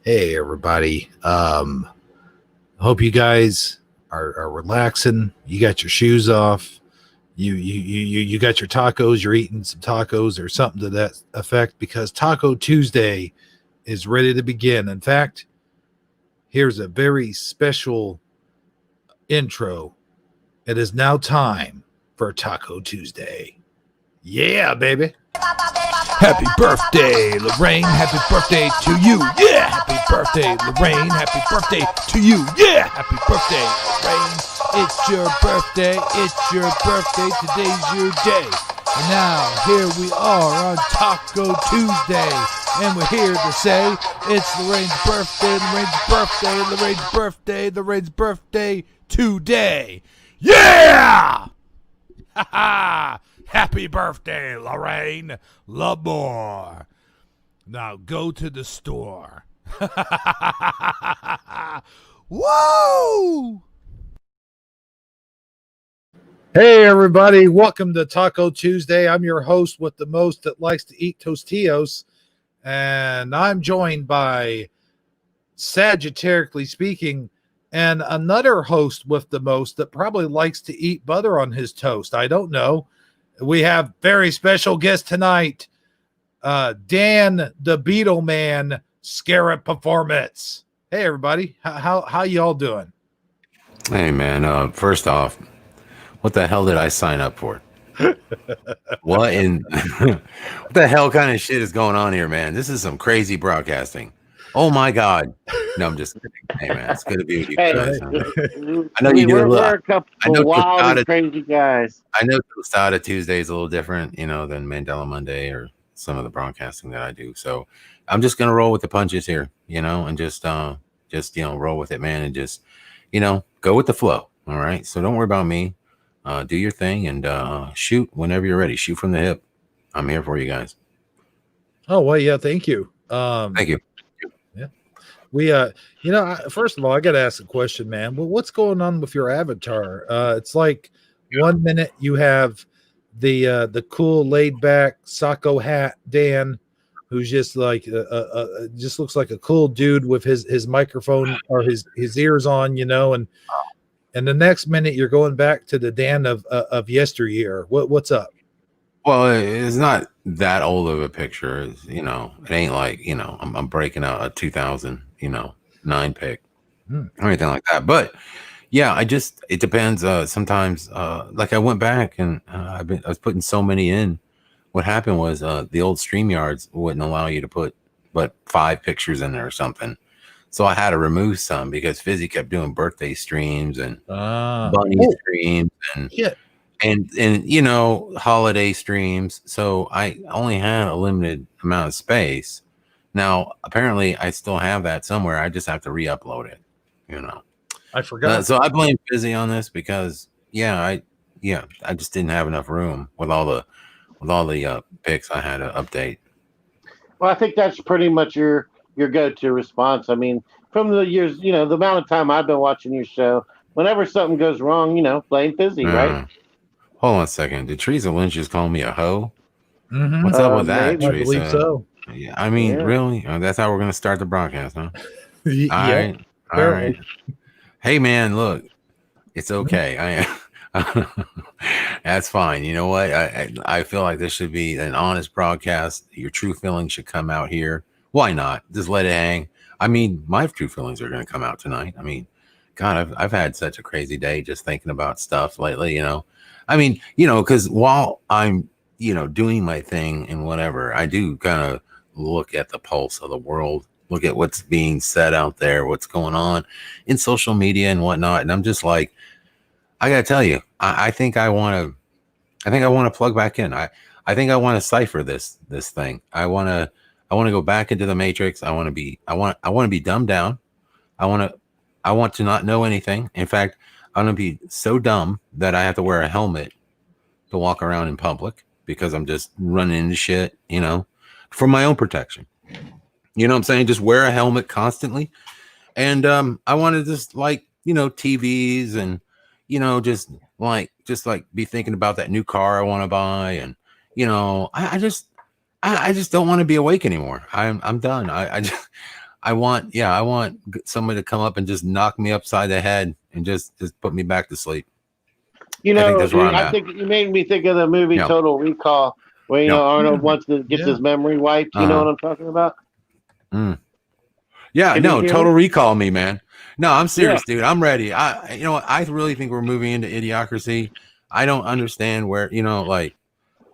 Hey everybody. Hope you guys are relaxing. You got your shoes off. You got your tacos. You're eating some tacos or something to that effect because Taco Tuesday is ready to begin. In fact, here's a very special intro. It is now time for Taco Tuesday. Yeah, baby. Happy birthday, Lorraine. Happy birthday to you. Yeah. Happy birthday, Lorraine. Happy birthday to you. Yeah. Happy birthday, Lorraine. It's your birthday. It's your birthday. Today's your day. And now here we are on Taco Tuesday. And we're here to say it's Lorraine's birthday, Lorraine's birthday, Lorraine's birthday, Lorraine's birthday today. Yeah! Ha ha! Happy birthday, Lorraine. Love more. Now go to the store. Woo! Hey everybody, welcome to Taco Tuesday. I'm your host with the most that likes to eat Tostitos, and I'm joined by, Sagittarically speaking, and another host with the most that probably likes to eat butter on his toast. I don't know. We have very special guest tonight, Dan the Beetle Man, Scarabperformance. Hey everybody, how y'all doing? Hey man, first off, what the hell did I sign up for? What the hell kind of shit is going on here, man? This is some crazy broadcasting. Oh my god. No, I'm just kidding. Hey man, it's good to be with you guys. I know you do we're a couple wild and crazy guys. I know Tostada Tuesday is a little different, than Mandela Monday or some of the broadcasting that I do. So I'm just gonna roll with the punches here, and just roll with it, man, and just go with the flow. All right. So don't worry about me. Do your thing and shoot whenever you're ready. Shoot from the hip. I'm here for you guys. Oh well, yeah, thank you. Thank you. We, first of all, I got to ask a question, man. Well, what's going on with your avatar? It's like 1 minute you have the cool, laid back Sacco hat Dan, who's just like just looks like a cool dude with his microphone or his ears on, and the next minute you're going back to the Dan of yesteryear. What's up? Well, it's not that old of a picture. It ain't like, I'm breaking out a 2009 pick or anything like that. But yeah, it depends. Sometimes, like I went back and I was putting so many in. What happened was the old StreamYards wouldn't allow you to put but 5 pictures in there or something. So I had to remove some because Fizzy kept doing birthday streams and bunny streams and holiday streams. So I only had a limited amount of space. Now apparently I still have that somewhere. I just have to re-upload it. I forgot. So I blame Fizzy on this because I just didn't have enough room with all the pics I had to update. Well, I think that's pretty much your go-to response. I mean, from the years, the amount of time I've been watching your show, whenever something goes wrong, blame Fizzy, right? Hold on a second. Did Teresa Lynch just call me a hoe? Mm-hmm. What's up with that, maybe. Teresa? I believe so. Yeah, I mean, really? That's how we're going to start the broadcast, huh? Yeah. All right. Hey, man, look, it's okay. That's fine. You know what? I feel like this should be an honest broadcast. Your true feelings should come out here. Why not? Just let it hang. I mean, my true feelings are going to come out tonight. I mean, God, I've had such a crazy day just thinking about stuff lately, I mean, because while I'm, doing my thing and whatever, I do kind of look at the pulse of the world, look at what's being said out there, what's going on in social media and whatnot. And I'm just like, I got to tell you, I think I want to plug back in. I think I want to cipher this thing. I want to go back into the matrix. I want to be dumbed down. I want to not know anything. In fact, I'm going to be so dumb that I have to wear a helmet to walk around in public because I'm just running into shit, for my own protection. You know what I'm saying? Just wear a helmet constantly. And I want to just TVs and, just like be thinking about that new car I want to buy. And, I just don't want to be awake anymore. I'm done. I want somebody to come up and just knock me upside the head and just put me back to sleep. You I think know, that's where I'm I at. think you made me think of the movie Yeah. Total Recall, where Yeah. Arnold gets his memory wiped. You know what I'm talking about? Yeah, Can no, you hear Total me? Recall me, man. No, I'm serious, Yeah. dude. I'm ready. You know what? I really think we're moving into idiocracy. I don't understand where, like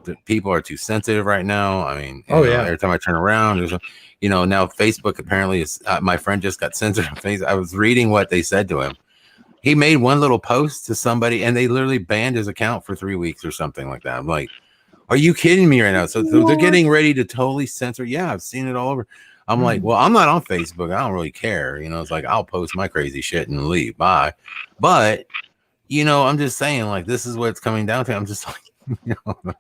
the people are too sensitive right now. I mean, every time I turn around, there's now Facebook apparently is. My friend just got censored on Facebook. I was reading what they said to him. He made one little post to somebody, and they literally banned his account for 3 weeks or something like that. I'm like, are you kidding me right now? So they're getting ready to totally censor. Yeah, I've seen it all over. I'm like, well, I'm not on Facebook. I don't really care. It's like I'll post my crazy shit and leave. Bye. But I'm just saying, like, this is what it's coming down to. I'm just like,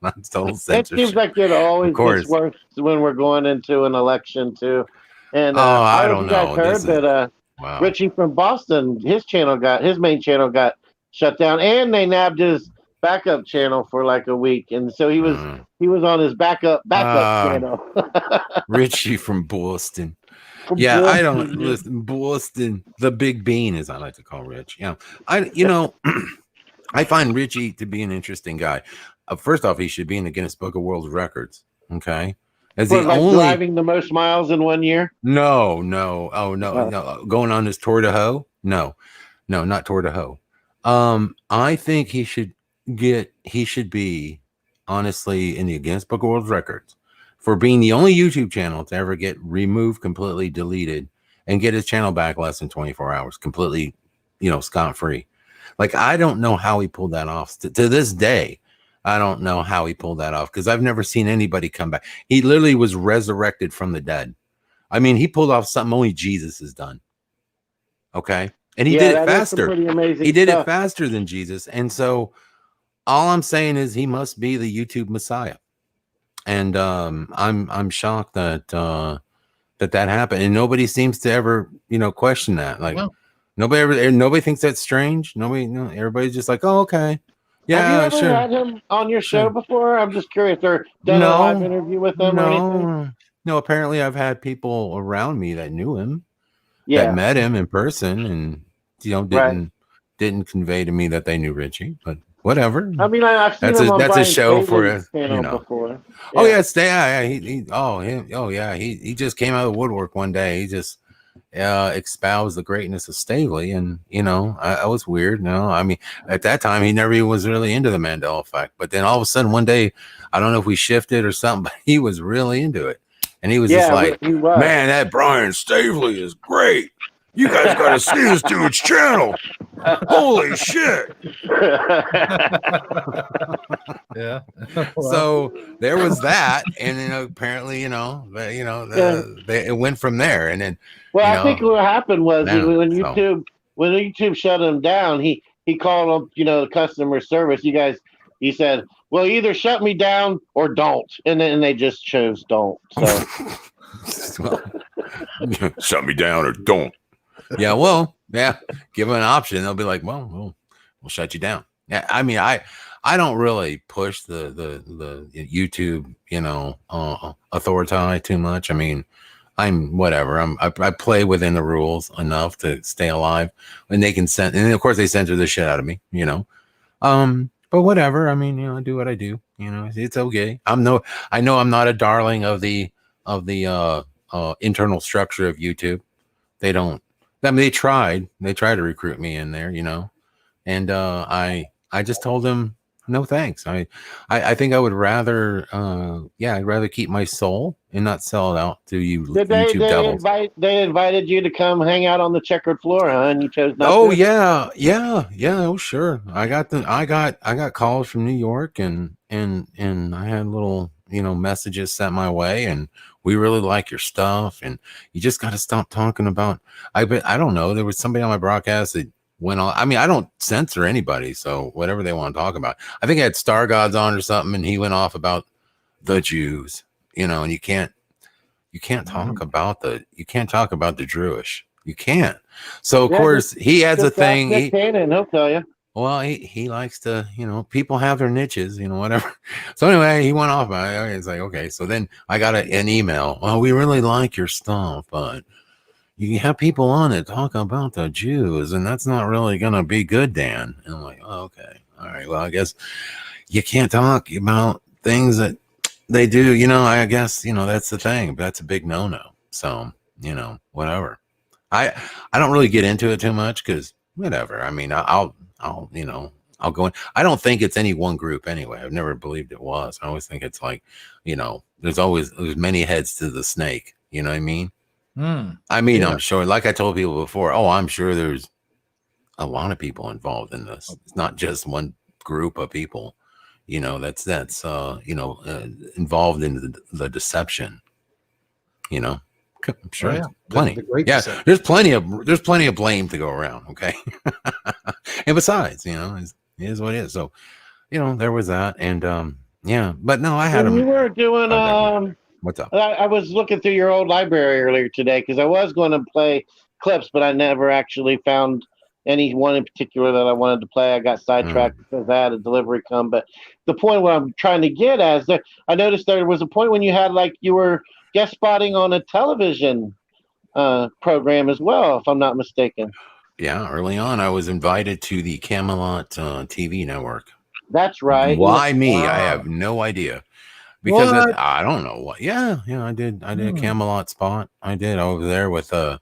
that's total It censorship. seems like it Of always gets course. worse when we're going into an election too. And I I don't know if don't you guys know. heard, but Wow. Richie from Boston, his main channel got shut down, and they nabbed his backup channel for like a week, and so he was on his backup channel. Richie from Boston. From Yeah, I Boston, don't listen. Boston, the Big Bean, as I like to call Rich. I find Richie to be an interesting guy. First off, he should be in the Guinness Book of World Records. Okay, as for the like only driving the most miles in 1 year. no, no, going on his tour de hoe. No, not tour de hoe. I think he should be honestly in the Guinness Book of World Records for being the only YouTube channel to ever get removed, completely deleted, and get his channel back less than 24 hours, completely, scot free. Like, I don't know how he pulled that off. To this day, I don't know how he pulled that off because I've never seen anybody come back. He literally was resurrected from the dead. I mean, he pulled off something only Jesus has done. Okay. And he did it faster. He did it faster than Jesus. And so all I'm saying is he must be the YouTube Messiah. And I'm shocked that that happened. And nobody seems to ever, question that. Like, nobody thinks that's strange. Everybody's just like, oh, okay. Yeah, have you ever had him on your show before? I'm just curious, or done a live interview with him or anything? No, apparently I've had people around me that knew him, that met him in person, and didn't convey to me that they knew Richie, but whatever. I mean, I've seen him on that's Brian a show Staley's for channel before. Yeah. Oh yeah, he just came out of the woodwork one day. He just espoused the greatness of Staley, and I was weird. No, I mean, at that time he never even was really into the Mandela effect, but then all of a sudden one day, I don't know if we shifted or something, but he was really into it, and he was just like, man, that Brian Staley is great. You guys got to see this dude's channel. Holy shit. Yeah. So there was that, and apparently it went from there, and then I think what happened was when YouTube shut him down, he called up the customer service. He said, well, either shut me down or don't, and then they just chose don't. So shut me down or don't. Yeah, well, yeah, give them an option. They'll be like, well, we'll shut you down. Yeah, I mean, I don't really push the YouTube, authority too much. I mean, I'm whatever. I play within the rules enough to stay alive, and they can and of course they censor the shit out of me, But whatever. I mean, I do what I do. It's okay. I know I'm not a darling of the internal structure of YouTube. They don't. I mean, they tried to recruit me in there, and I just told them no thanks. I think I would rather I'd rather keep my soul and not sell it out to you. Did YouTube devils. They invited you to come hang out on the checkered floor, huh? And you chose not to? Yeah. Oh sure. I got calls from New York, and I had little messages sent my way, and we really like your stuff, and you just got to stop talking about. I don't know. There was somebody on my broadcast that went on. I mean, I don't censor anybody, so whatever they want to talk about. I think I had Star Gods on or something, and he went off about the Jews, and you can't talk about the Jewish. You can't. So of course he has a thing. He'll tell you. Well, he likes to, people have their niches, whatever. So anyway, he went off. It's like, okay. So then I got an email. Well, we really like your stuff, but you have people on that talk about the Jews, and that's not really going to be good, Dan. And I'm like, oh, okay. All right. Well, I guess you can't talk about things that they do. I guess, that's the thing. But that's a big no-no. So, whatever. I don't really get into it too much because whatever. I mean, I'll go in. I don't think it's any one group anyway. I've never believed it was. I always think it's like, there's many heads to the snake. You know what I mean? I mean, yeah. I'm sure, like I told people before, I'm sure there's a lot of people involved in this. It's not just one group of people, that's involved in the deception, I'm sure. Oh, yeah. Plenty. There's plenty of blame to go around. Okay. And besides, it is what it is. So, there was that. And, yeah, but no, I had them. You were doing, what's up? I was looking through your old library earlier today because I was going to play clips, but I never actually found any one in particular that I wanted to play. I got sidetracked because I had a delivery come. But the point where I'm trying to get at is that I noticed there was a point when you were guest spotting on a television program as well, if I'm not mistaken. Yeah, early on, I was invited to the Camelot TV network. That's right. Why me? Wow. I have no idea. Because I don't know what. Yeah, I did a Camelot spot. I did. I was there with the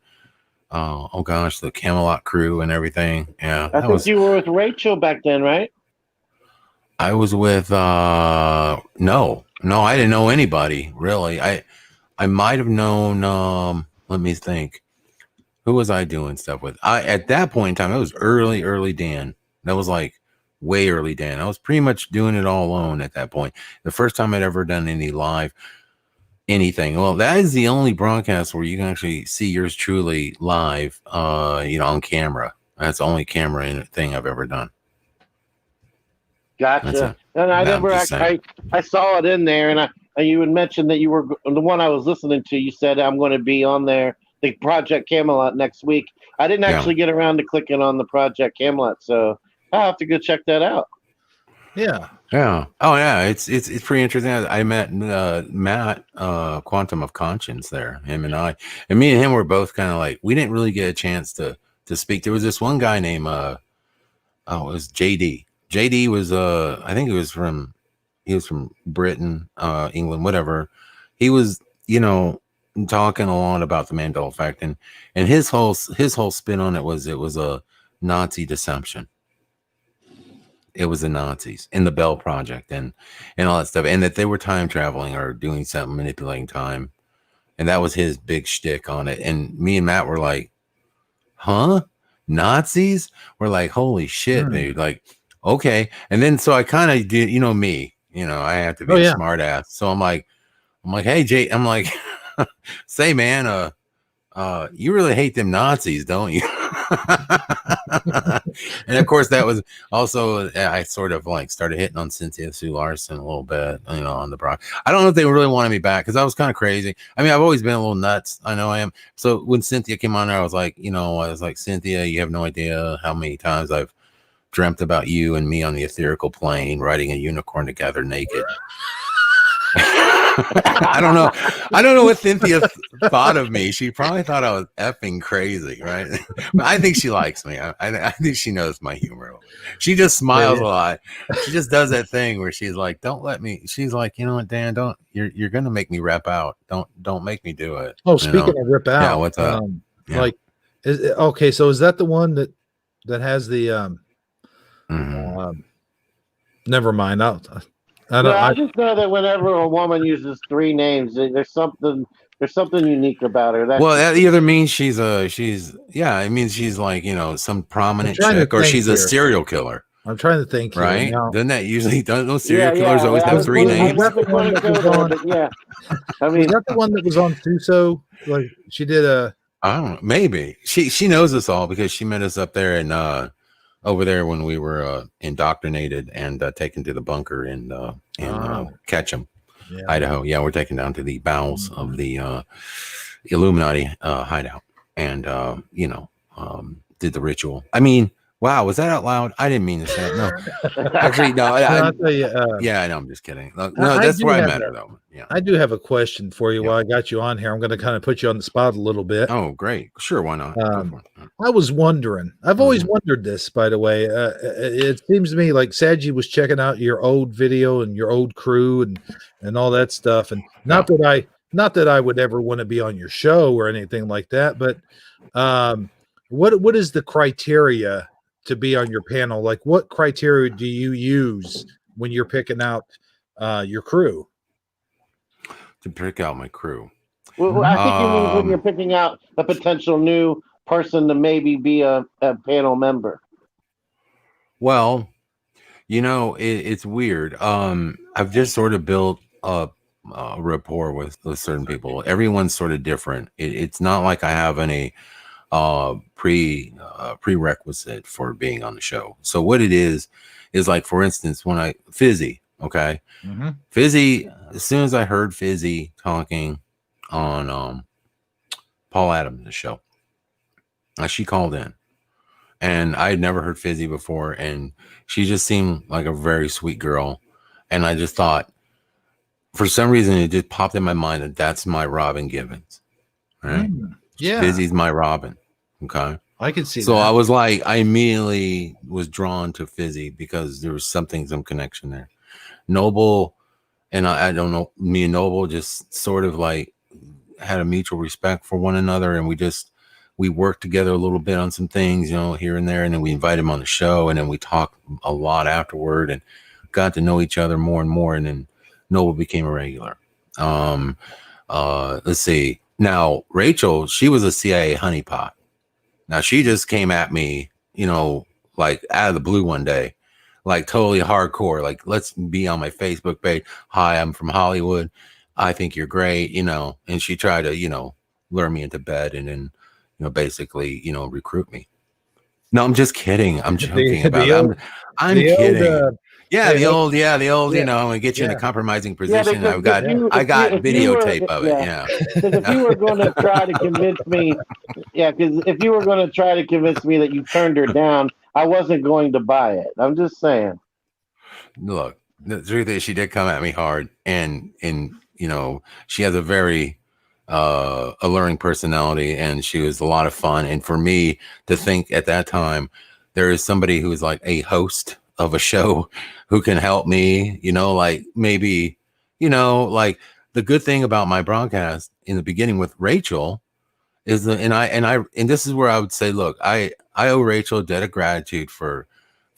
Camelot crew and everything. Yeah, I think you were with Rachel back then, right? I was with no, I didn't know anybody really. I might have known. Let me think. Who was I doing stuff with? At that point in time, it was early Dan. That was like way early Dan. I was pretty much doing it all alone at that point. The first time I'd ever done any live anything. Well, that is the only broadcast where you can actually see yours truly live, on camera. That's the only camera thing I've ever done. Gotcha. And I never actually, I saw it in there, and you had mentioned that you were the one I was listening to. You said I'm going to be on there, the Project Camelot next week. I didn't actually get around to clicking on the Project Camelot, so I'll have to go check that out. Yeah. Yeah. Oh, yeah. It's pretty interesting. I met Matt, Quantum of Conscience there, him and I. And me and him were both kind of like, we didn't really get a chance to speak. There was this one guy named, it was JD. JD was, I think he was from Britain, England, whatever. He was, talking a lot about the Mandela effect. And his whole spin on it was a Nazi deception. It was the Nazis and the Bell Project and all that stuff, and that they were time traveling or doing something, manipulating time, and that was his big shtick on it. And me and Matt were like, "Huh, Nazis?" We're like, "Holy shit, dude!" Like, okay. And then so I kind of did, me, I have to be a smart ass. So I'm like, hey Jay, I'm like, say man, you really hate them Nazis, don't you? And of course that was also, I sort of like started hitting on Cynthia Sue Larson a little bit, on the broad. I don't know if they really wanted me back because I was kind of crazy. I mean, I've always been a little nuts. I know I am. So when Cynthia came on there, I was like, Cynthia, you have no idea how many times I've dreamt about you and me on the etherical plane riding a unicorn together naked. I don't know what Cynthia thought of me. She probably thought I was effing crazy, right? But I think she likes me. I think she knows my humor. She just smiles a lot. She just does that thing where she's like, "Don't let me." She's like, "You know what, Dan? Don't. You're gonna make me rep out. Don't make me do it." Oh, speaking of rip out, what's up? Like, okay, so is that the one that has the never mind. I just know that whenever a woman uses three names, there's something unique about her. That either means she's it means she's like, some prominent chick, or she's a serial killer. I'm trying to think, right? Doesn't that usually, don't those serial killers always have three names? I mean, is that the one that was on Suso? Like she did I don't know, maybe she knows us all because she met us up there in over there when we were indoctrinated and taken to the bunker in Ketchum, Idaho. Yeah, we're taken down to the bowels of the Illuminati hideout and, did the ritual. I mean, Wow, was that out loud? I didn't mean to say it. No, actually, no. I'll tell you. Yeah, I know. I'm just kidding. No, I that's do where I have met her, though. Yeah. I do have a question for you Yeah. while I got you on here. I'm going to kind of put you on the spot a little bit. Oh, great. Sure, why not? Go for it. I was wondering. I've always wondered this, by the way. It seems to me like Saji was checking out your old video and your old crew and all that stuff. And not that I would ever want to be on your show or anything like that, but what is the criteria to be on your panel? Like, what criteria do you use when you're picking out your crew? To pick out my crew. Well, I think you mean when you're picking out a potential new person to maybe be a panel member. Well, it's weird. I've just sort of built a rapport with certain people. Everyone's sort of different. It's not like I have any prerequisite for being on the show. So what it is like, for instance, when Fizzy, okay, Fizzy. As soon as I heard Fizzy talking on Paul Adams' show, she called in, and I had never heard Fizzy before, and she just seemed like a very sweet girl, and I just thought, for some reason, it just popped in my mind that that's my Robin Givens, right? Yeah, Fizzy's my Robin. Okay, I can see. So that. I was like, I immediately was drawn to Fizzy because there was some connection there. Noble. And I don't know, me and Noble just sort of like had a mutual respect for one another. And we worked together a little bit on some things, here and there. And then we invited him on the show, and then we talked a lot afterward and got to know each other more and more. And then Noble became a regular. Let's see. Now, Rachel, she was a CIA honeypot. Now, she just came at me, like out of the blue one day. Like totally hardcore, like, let's be on my Facebook page. Hi, I'm from Hollywood. I think you're great, and she tried to, lure me into bed and then, basically, recruit me. No, I'm just kidding. I'm joking about that. I'm kidding. The old, I'm gonna get you in a compromising position. I got videotape of it. Yeah. Because if you were going to try to convince me, because if you were going to try to convince me that you turned her down, I wasn't going to buy it. I'm just saying. Look, the truth is, she did come at me hard, and she has a very alluring personality, and she was a lot of fun. And for me to think at that time, there is somebody who is like a host of a show who can help me, like maybe, like the good thing about my broadcast in the beginning with Rachel is and this is where I would say, look, I owe Rachel a debt of gratitude for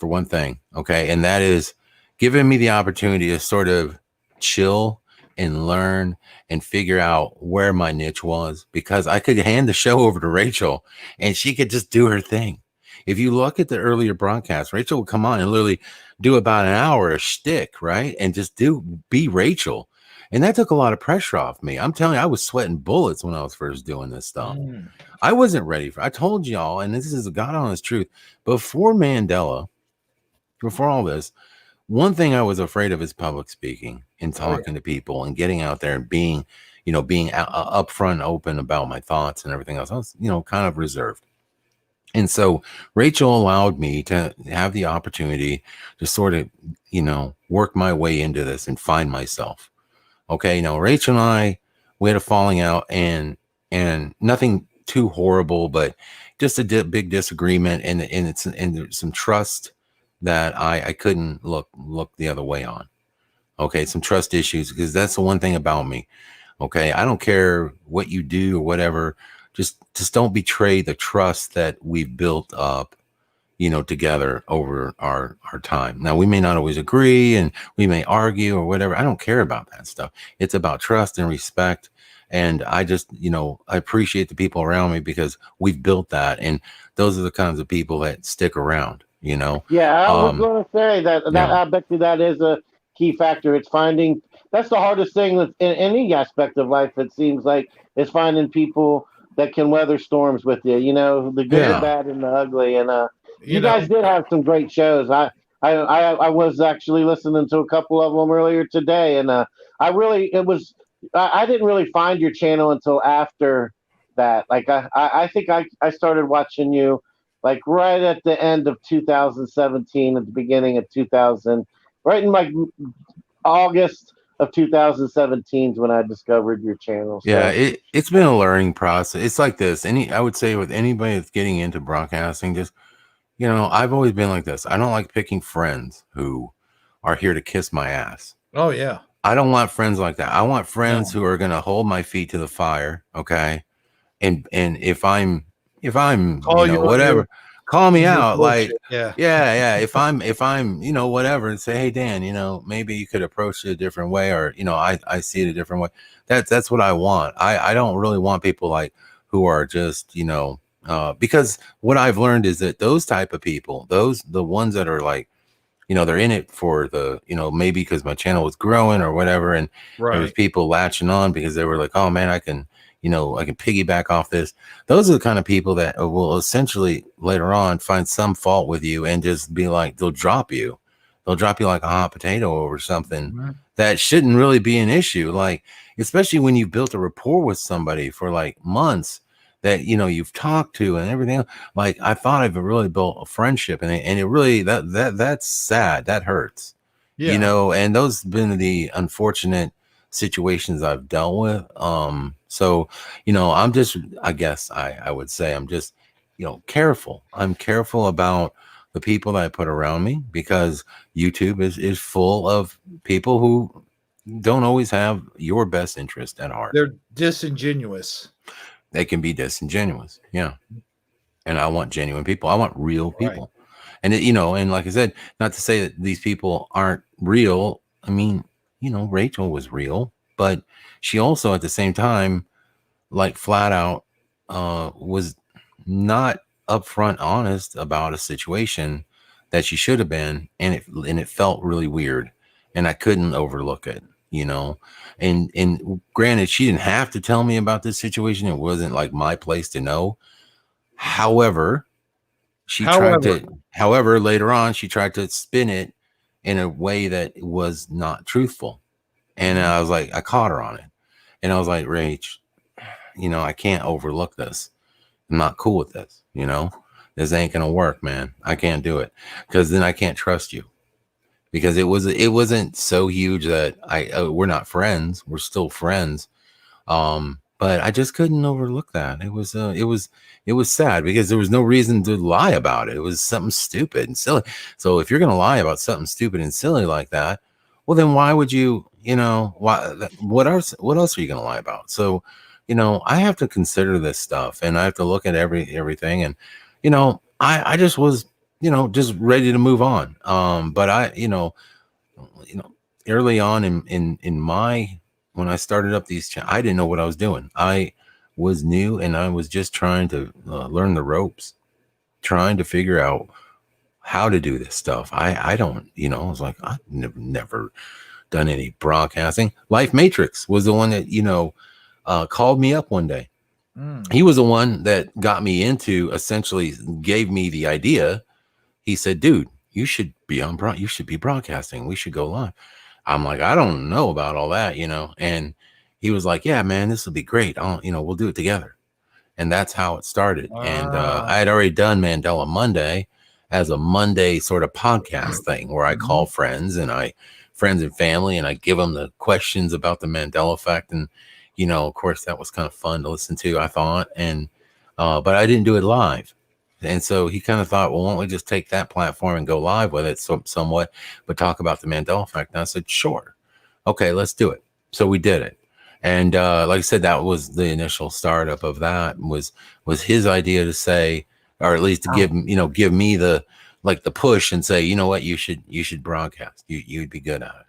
one thing. Okay. And that is giving me the opportunity to sort of chill and learn and figure out where my niche was, because I could hand the show over to Rachel and she could just do her thing. If you look at the earlier broadcasts, Rachel would come on and literally do about an hour of shtick, right? And just be Rachel. And that took a lot of pressure off me. I'm telling you, I was sweating bullets when I was first doing this stuff. I wasn't ready I told y'all, and this is a God honest truth, before Mandela, before all this, one thing I was afraid of is public speaking and talking to people and getting out there and being upfront, open about my thoughts and everything else. I was, kind of reserved. And so Rachel allowed me to have the opportunity to sort of, work my way into this and find myself. Okay. Now, Rachel and we had a falling out and nothing too horrible, but just a big disagreement. And there's some trust that I couldn't look the other way on. Okay. Some trust issues, because that's the one thing about me. Okay. I don't care what you do or whatever. Just don't betray the trust that we've built up, together over our time. Now, we may not always agree and we may argue or whatever. I don't care about that stuff. It's about trust and respect. And I just, I appreciate the people around me because we've built that. And those are the kinds of people that stick around, Yeah, I was going to say that I bet you that is a key factor. It's that's the hardest thing in any aspect of life, it seems like, is finding people that can weather storms with you, the good, the bad, and the ugly. And you guys did have some great shows. I was actually listening to a couple of them earlier today, and I didn't really find your channel until after that. Like I think I started watching you like right at the end of 2017, at the beginning of 2000, right in like August of 2017 is when I discovered your channel. So. Yeah, it's been a learning process. It's like this. I would say with anybody that's getting into broadcasting, just I've always been like this. I don't like picking friends who are here to kiss my ass. Oh yeah. I don't want friends like that. I want friends who are gonna hold my feet to the fire, okay? And if I'm whatever, call me out. Like, yeah. If I'm whatever, and say, hey Dan, maybe you could approach it a different way, or I see it a different way. That's what I want. I don't really want people like who are just because what I've learned is that those type of people, the ones that are like, they're in it for the, maybe because my channel was growing or whatever, and there was people latching on because they were like, oh man, I can piggyback off this. Those are the kind of people that will essentially later on find some fault with you and just be like, they'll drop you like a hot potato over something that shouldn't really be an issue. Like, especially when you've built a rapport with somebody for like months that you've talked to and everything else. Like, I thought I've really built a friendship, and it really that's sad. That hurts. And those have been the unfortunate situations I've dealt with. So I'm just, I guess I would say I'm just careful. I'm careful about the people that I put around me, because YouTube is full of people who don't always have your best interest at heart. They're disingenuous. They can be disingenuous. Yeah. And I want genuine people. I want real people. And and like I said, not to say that these people aren't real. I mean, Rachel was real, but she also at the same time, like, flat out was not upfront honest about a situation that she should have been, and it felt really weird, and I couldn't overlook it. And granted, she didn't have to tell me about this situation. It wasn't like my place to know. However, later on, she tried to spin it in a way that was not truthful. And I was like, I caught her on it. And I was like, Rach, I can't overlook this. I'm not cool with this. This ain't going to work, man. I can't do it, because then I can't trust you. Because it wasn't so huge that we're not friends. We're still friends. But I just couldn't overlook that. It was sad, because there was no reason to lie about it. It was something stupid and silly. So if you're going to lie about something stupid and silly like that, well, then why would you, what else are you going to lie about? So, I have to consider this stuff, and I have to look at everything. And, I just was, just ready to move on. But I, early on in my, when I started up these, I didn't know what I was doing. I was new, and I was just trying to learn the ropes, trying to figure out how to do this stuff. I don't, I was like, I've never done any broadcasting. Life Matrix was the one that, called me up one day. He was the one that got me into, essentially gave me the idea. He said, dude, you should be you should be broadcasting. We should go live. I'm like, I don't know about all that, and he was like, yeah, man, this will be great. We'll do it together. And that's how it started. And I had already done Mandela Monday as a Monday sort of podcast thing, where I call friends and family, and I give them the questions about the Mandela effect. And, of course, that was kind of fun to listen to, I thought. And, but I didn't do it live. And so he kind of thought, well, why don't we just take that platform and go live with it somewhat, but talk about the Mandela effect? And I said, sure. Okay, let's do it. So we did it. And like I said, that was the initial startup of that, was his idea to say, or at least to give me the push and say, you know what, you should broadcast. You'd be good at it.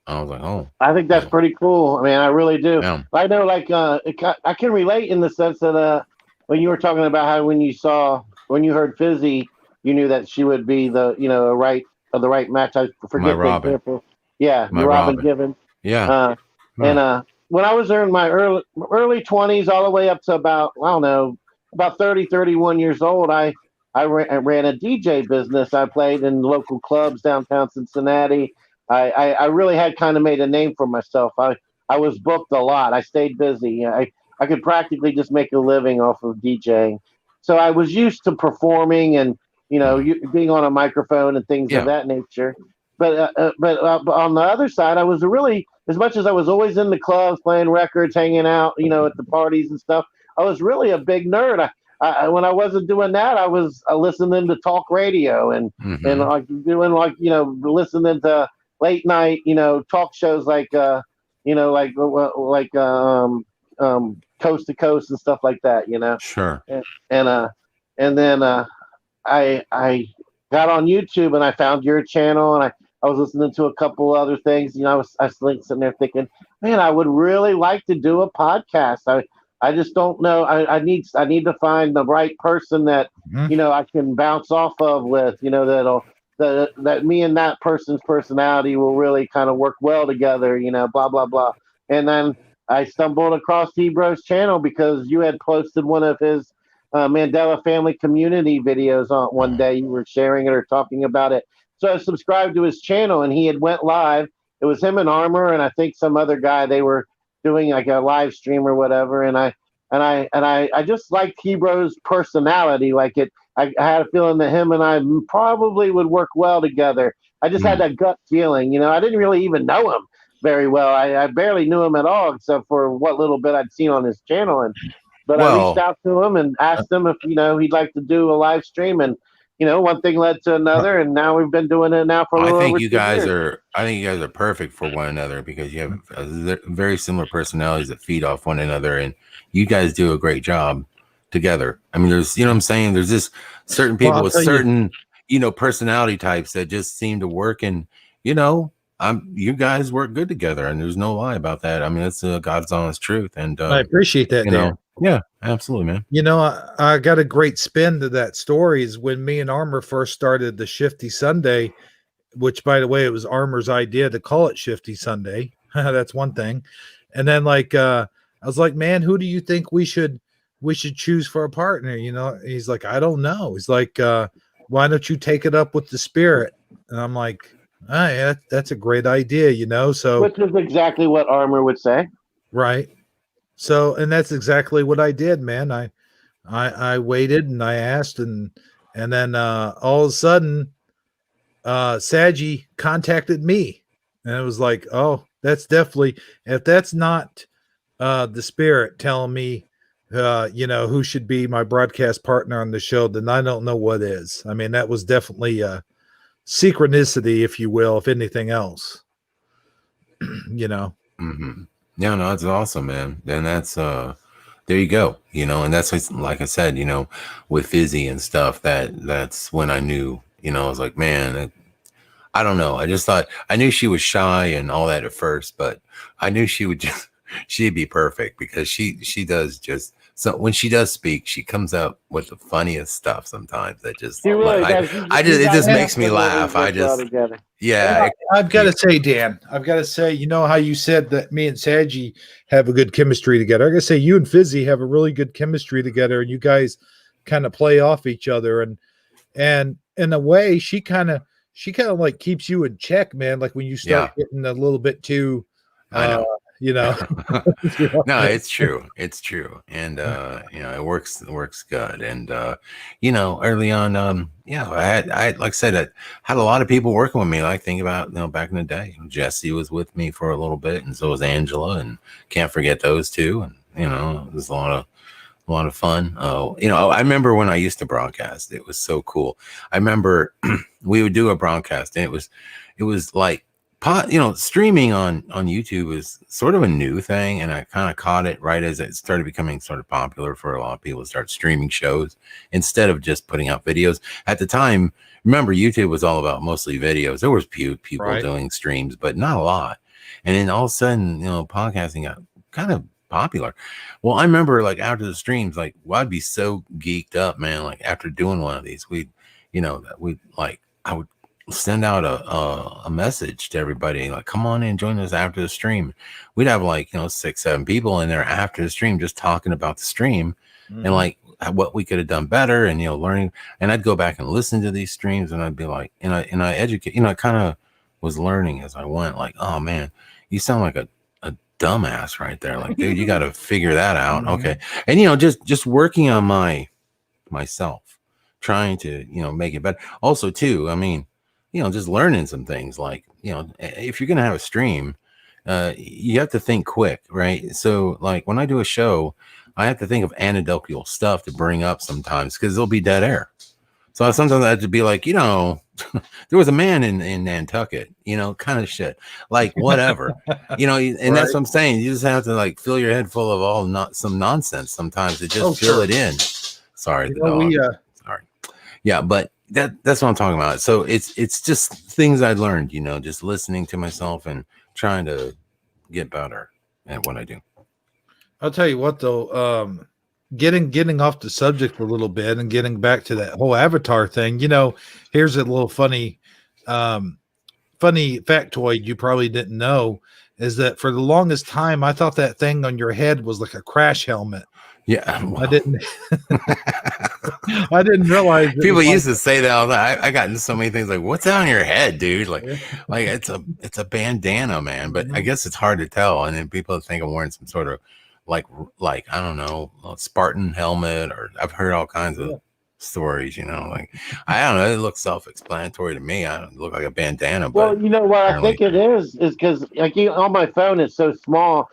I was like, oh, I think that's pretty cool. I mean, I really do. Yeah. I know, like, I can relate in the sense that when you were talking about how when you heard Fizzy, you knew that she would be the the right match. I forget the example. Yeah, my Robin Givens. Yeah. And when I was in my early 20s, all the way up to about, I don't know, about 30, 31 years old, I ran a DJ business. I played in local clubs downtown Cincinnati. I really had kind of made a name for myself. I was booked a lot. I stayed busy. I could practically just make a living off of DJing. So I was used to performing and, being on a microphone and things of that nature. But on the other side, I was really, as much as I was always in the clubs playing records, hanging out, at the parties and stuff, I was really a big nerd. When I wasn't doing that, I was listening to talk radio and like doing listening to late night, talk shows like Coast to Coast and stuff like that, Sure. And then I got on YouTube and I found your channel and I was listening to a couple other things. I was sitting there thinking, man, I would really like to do a podcast. I just don't know. I need to find the right person that I can bounce off of with. That me and that person's personality will really kind of work well together. Blah blah blah. And then I stumbled across Hebro's channel because you had posted one of his Mandela family community videos on one day. You were sharing it or talking about it. So I subscribed to his channel and he had went live. It was him and Armor and I think some other guy. They were doing like a live stream or whatever. And I just liked Hebro's personality. Like I had a feeling that him and I probably would work well together. I just had that gut feeling. I didn't really even know him very well. I barely knew him at all, except for what little bit I'd seen on his channel. But I reached out to him and asked him if he'd like to do a live stream, and one thing led to another, and now we've been doing it now for a little over 2 years. I think you guys are perfect for one another because you have very similar personalities that feed off one another, and you guys do a great job together. I mean, there's, what I'm saying, there's just certain people with certain, personality types that just seem to work, and you guys work good together, and there's no lie about that. I mean, it's God's honest truth, and I appreciate that. Yeah, absolutely, man. I got a great spin to that story. Is when me and Armor first started the Shifty Sunday, which, by the way, it was Armor's idea to call it Shifty Sunday. That's one thing. And then I was like, man, who do you think we should choose for a partner? He's like, I don't know. He's like, why don't you take it up with the Spirit? And I'm like, yeah, that's a great idea, So which is exactly what Armor would say. Right. So, and that's exactly what I did, man. I waited and I asked and then all of a sudden Saji contacted me and it was like, oh, that's definitely, if that's not the Spirit telling me who should be my broadcast partner on the show, then I don't know what is. I mean, that was definitely synchronicity, if you will, if anything else. Mm-hmm. Yeah, no, that's awesome, man. And that's there you go, and that's like I said, with Fizzy and stuff, that's when I knew, I was like, man, I don't know. I just thought, I knew she was shy and all that at first, but I knew she'd be perfect because she does just, so when she does speak, she comes up with the funniest stuff sometimes that just, it just makes me laugh. I've got to say, Dan, how you said that me and Saji have a good chemistry together. I got to say, you and Fizzy have a really good chemistry together, and you guys kind of play off each other, and in a way, she kind of like keeps you in check, man. Like when you start getting a little bit too, I know. No, it's true, and it works good, and early on, I had like I said, I had a lot of people working with me. Like, think about back in the day, Jesse was with me for a little bit, and so was Angela, and can't forget those two, and it was a lot of fun. I remember when I used to broadcast, it was so cool. I remember we would do a broadcast, and it was like, streaming on YouTube is sort of a new thing, and I kind of caught it right as it started becoming sort of popular for a lot of people to start streaming shows instead of just putting out videos. At the time, remember, YouTube was all about mostly videos. There was people doing streams, but not a lot. And then all of a sudden, podcasting got kind of popular. Well, I remember after the streams, I'd be so geeked up, man. Like after doing one of these, I would send out a message to everybody, like, come on in, join us after the stream. We'd have 6, 7 people in there after the stream just talking about the stream and what we could have done better and learning. And I'd go back and listen to these streams and I'd be like, and I educate, I kind of was learning as I went, like, oh man, you sound like a dumbass right there. Like, dude, you got to figure that out. Okay. And just working on my myself, trying to, make it better. Also, too, I mean, just learning some things like, if you're going to have a stream, you have to think quick, right? So like when I do a show, I have to think of anecdotal stuff to bring up sometimes because there'll be dead air. So sometimes I have to be like, there was a man in Nantucket, kind of shit, like whatever, and Right. that's what I'm saying. You just have to like fill your head full of some nonsense sometimes to just fill it in. Sorry, the dog. Sorry. Yeah, but that's what I'm talking about. So it's just things I learned, just listening to myself and trying to get better at what I do. I'll tell you what though, getting off the subject a little bit and getting back to that whole avatar thing, here's a little funny factoid you probably didn't know is that for the longest time I thought that thing on your head was like a crash helmet. Yeah, well. I didn't realize people used to say that all the time. I got into so many things like, what's on your head, dude? Like it's a bandana, man. But I guess it's hard to tell. And then people think I'm wearing some sort of like I don't know, Spartan helmet, or I've heard all kinds of stories, like I don't know, it looks self-explanatory to me. I don't look like a bandana. But well, you know what I think it is because like on my phone it's so small,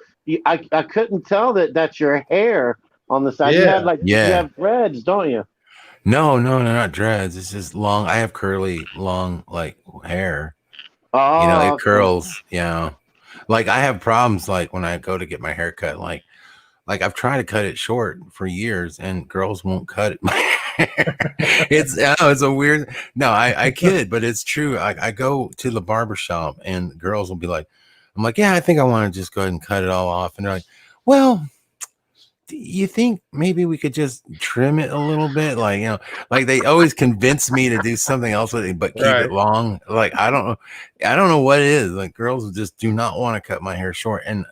I couldn't tell that's your hair on the side. You have you have dreads, don't you? No, not dreads. It's just long. I have curly, long, like hair. Oh, it curls. Yeah, like I have problems. Like when I go to get my hair cut, like I've tried to cut it short for years, and girls won't cut it. It's a weird. No, I kid, but it's true. I go to the barbershop, and girls will be like, I'm like, yeah, I think I want to just go ahead and cut it all off, and they're like, well, you think maybe we could just trim it a little bit? Like, like they always convince me to do something else with it, but keep it long. Like, I don't know what it is. Like girls just do not want to cut my hair short. And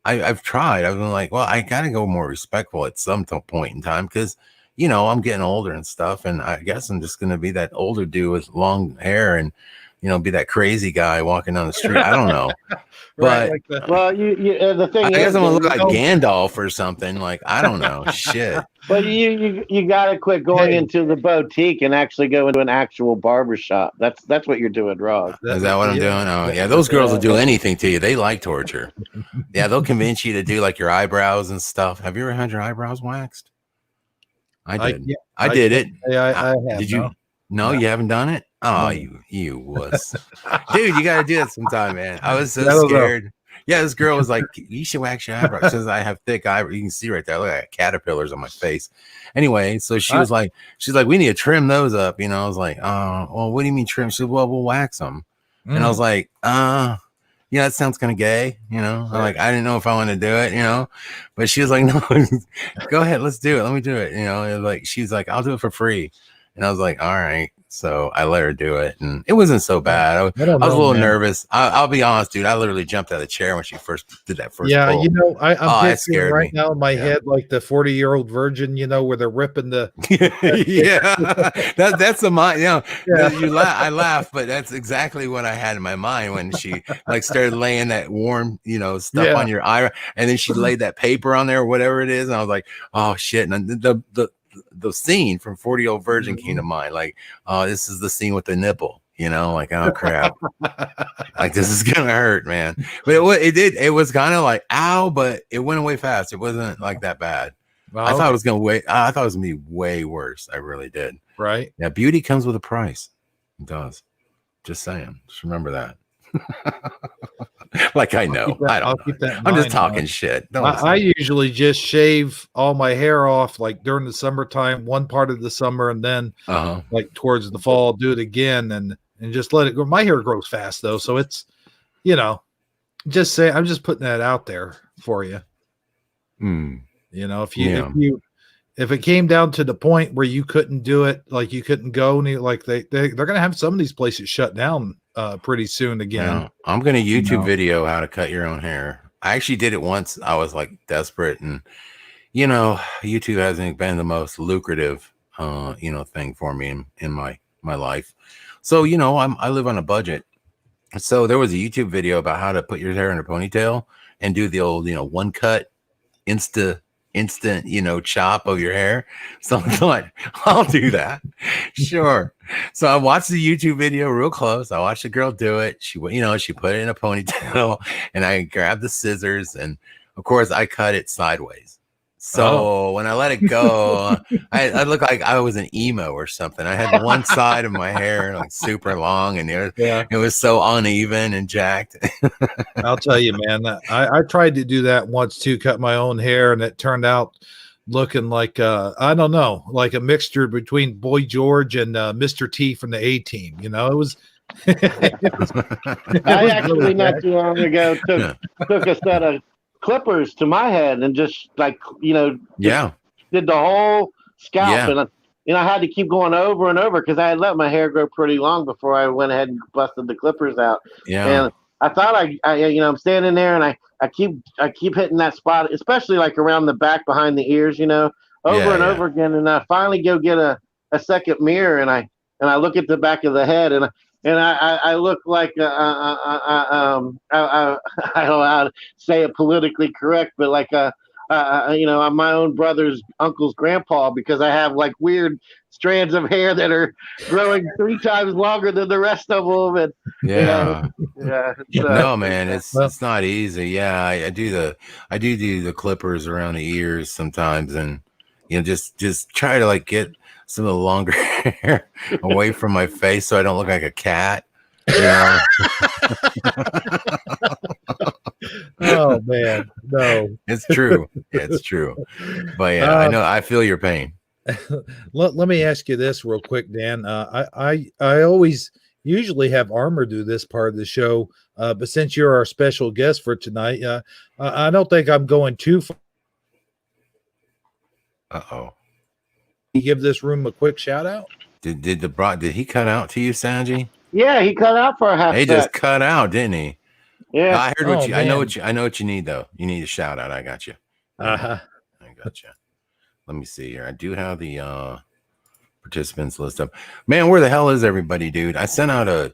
I've tried. I've been like, well, I got to go more respectful at some point in time. Cause I'm getting older and stuff. And I guess I'm just going to be that older dude with long hair and, be that crazy guy walking down the street. I don't know. But well, you the thing I guess I'm gonna look like Gandalf or something. Like I don't know, shit. But you gotta quit going into the boutique and actually go into an actual barbershop. That's what you're doing wrong. Is that what I'm doing? Oh yeah, those girls will do anything to you. They like torture. Yeah, they'll convince you to do like your eyebrows and stuff. Have you ever had your eyebrows waxed? I did. I did it. I have. Did you? No, you haven't done it. Oh, you wuss. Dude, you got to do that sometime, man. I was so scared. Yeah, this girl was like, you should wax your eyebrows because I have thick eyebrows. You can see right there. Look at caterpillars on my face. Anyway, so she's like, we need to trim those up. I was like, well, what do you mean trim? She said, well, we'll wax them. And I was like, that sounds kind of gay. I'm like, I didn't know if I wanted to do it, but she was like, no, go ahead. Let's do it. Let me do it. Like, she's like, I'll do it for free. And I was like, all right. So I let her do it, and it wasn't so bad. I was a little nervous. I'll be honest, dude. I literally jumped out of the chair when she first did that first. Yeah, pull. I'm picturing right now in my head like the 40-year-old virgin, where they're ripping the. That's the mind. I laugh, but that's exactly what I had in my mind when she like started laying that warm, stuff on your eye, and then she laid that paper on there or whatever it is, and I was like, oh shit, and the scene from 40-Year-Old Virgin came to mind. Like, oh, this is the scene with the nipple, like, oh crap. Like, this is gonna hurt, man. But it was kind of like, ow, but it went away fast. It wasn't like that bad. I thought it was gonna be way worse. I really did. Right. Yeah, beauty comes with a price. It does. Just saying. Just remember that. Like I know. I don't know. I'm just talking shit. I usually just shave all my hair off like during the summertime, one part of the summer, and then like towards the fall, do it again and just let it go. My hair grows fast though, so it's just say I'm just putting that out there for you. If it came down to the point where you couldn't do it, like you couldn't go, like they're gonna have some of these places shut down pretty soon again. Yeah. I'm gonna YouTube video how to cut your own hair. I actually did it once. I was like desperate, and YouTube hasn't been the most lucrative thing for me in my life. So I live on a budget. So there was a YouTube video about how to put your hair in a ponytail and do the old one cut insta instant, chop of your hair. So I thought, I'll do that. Sure. So I watched the YouTube video real close. I watched the girl do it. She put it in a ponytail, and I grabbed the scissors, and of course I cut it sideways. So when I let it go, I looked like I was an emo or something. I had one side of my hair like super long, and it was so uneven and jacked. I'll tell you, man, I tried to do that once too, cut my own hair, and it turned out looking like I don't know, like a mixture between Boy George and Mr. T from the A-Team. It was. I actually not too long ago took a set of clippers to my head and just did the whole scalp, and I had to keep going over and over because I had let my hair grow pretty long before I went ahead and busted the clippers out. And I thought I'm standing there, and I keep hitting that spot, especially like around the back behind the ears, over and over again. And I finally go get a second mirror, and I look at the back of the head, and I look like I don't know how to say it politically correct, but like I'm my own brother's uncle's grandpa, because I have like weird strands of hair that are growing 3 times longer than the rest of them. And no, man, it's not easy. Yeah, I do the clippers around the ears sometimes, and just try to like get some of the longer hair away from my face so I don't look like a cat. Oh man, no, it's true. But yeah, I know, I feel your pain. Let me ask you this real quick, Dan. I always usually have Armor do this part of the show, but since you're our special guest for tonight, I don't think I'm going too far. You give this room a quick shout out. Did he cut out to you, Sanji? Yeah, he cut out for a half. He just cut out, didn't he? Yeah, I heard what you. Man. I know what you need though. You need a shout out. I got you. I got you. Let me see here. I do have the participants list up. Man, where the hell is everybody, dude? I sent out a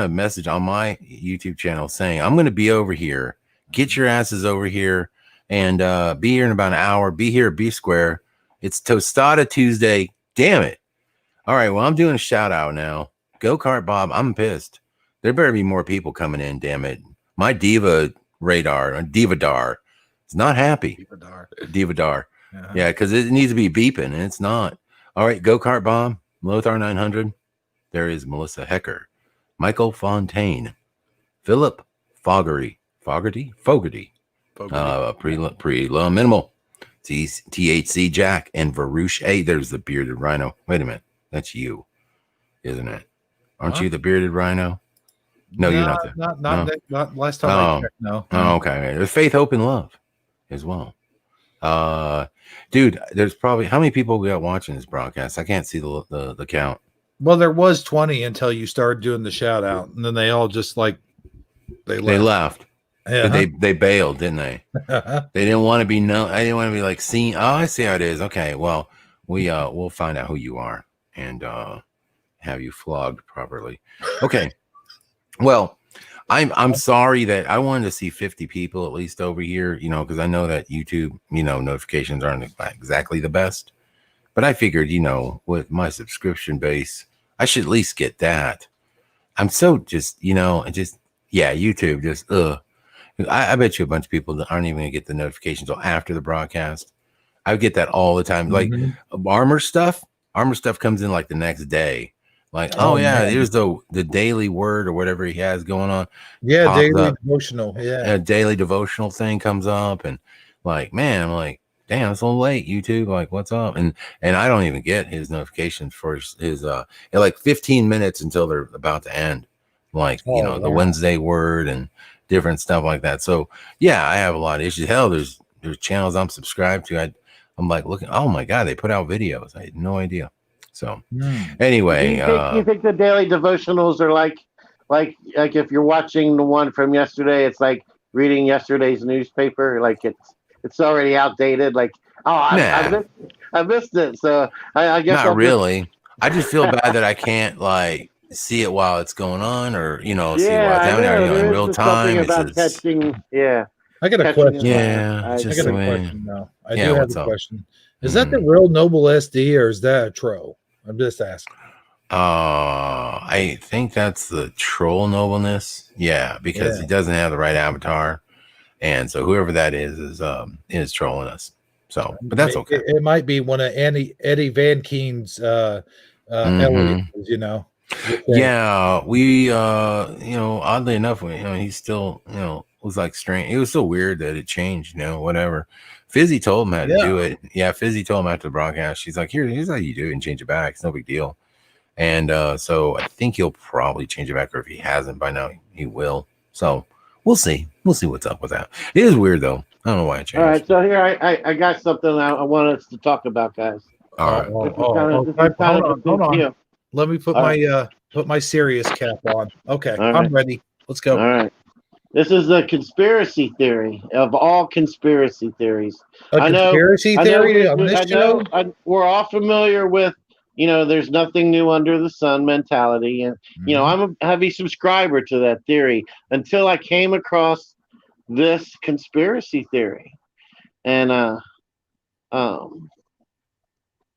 message on my YouTube channel saying I'm going to be over here. Get your asses over here and be here in about an hour. Be here at B Square. It's Tostada Tuesday. Damn it. All right. Well, I'm doing a shout out now. Go-Kart Bob. I'm pissed. There better be more people coming in. Damn it. My Diva Dar is not happy. Diva Dar. Yeah, because it needs to be beeping, and it's not. All right. Go-Kart Bob. Lothar 900. There is Melissa Hecker. Michael Fontaine. Philip Fogarty. Pre-low minimal. THC Jack and Varouche A. There's the bearded rhino. Wait a minute. That's you, isn't it? Aren't you the bearded rhino? No, you're not. Not last time I checked. No. Oh, okay. There's Faith, Hope, and Love as well. Dude, there's probably how many people we got watching this broadcast? I can't see the count. Well, there was 20 until you started doing the shout out, and then they all just like they left. Yeah. They bailed, didn't they? They didn't want to be known. I didn't want to be like seen. Oh, I see how it is. Okay, well, we'll find out who you are and have you flogged properly. Okay. Well, I'm sorry that I wanted to see 50 people at least over here, because I know that YouTube, notifications aren't exactly the best. But I figured, with my subscription base, I should at least get that. I'm so just, YouTube just I bet you a bunch of people that aren't even gonna get the notifications until after the broadcast. I would get that all the time. Like armor stuff comes in like the next day. Like, here's the daily word or whatever he has going on. Yeah, daily devotional. Yeah, a daily devotional thing comes up, and like, man, I'm like, damn, it's a little late, YouTube. Like, what's up? And I don't even get his notifications for his like 15 minutes until they're about to end. Like, the Wednesday word and different stuff like that. So yeah, I have a lot of issues. Hell, there's channels I'm subscribed to. I'm like looking, oh my God, they put out videos. I had no idea. So anyway, do you think the daily devotionals are like if you're watching the one from yesterday, it's like reading yesterday's newspaper, like it's already outdated. Like, I missed it. So I guess not really. I just feel bad that I can't like see it while it's going on, or see what's happening in real time. Catching, I got a question. Yeah, I got a question now. I do have a question. Is that the real Noble SD or is that a troll? I'm just asking. I think that's the troll nobleness. Yeah, because he doesn't have the right avatar, and so whoever that is trolling us. So, but that's okay. It might be one of Eddie Van Keen's aliases, you know. Yeah, we oddly enough, he's still, was like strange. It was so weird that it changed, whatever. Fizzy told him how to do it. Yeah, Fizzy told him after the broadcast. She's like, here's how you do it and change it back. It's no big deal. And so I think he'll probably change it back, or if he hasn't by now, he will. So we'll see. We'll see what's up with that. It is weird though. I don't know why it changed. All right, so here I got something I want us to talk about, guys. All right. Hold on. Let me put my serious cap on. Okay, right. I'm ready. Let's go. All right. This is the conspiracy theory of all conspiracy theories. Conspiracy theory on this show? We're all familiar with, there's nothing new under the sun mentality. And, I'm a heavy subscriber to that theory until I came across this conspiracy theory. And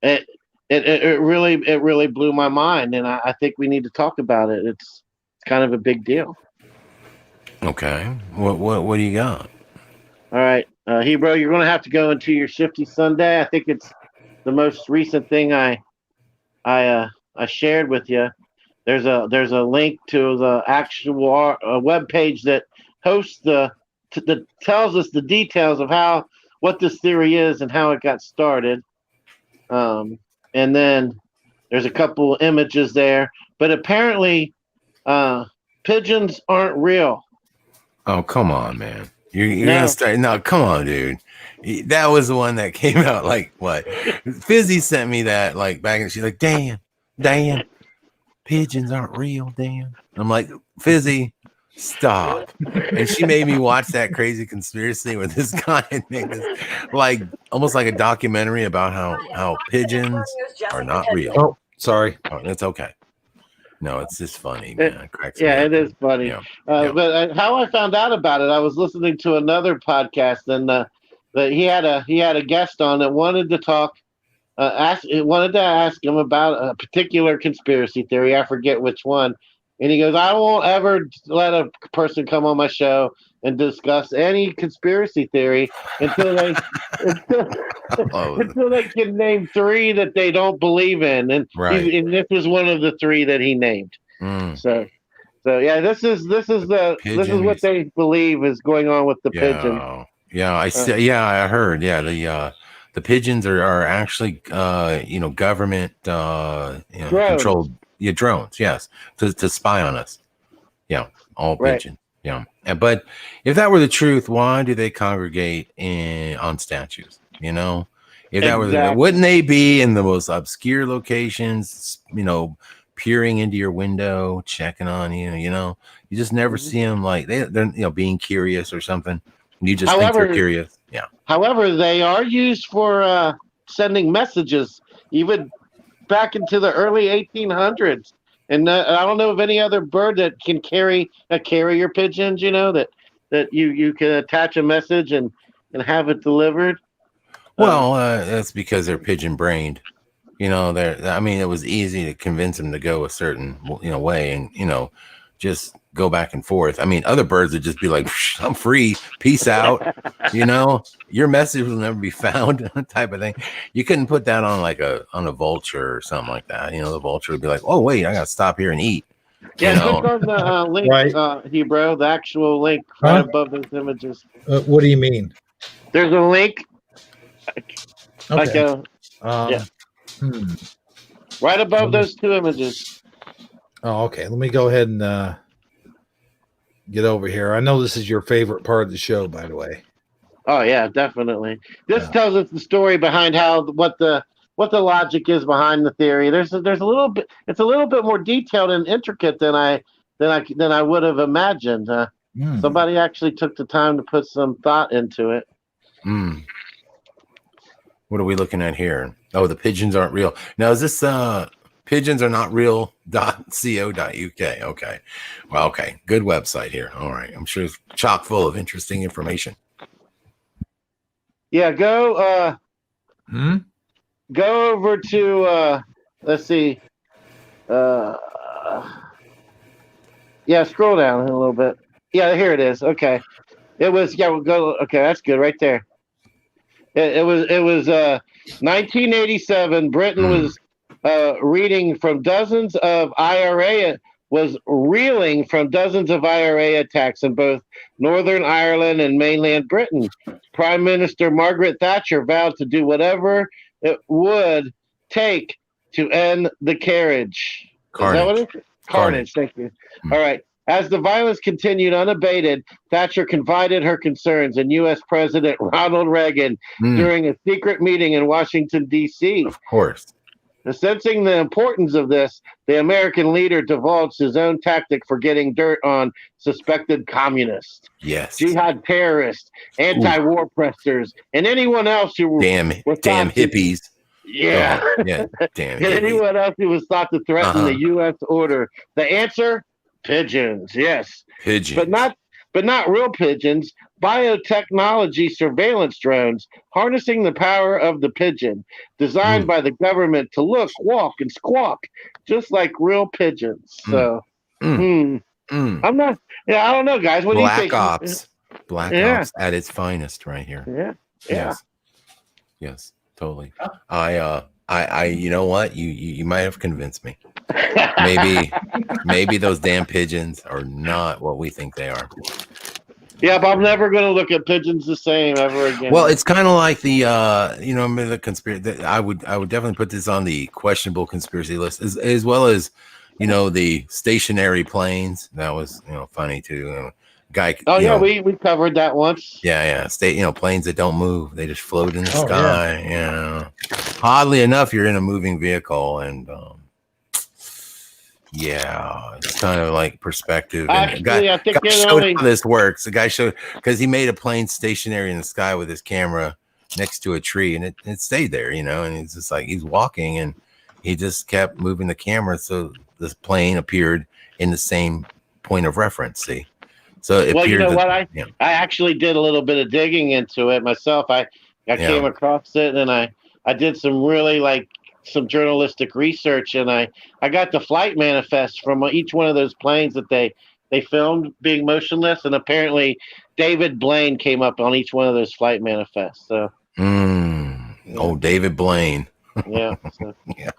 it really blew my mind. And I think we need to talk about it. It's kind of a big deal. Okay. What do you got? All right. Hebrew, you're going to have to go into your Shifty Sunday. I think it's the most recent thing I shared with you. There's a link to the actual web page that hosts that tells us the details of what this theory is and how it got started. And then there's a couple images there, but apparently pigeons aren't real. Oh, come on, man. You're gonna start. No, come on, dude. That was the one that came out like what? Fizzy sent me that like back, and she's like, Dan, pigeons aren't real, Dan. I'm like, Fizzy, stop. And she made me watch that crazy conspiracy where this guy made this like almost like a documentary about how pigeons are not real. Oh, sorry. Oh, that's okay. No, it's just funny, man. It is funny. Yeah. But how I found out about it, I was listening to another podcast, and he had a guest on that wanted to talk, wanted to ask him about a particular conspiracy theory. I forget which one, and he goes, "I won't ever let a person come on my show and discuss any conspiracy theory until they until they can name 3 that they don't believe in." And, and this is one of the 3 that he named. So yeah, this is what they believe is going on with the pigeon. Yeah, I heard. Yeah, the pigeons are actually government controlled drones. Yes, to spy on us. Yeah, all pigeons. Yeah, but if that were the truth, why do they congregate on statues? If that were, wouldn't they be in the most obscure locations? Peering into your window, checking on you. You just never see them like they're being curious or something. You just think they're curious. Yeah. However, they are used for sending messages, even back into the early 1800s. And I don't know of any other bird that can carry a carrier pigeons, that you can attach a message and have it delivered. Well, that's because they're pigeon brained. It was easy to convince them to go a certain, way and, just go back and forth. I mean, other birds would just be like, I'm free. Peace out. Your message will never be found type of thing. You couldn't put that on a vulture or something like that. The vulture would be like, oh, wait, I got to stop here and eat. Yeah, click on the link, Hebrew, the actual link right above those images. What do you mean? There's a link. Okay. Right above those 2 images. Oh, okay. Let me go ahead and get over here. I know this is your favorite part of the show, by the way. Oh yeah, definitely. This tells us the story behind what the logic is behind the theory. There's a little bit. It's a little bit more detailed and intricate than I would have imagined. Somebody actually took the time to put some thought into it. What are we looking at here? Oh, the pigeons aren't real. Now, is this pigeons are not real.co.uk? Okay. Well, okay. Good website here. All right. I'm sure it's chock full of interesting information. Yeah, go over to let's see. Yeah, scroll down a little bit. Yeah, here it is. Okay. It was we'll go okay, that's good right there. It was 1987. Britain was reeling from dozens of IRA attacks in both Northern Ireland and mainland Britain. Prime Minister Margaret Thatcher vowed to do whatever it would take to end the carnage. Carnage. Is that what it is? Carnage. Thank you. All right. As the violence continued unabated, Thatcher confided her concerns in U.S. President Ronald Reagan during a secret meeting in Washington, D.C. Of course. Sensing the importance of this, the American leader divulged his own tactic for getting dirt on suspected communists, jihad terrorists, anti-war pressers, and anyone else who damn hippies. Yeah. Yeah, damn. And anyone else who was thought to threaten the U.S. order. The answer: pigeons. Yes, pigeons, but not real pigeons. Biotechnology surveillance drones harnessing the power of the pigeon, designed by the government to look, walk, and squawk just like real pigeons. So, I'm not. Yeah, I don't know, guys. What do you think? Black Ops at its finest, right here. Yeah. Yes, totally. I you know what? You might have convinced me. Maybe those damn pigeons are not what we think they are. Yeah, but I'm never going to look at pigeons the same ever again. Well, it's kind of like the the conspiracy. I would definitely put this on the questionable conspiracy list, as well as the stationary planes. That was funny too. Guy. We covered that once. Yeah. Planes that don't move; they just float in the sky. Yeah. Oddly enough, you're in a moving vehicle, and it's kind of like perspective. Actually, I think how this works. The guy showed because he made a plane stationary in the sky with his camera next to a tree, and it stayed there. And it's just like he's walking, and he just kept moving the camera, so this plane appeared in the same point of reference. See. So it you know what? I actually did a little bit of digging into it myself. I came across it, and I did some really some journalistic research, and I got the flight manifest from each one of those planes that they filmed being motionless, and apparently David Blaine came up on each one of those flight manifests. So, David Blaine. Yeah. So. Yeah.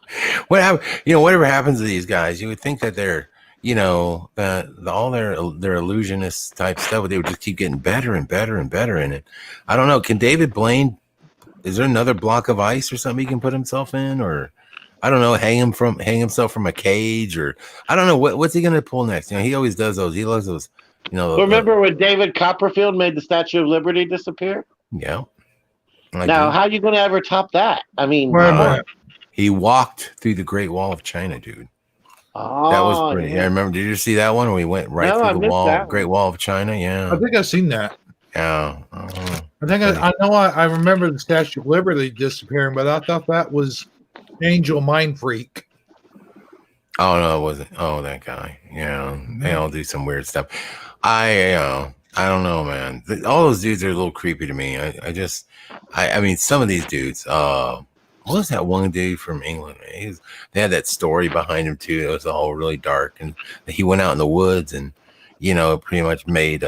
Whatever happens to these guys, you would think that they're all their illusionist type stuff, they would just keep getting better and better and better in it. I don't know. Can David Blaine? Is there another block of ice or something he can put himself in, or I don't know, hang himself from a cage, or I don't know what's he gonna pull next? He always does those. He loves those. Remember when David Copperfield made the Statue of Liberty disappear? Yeah. Now, how are you going to ever top that? I mean, he walked through the Great Wall of China, dude. Oh, that was pretty. Yeah. I remember. Did you see that one where we went through the wall, Great Wall of China? Yeah. I think I've seen that. Yeah. I think I know. I remember the Statue of Liberty disappearing, but I thought that was Angel Mind Freak. Oh no, it wasn't. Oh, that guy. Yeah, they all do some weird stuff. I don't know, man. All those dudes are a little creepy to me. I mean, some of these dudes. What was that one dude from England? They had that story behind him too. It was all really dark, and he went out in the woods and pretty much made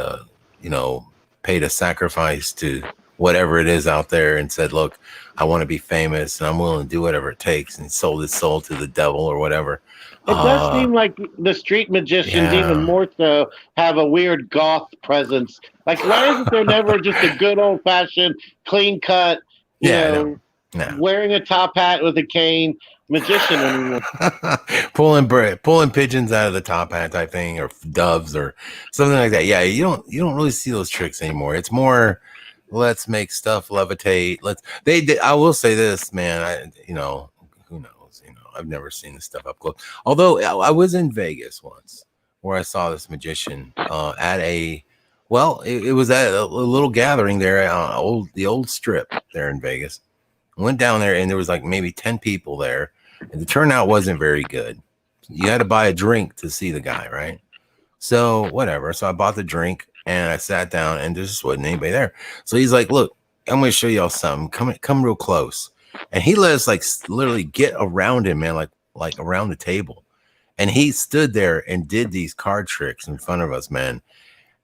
paid a sacrifice to whatever it is out there and said, look, I want to be famous and I'm willing to do whatever it takes, and sold his soul to the devil or whatever. It does seem like the street magicians even more so have a weird goth presence. Like, why isn't there never just a good old fashioned clean cut, wearing a top hat with a cane magician anymore? pulling pigeons out of the top hat type thing, or doves or something like that. Yeah, you don't really see those tricks anymore. It's more, let's make stuff levitate. I will say this, man. Who knows? I've never seen this stuff up close. Although I was in Vegas once, where I saw this magician at it was at a little gathering there on the old strip there in Vegas. I went down there and there was like maybe 10 people there, and the turnout wasn't very good. You had to buy a drink to see the guy, right? So whatever. So I bought the drink and I sat down, and there just wasn't anybody there. So he's like, look, I'm going to show y'all something. Come real close. And he let us like literally get around him, man, like around the table. And he stood there and did these card tricks in front of us, man.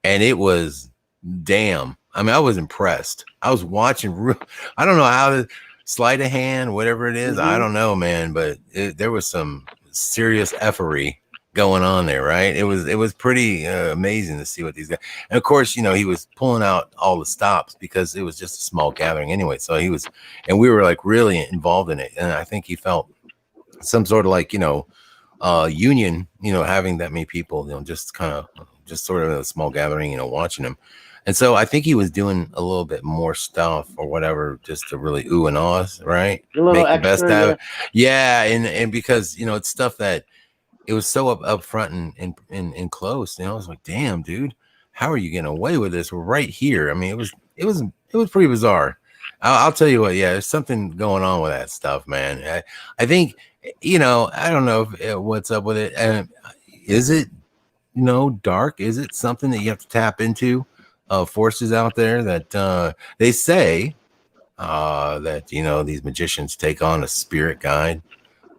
And it was damn. I mean, I was impressed. I was watching. I don't know how to sleight of hand, whatever it is. Mm-hmm. I don't know, man. But there was some serious effery going on there, right? It was pretty amazing to see what these guys. And of course, you know, he was pulling out all the stops because it was just a small gathering anyway. So he was, and we were like really involved in it. And I think he felt some sort of like, you know, union, you know, having that many people, you know, just kind of just sort of a small gathering, you know, watching him. And so I think he was doing a little bit more stuff or whatever, just to really ooh and ah us, right? Make the best out of it. Yeah. And because, you know, it's stuff that it was so up front and close, you know, I was like, damn, dude, how are you getting away with this? We're right here. I mean, it was pretty bizarre. I'll tell you what, yeah, there's something going on with that stuff, man. I think, you know, I don't know what's up with it. Is it, you know, dark? Is it something that you have to tap into? Forces out there that they say that, you know, these magicians take on a spirit guide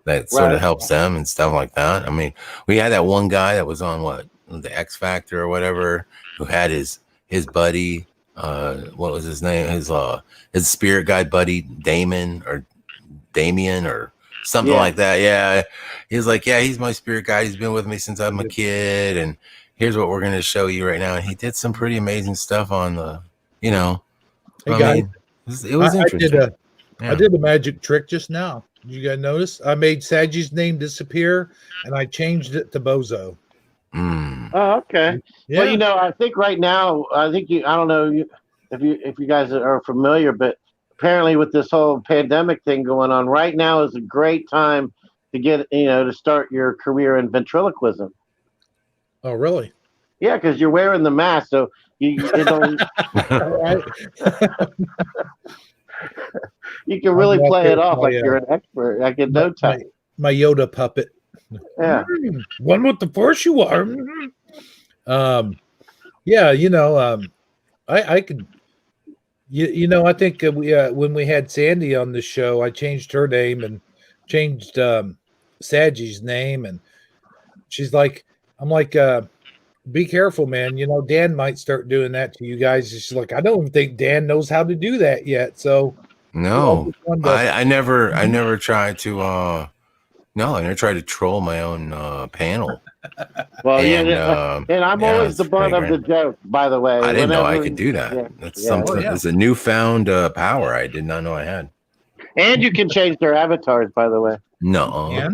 that sort of helps them and stuff like that. I mean, we had that one guy that was on the X Factor or whatever, who had his buddy. What was his name? His spirit guide buddy, Damien or something like that. Yeah. He's like, yeah, he's my spirit guide. He's been with me since I'm a kid. And here's what we're going to show you right now. And he did some pretty amazing stuff on the, you know. Hey, guys, it was interesting. I did a magic trick just now. Did you guys notice? I made Saji's name disappear and I changed it to Bozo. Oh, okay. Yeah. Well, you know, I think right now, I don't know if you guys are familiar, but apparently with this whole pandemic thing going on right now is a great time to get, you know, to start your career in ventriloquism. Oh, really? Yeah, because you're wearing the mask, so you don't. You can really play it off like you're an expert, like in no time. My Yoda puppet. Yeah. One with the Force you are. Yeah, you know, I could, you know, I think when we had Sandy on the show, I changed her name and changed Saji's name, and she's like, I'm like, be careful, man. You know, Dan might start doing that to you guys. She's like, I don't think Dan knows how to do that yet. So no, I never tried to no, I never tried to troll my own panel. Well, and I'm always the butt of the joke, by the way. I didn't know I could do that. Yeah, that's something. It's a newfound power I did not know I had. And you can change their avatars, by the way. No.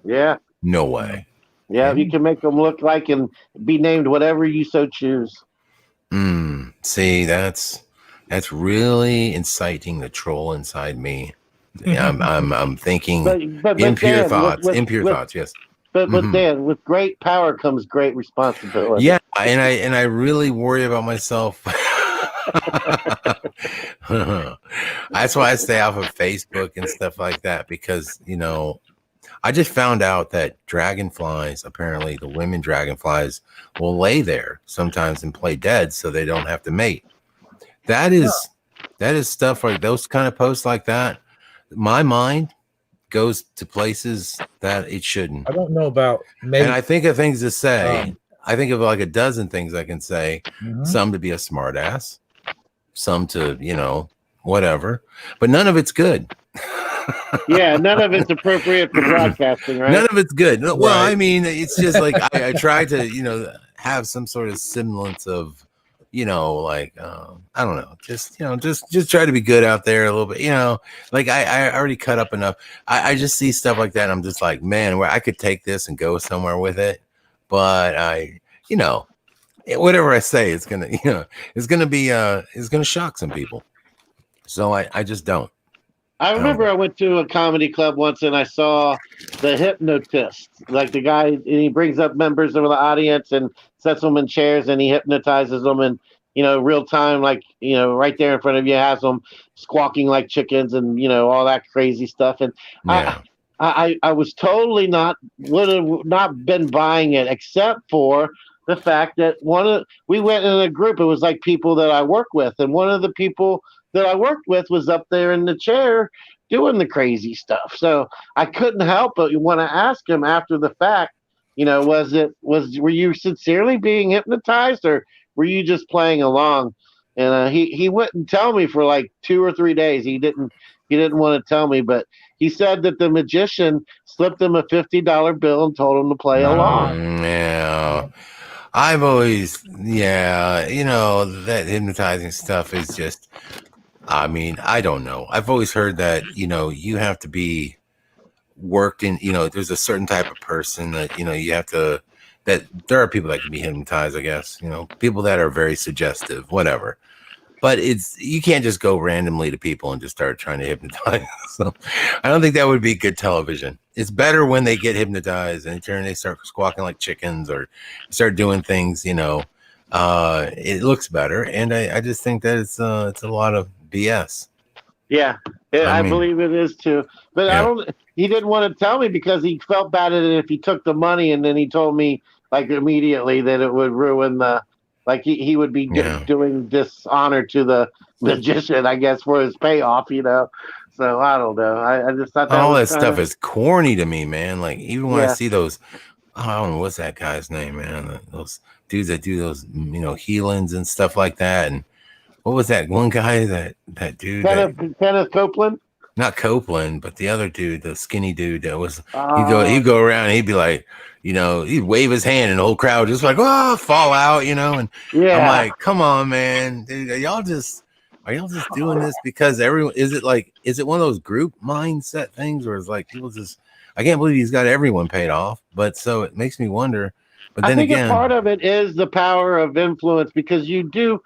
Yeah. No way. Yeah, you can make them look like and be named whatever you so choose. See, that's really inciting the troll inside me. I'm thinking impure thoughts. Yes. But Dan, with great power comes great responsibility. Yeah, and I really worry about myself. That's why I stay off of Facebook and stuff like that, because, you know, I just found out that dragonflies, apparently the women dragonflies, will lay there sometimes and play dead so they don't have to mate. That is stuff like those kind of posts like that. My mind goes to places that it shouldn't. I don't know about mate. And I think of things to say. I think of like a dozen things I can say. Some to be a smart ass, some to, you know, whatever, but none of it's good. Yeah, none of it's appropriate for broadcasting, right? None of it's good. Well, right. I mean, it's just like I try to, you know, have some sort of semblance of, you know, like I don't know, just, you know, just try to be good out there a little bit, you know. Like I already cut up enough. I just see stuff like that and I'm just like, man, where I could take this and go somewhere with it, but you know, whatever I say, it's gonna, you know, it's gonna shock some people. So I just don't. I remember I went to a comedy club once and I saw the hypnotist, like the guy, and he brings up members of the audience and sets them in chairs and he hypnotizes them and, you know, real time, like, you know, right there in front of you, has them squawking like chickens and, you know, all that crazy stuff. And yeah. I was totally would have not been buying it, except for the fact that we went in a group. It was like people that I work with, and one of the people that I worked with was up there in the chair doing the crazy stuff. So I couldn't help but want to ask him after the fact, were you sincerely being hypnotized, or were you just playing along? And he wouldn't tell me for like 2 or 3 days. He didn't want to tell me, but he said that the magician slipped him a $50 bill and told him to play along. Yeah. I've always, that hypnotizing stuff is just, I mean, I don't know. I've always heard that, you have to be worked in, there's a certain type of person that, you have to, that there are people that can be hypnotized, I guess, people that are very suggestive, whatever. But you can't just go randomly to people and just start trying to hypnotize. So I don't think that would be good television. It's better when they get hypnotized and they start squawking like chickens or start doing things, it looks better. And I just think that it's a lot of BS. Yeah, I believe it is too. But he didn't want to tell me because he felt bad at it if he took the money, and then he told me like immediately that it would ruin like he would be doing dishonor to the magician, I guess, for his payoff, So I don't know. I just thought all that stuff is corny to me, man. Like even when I see those, I don't know what's that guy's name, man. Those dudes that do those, healings and stuff like that. And what was that one guy that dude? Kenneth Copeland. Not Copeland, but the other dude, the skinny dude that was. He'd go around and he'd be like, he'd wave his hand and the whole crowd just like, fall out, And I'm like, come on, man, dude, are y'all just doing this because everyone? Is it one of those group mindset things, or is like people just? I can't believe he's got everyone paid off, but so it makes me wonder. But then again, part of it is the power of influence because you do.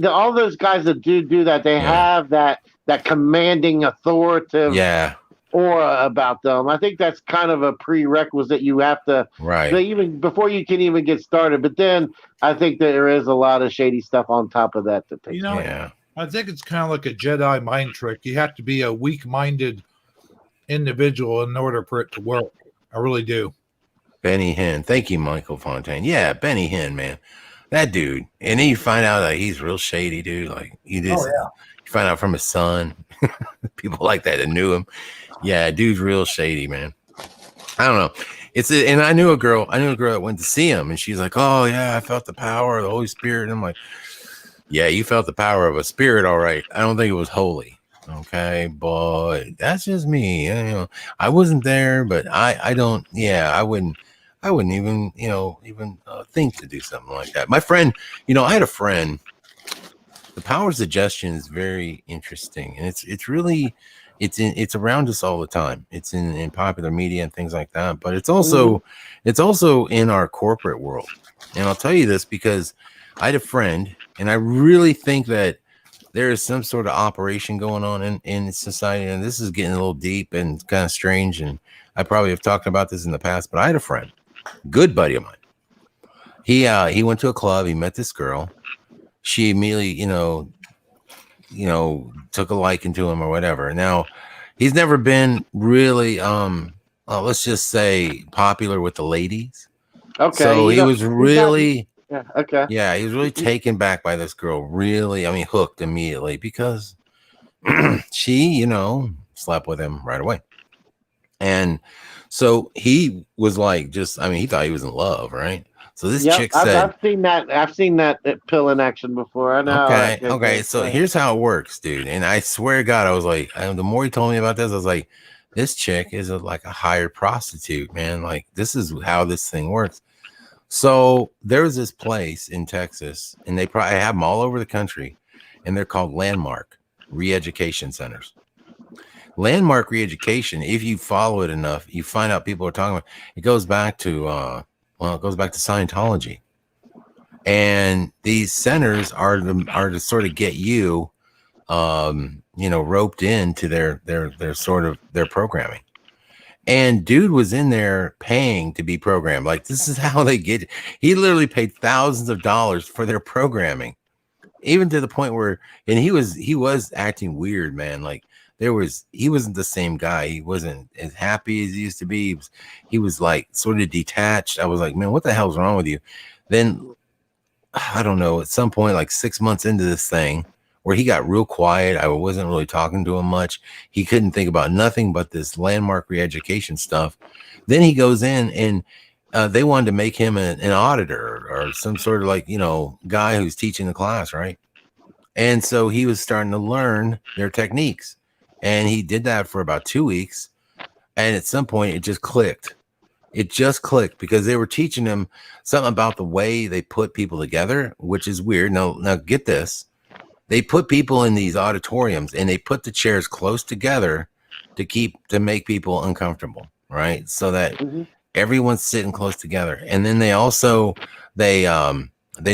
All those guys that do that, they have that commanding, authoritative aura about them. I think that's kind of a prerequisite you have to, even before you can even get started. But then I think that there is a lot of shady stuff on top of that. I think it's kind of like a Jedi mind trick. You have to be a weak-minded individual in order for it to work. I really do. Benny Hinn. Thank you, Michael Fontaine. Yeah, Benny Hinn, man. That dude. And then you find out that he's real shady, dude. Like you find out from his son. People like that knew him. Yeah, dude's real shady, man. I don't know. And I knew a girl that went to see him, and she's like, "Oh yeah, I felt the power of the Holy Spirit." And I'm like, "Yeah, you felt the power of a spirit, all right. I don't think it was holy, okay, but that's just me. I wasn't there, but I don't. Yeah, I wouldn't even think to do something like that. My friend, I had a friend. The power of suggestion is very interesting, and it's really it's around us all the time. It's in popular media and things like that, but it's also in our corporate world. And I'll tell you this because I had a friend, and I really think that there is some sort of operation going on in society, and this is getting a little deep and kind of strange. And I probably have talked about this in the past, but I had a friend, good buddy of mine. He went to a club. He met this girl. She immediately, took a liking to him or whatever. Now, he's never been really, let's just say, popular with the ladies. Okay. So he was really, he was really taken back by this girl. Really, hooked immediately because she, slept with him right away. And so he was like, he thought he was in love, right? So this chick said, I've seen that pill in action before. I know. Okay. So here's how it works, dude. And I swear to God, I was like, the more he told me about this, I was like, this chick is like a hired prostitute, man. Like, this is how this thing works. So there's this place in Texas, and they probably have them all over the country, and they're called Landmark Re-Education Centers. Landmark Re-Education, if you follow it enough, you find out people are talking about it. Goes back to Scientology, and these centers are to sort of get you, roped into their sort of their programming. And dude was in there paying to be programmed. Like, this is how they get it. He literally paid thousands of dollars for their programming, even to the point where, and he was acting weird, man. Like, he wasn't the same guy. He wasn't as happy as he used to be. He was like sort of detached. I was like, man, what the hell's wrong with you? Then I don't know, at some point, like 6 months into this thing, where he got real quiet. I wasn't really talking to him much. He couldn't think about nothing but this landmark re-education stuff. Then he goes in and they wanted to make him an auditor or some sort of like, guy who's teaching the class, right? And so he was starting to learn their techniques. And he did that for about 2 weeks. And at some point, it just clicked. It just clicked because they were teaching him something about the way they put people together, which is weird. Now get this. They put people in these auditoriums and they put the chairs close together to make people uncomfortable, right? So that everyone's sitting close together. And then they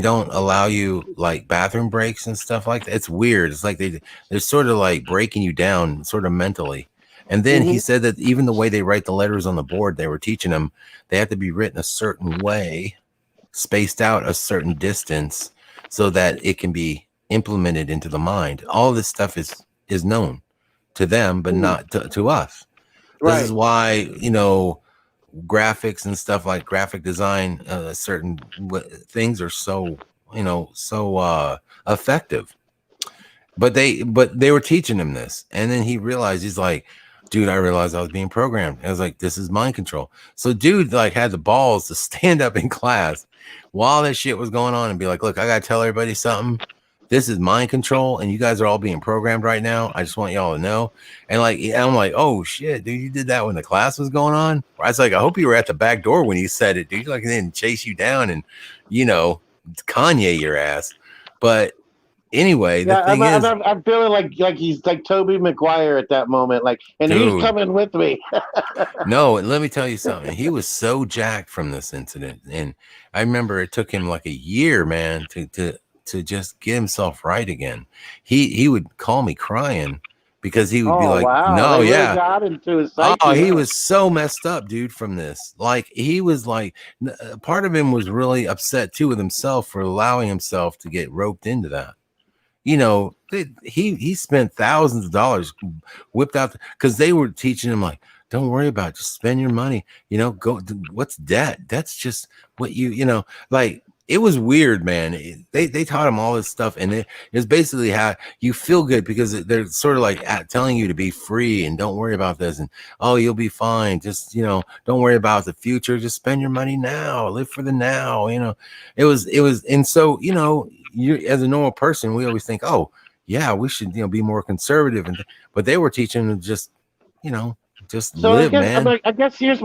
don't allow you like bathroom breaks and stuff like that. It's weird. It's like they're sort of like breaking you down sort of mentally. And then he said that even the way they write the letters on the board, they were teaching them, they have to be written a certain way, spaced out a certain distance so that it can be implemented into the mind. All this stuff is known to them, but not to us. Right. This is why, graphics and stuff like graphic design, certain things are so effective. But they were teaching him this, and then he realized, he's like, dude, I realized I was being programmed. I was like, this is mind control. So dude like had the balls to stand up in class while this shit was going on and be like, look, I gotta tell everybody something. This is mind control, and you guys are all being programmed right now. I just want y'all to know. And I'm like, oh shit, dude, you did that when the class was going on? I was like, I hope you were at the back door when you said it, dude. Like, they didn't chase you down and Kanye your ass. But anyway, the thing is, I'm feeling like he's like Toby Maguire at that moment, and dude, he's coming with me. No, let me tell you something. He was so jacked from this incident, and I remember it took him like a year, man, to just get himself right again. He would call me crying because he would be like, wow. "No, they yeah." Really got into his psyche. He was so messed up, dude, from this. Like, he was like, part of him was really upset too with himself for allowing himself to get roped into that. He spent thousands of dollars, whipped out because they were teaching him like, don't worry about it, just spend your money. Go. What's debt? That's just what like. It was weird, man. They taught him all this stuff, and it's basically how you feel good because they're sort of like telling you to be free and don't worry about this, and you'll be fine. Just don't worry about the future. Just spend your money now. Live for the now. It was, and so you as a normal person, we always think, oh yeah, we should be more conservative, but they were teaching them just live, man. I guess here's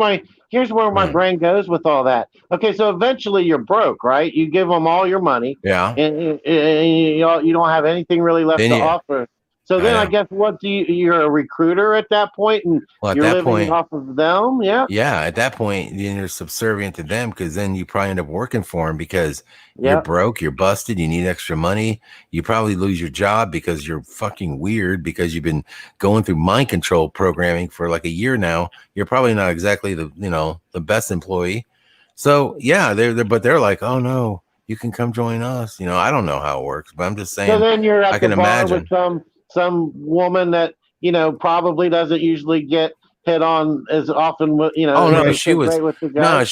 where my brain goes with all that. Okay, so eventually you're broke, right? You give them all your money, and you don't have anything really left to offer. So then I guess you're a recruiter at that point, and you're living off of them, yeah. Yeah, at that point, then you're subservient to them because then you probably end up working for them because you're broke, you're busted, you need extra money. You probably lose your job because you're fucking weird because you've been going through mind control programming for like a year now. You're probably not exactly the best employee. So yeah, they're like, oh no, you can come join us. I don't know how it works, but I'm just saying. So then you're at the bar with some woman that probably doesn't usually get hit on as often. Oh no, she was. This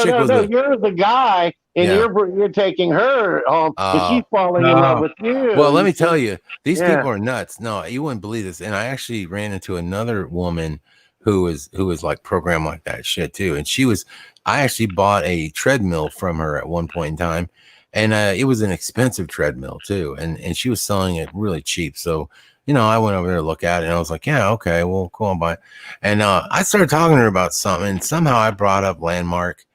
chick was. No, you're the guy, and you're taking her home, but she's falling in love with you. Well, let me tell you, these people are nuts. No, you wouldn't believe this. And I actually ran into another woman who was like programmed like that shit too. And I actually bought a treadmill from her at one point in time. And it was an expensive treadmill too. And she was selling it really cheap. So, I went over there to look at it and I was like, yeah, okay, well, cool, I'll buy it. And I started talking to her about something. And somehow I brought up Landmark,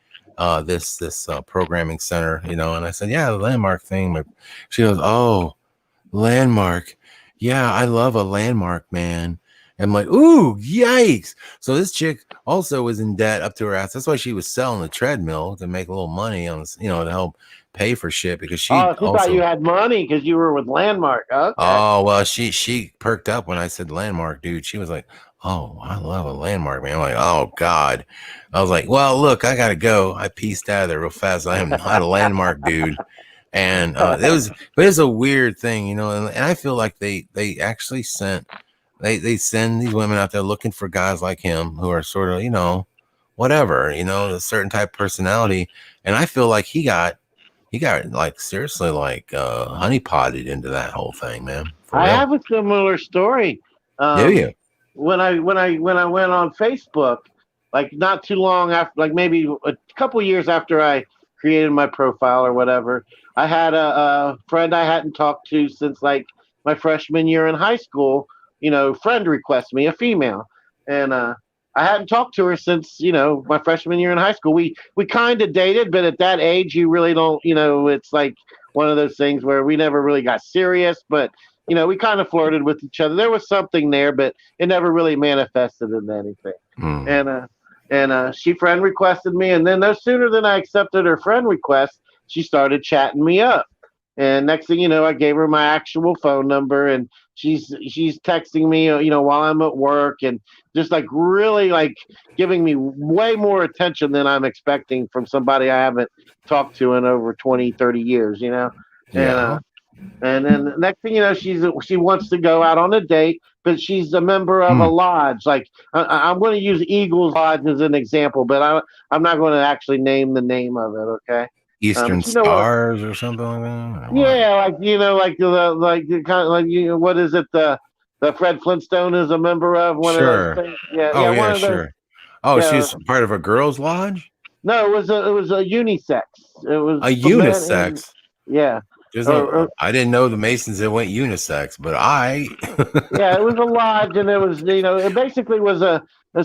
this programming center, and I said, yeah, the Landmark thing. She goes, oh, Landmark. Yeah, I love a Landmark, man. I'm like, ooh, yikes. So this chick also was in debt up to her ass. That's why she was selling the treadmill to make a little money on, to help pay for shit because she thought you had money because you were with Landmark. Okay. Oh, well, she perked up when I said Landmark, dude. She was like, oh, I love a Landmark, man. I'm like, oh God. I was like, well, look, I gotta go. I pieced out of there real fast. I am not a Landmark dude. And but it's a weird thing, and I feel like they actually they send these women out there looking for guys like him who are sort of, whatever, a certain type of personality. And I feel like he got like seriously like honey potted into that whole thing, man. I have a similar story. Do you? When I went on Facebook, like not too long after, like maybe a couple years after I created my profile or whatever, I had a friend I hadn't talked to since like my freshman year in high school. Friend request me, a female, and I hadn't talked to her since my freshman year in high school. We kind of dated, but at that age, you really don't. It's like one of those things where we never really got serious, but we kind of flirted with each other. There was something there, but it never really manifested into anything. And she friend requested me, and then no sooner than I accepted her friend request, she started chatting me up. And next thing you know, I gave her my actual phone number, and she's texting me, while I'm at work, and just like really like giving me way more attention than I'm expecting from somebody I haven't talked to in over 20, 30 years, Yeah. And then the next thing you know, she wants to go out on a date, but she's a member of a lodge. Like I'm going to use Eagles Lodge as an example, but I'm not going to actually name the name of it. Okay. Eastern Stars or something like that. Yeah, like the kind of like what is it? The Fred Flintstone is a member of one of those things. Yeah, oh, yeah, one of those. Oh, she's part of a girls' lodge. No, it was a unisex. It was a unisex. Yeah. I didn't know the Masons that went unisex, but yeah, it was a lodge, and it was it basically was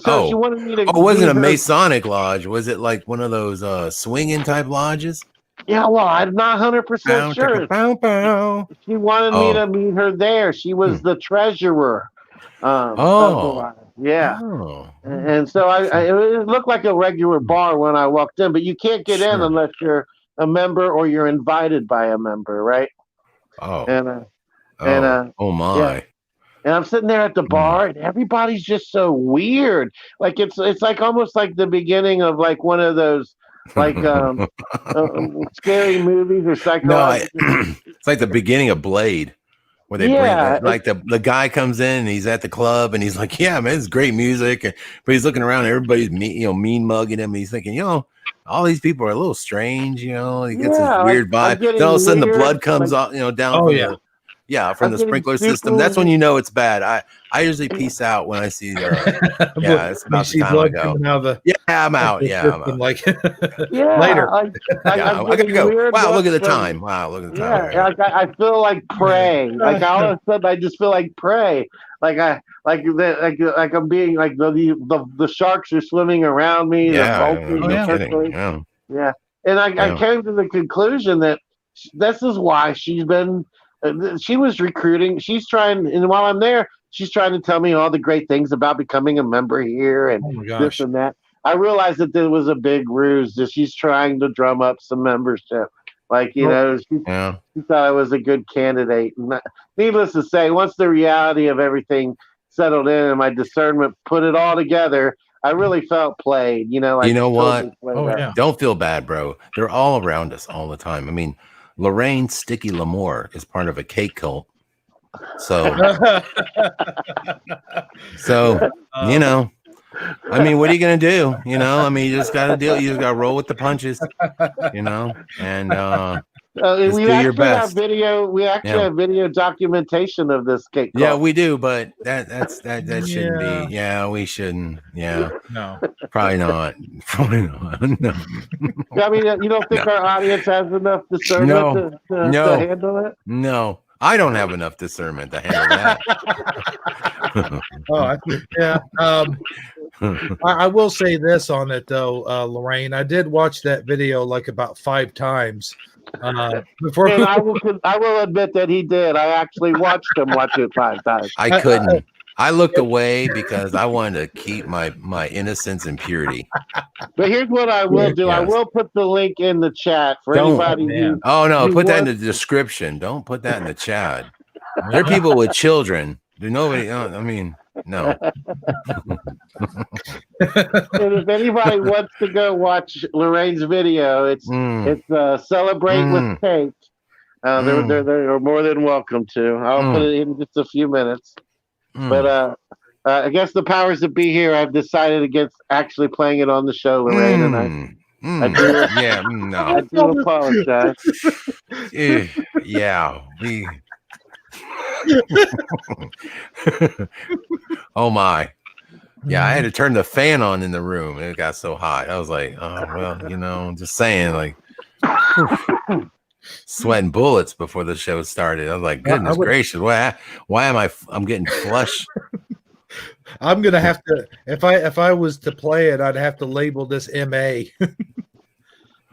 she wanted me to. Oh, it wasn't a Masonic lodge. Was it like one of those swinging type lodges? Yeah, well, I'm not 100% sure. She wanted me to meet her there. She was the treasurer. Of the lodge. Yeah. And so it looked like a regular bar when I walked in, but you can't get in unless you're a member or you're invited by a member, right? Oh. Oh my. Yeah. And I'm sitting there at the bar, and everybody's just so weird. Like it's like almost like the beginning of like one of those like scary movies or psychological. No, it's like the beginning of Blade, where they bring like the guy comes in and he's at the club and he's like, "Yeah, man, it's great music," but he's looking around, and everybody's mean mugging him, and he's thinking, all these people are a little strange, he gets this weird vibe. Then all of a sudden the blood comes out, down from the sprinkler system. That's when you know it's bad. I usually peace out when I see it's about the time I go. I'm out. Yeah, I'm out. Like later. I gotta go. Wow, look at the time. Yeah, I feel like prey. Like all of a sudden I just feel like prey. Like I'm being like the sharks are swimming around me. Yeah, And I came to the conclusion that this is why she was recruiting. She's trying, and while I'm there, she's trying to tell me all the great things about becoming a member here and this and that. I realized that there was a big ruse that she's trying to drum up some membership. Like, she thought I was a good candidate. Needless to say, once the reality of everything settled in and my discernment put it all together, I really felt played. You know what? Don't feel bad, bro. They're all around us all the time. I mean, Lorraine Sticky Lamore is part of a cake cult. So, I mean, what are you going to do? You just got to deal. You just got to roll with the punches, and we do your best. Have video documentation of this cake cult. Yeah, we do, but that shouldn't be. Yeah, we shouldn't. Yeah. No. Probably not. No. I mean, you don't think our audience has enough discernment to handle it? No. I don't have enough discernment to handle that. I will say this on it though, Lorraine. I did watch that video like about 5 times. Before and I will admit that he did. I actually watched him watch it 5 times. I couldn't. I looked away because I wanted to keep my innocence and purity. But here's what I will do. Yes. I will put the link in the chat for anybody. Put that in the description. Don't put that in the chat. There are people with children. There's nobody. I mean, no. And if anybody wants to go watch Lorraine's video, it's Celebrate with Cake. They're more than welcome to. I'll put it in just a few minutes. But I guess the powers that be here, I've decided against actually playing it on the show, Lorraine, and I do apologize. Oh my. Yeah, I had to turn the fan on in the room. It got so hot. I was like, oh well, I'm just saying, like sweating bullets before the show started. I was like, goodness gracious, why am I'm getting flush? I'm gonna have to if I was to play it, I'd have to label this MA.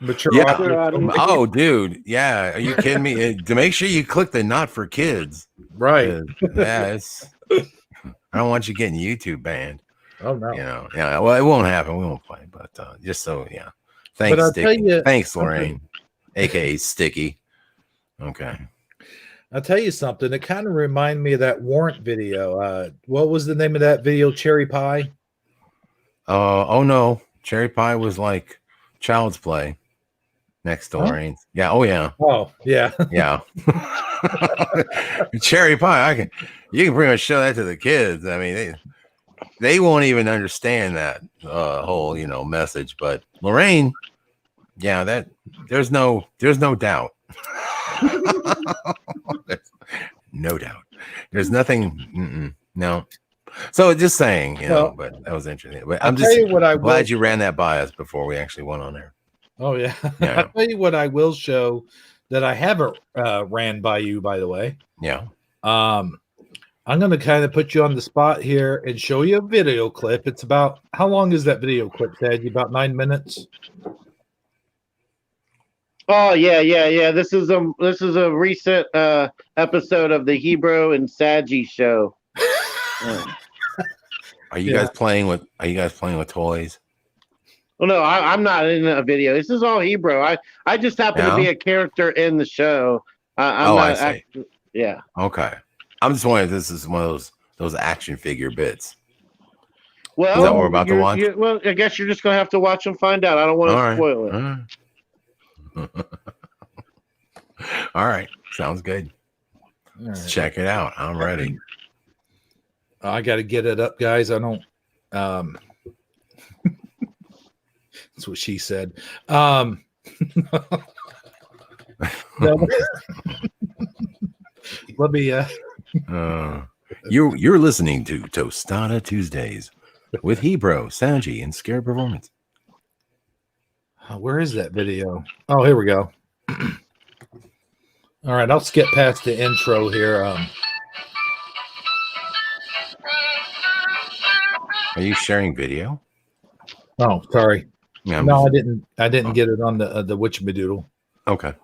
Mature. Yeah. Oh, dude. Yeah. Are you kidding me? To make sure you click the not for kids. Right. Yeah. I don't want you getting YouTube banned. Oh no. Yeah. Well, it won't happen. We won't play, but just so yeah. Thanks, Sticky. Thanks, Lorraine, aka Sticky. Okay. I'll tell you something. It kind of reminded me of that Warrant video. What was the name of that video? Cherry Pie. Oh no, Cherry Pie was like Child's Play. Next door, huh? Yeah. Oh yeah. Oh yeah. Yeah. Cherry Pie. You can pretty much show that to the kids. I mean, they won't even understand that whole message. But Lorraine, yeah, there's no doubt. No doubt. There's nothing. No. So just saying, but that was interesting. But I'm just glad you ran that by us before we actually went on there. Oh yeah. I'll tell you what I will show that I haven't ran by you, by the way. Yeah. I'm going to kind of put you on the spot here and show you a video clip. It's about, how long is that video clip, Ted? About 9 minutes. Oh yeah. This is a recent episode of the Hebrew and Sadji show. Are you guys playing with toys? Well, no, I'm not in a video. This is all Hebrew. I just happen to be a character in the show. I see. Yeah. Okay. I'm just wondering if this is one of those action figure bits. Well, is that what we're about to watch? Well, I guess you're just gonna have to watch and find out. I don't want to spoil it. All right. Sounds good. Let's check it out. I'm ready. I got to get it up, guys. I don't. That's what she said. Let me. You're listening to Tostada Tuesdays with Hebrew, Sanji, and Scarabperformance. Where is that video? Oh, here we go. All right, I'll skip past the intro here. Are you sharing video? Oh, sorry. Yeah, no, I didn't get it on the Witchmadoodle. Okay.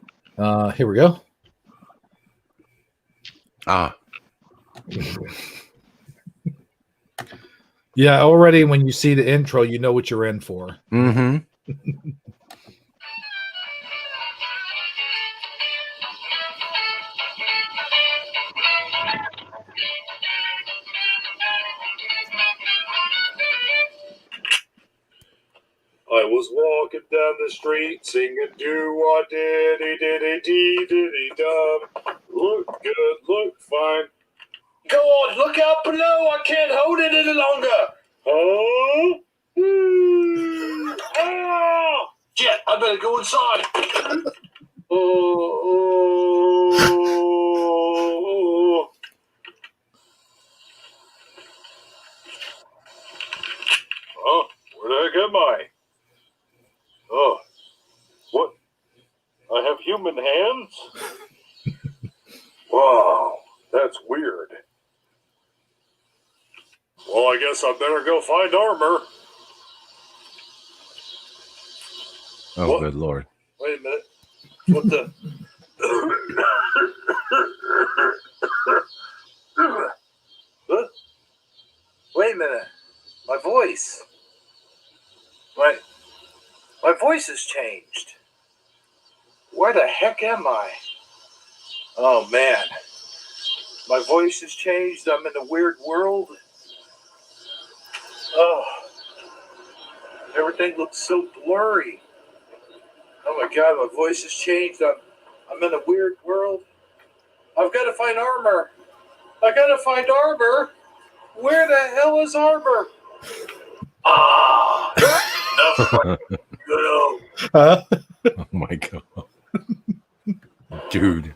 Here we go. Yeah, already when you see the intro, you know what you're in for. Mm-hmm. I was walking down the street singing do-wah-diddy-diddy-dee-diddy-dum. Look good, look fine. Go on, look out below. I can't hold it any longer. Huh? Ah! Yeah, I better go inside. Oh. Huh? Where the heck am I? Oh, what? I have human hands? Wow, that's weird. Well, I guess I better go find armor. Oh, what? Good Lord. Wait a minute. What the? What? Wait a minute. My voice. My voice has changed. Where the heck am I? Oh, man. My voice has changed. I'm in a weird world. Oh. Everything looks so blurry. Oh, my God. My voice has changed. I'm in a weird world. I've got to find armor. I got to find armor. Where the hell is armor? Ah. Good. Oh my God, dude.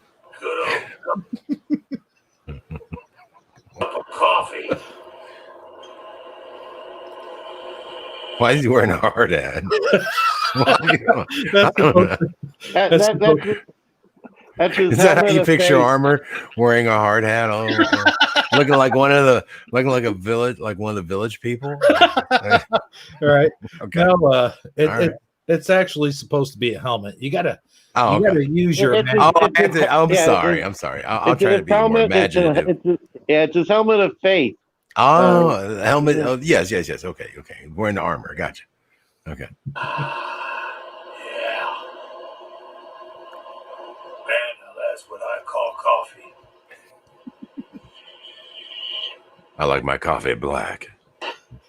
Why is he wearing a hard hat? Is that how you picture Armor wearing a hard hat? Looking like one of the one of the village people. Right. Okay. No, it's actually supposed to be a helmet. You gotta use your. I'm sorry. I'll try to be more imaginative. It's his helmet of faith. Oh, helmet. Oh, yes. Okay. Wearing the armor. Gotcha. Okay. Yeah. Man, that's what I call coffee. I like my coffee black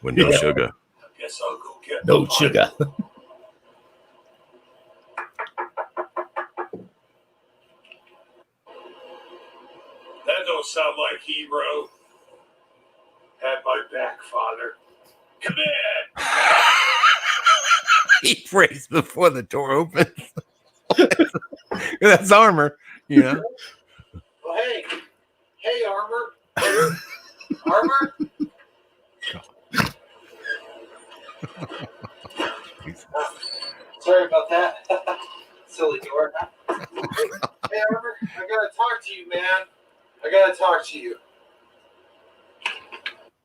with no sugar. I guess I'll go get no sugar. That don't sound like Hero. Had my back, Father. Come in. He prays before the door opens. That's Armor, you know. Well, hey, Armor. Armor. Sorry about that. Silly door. Hey, Armor, I gotta talk to you, man. I gotta talk to you.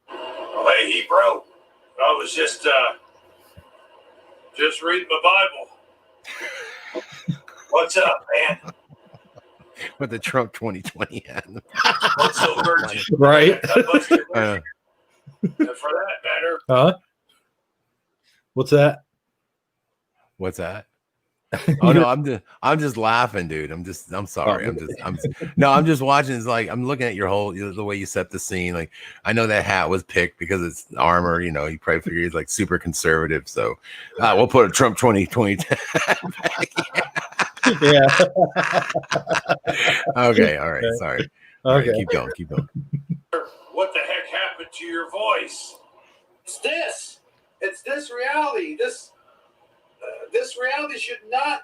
Oh, hey, Hebrew. I was just reading my Bible. What's up, man? With the Trump 2020 hat. What's so virgin? Right. And for that matter. Huh? What's that? What's that? Oh no, I'm just laughing, dude. I'm sorry. I'm just watching. It's like I'm looking at the way you set the scene. Like I know that hat was picked because it's Armor. You know, you probably figure he's like super conservative. So we'll put a Trump 2020 back. Yeah. Okay. All right. Sorry. Okay. Right, keep going. What the heck happened to your voice? It's this reality. This reality should not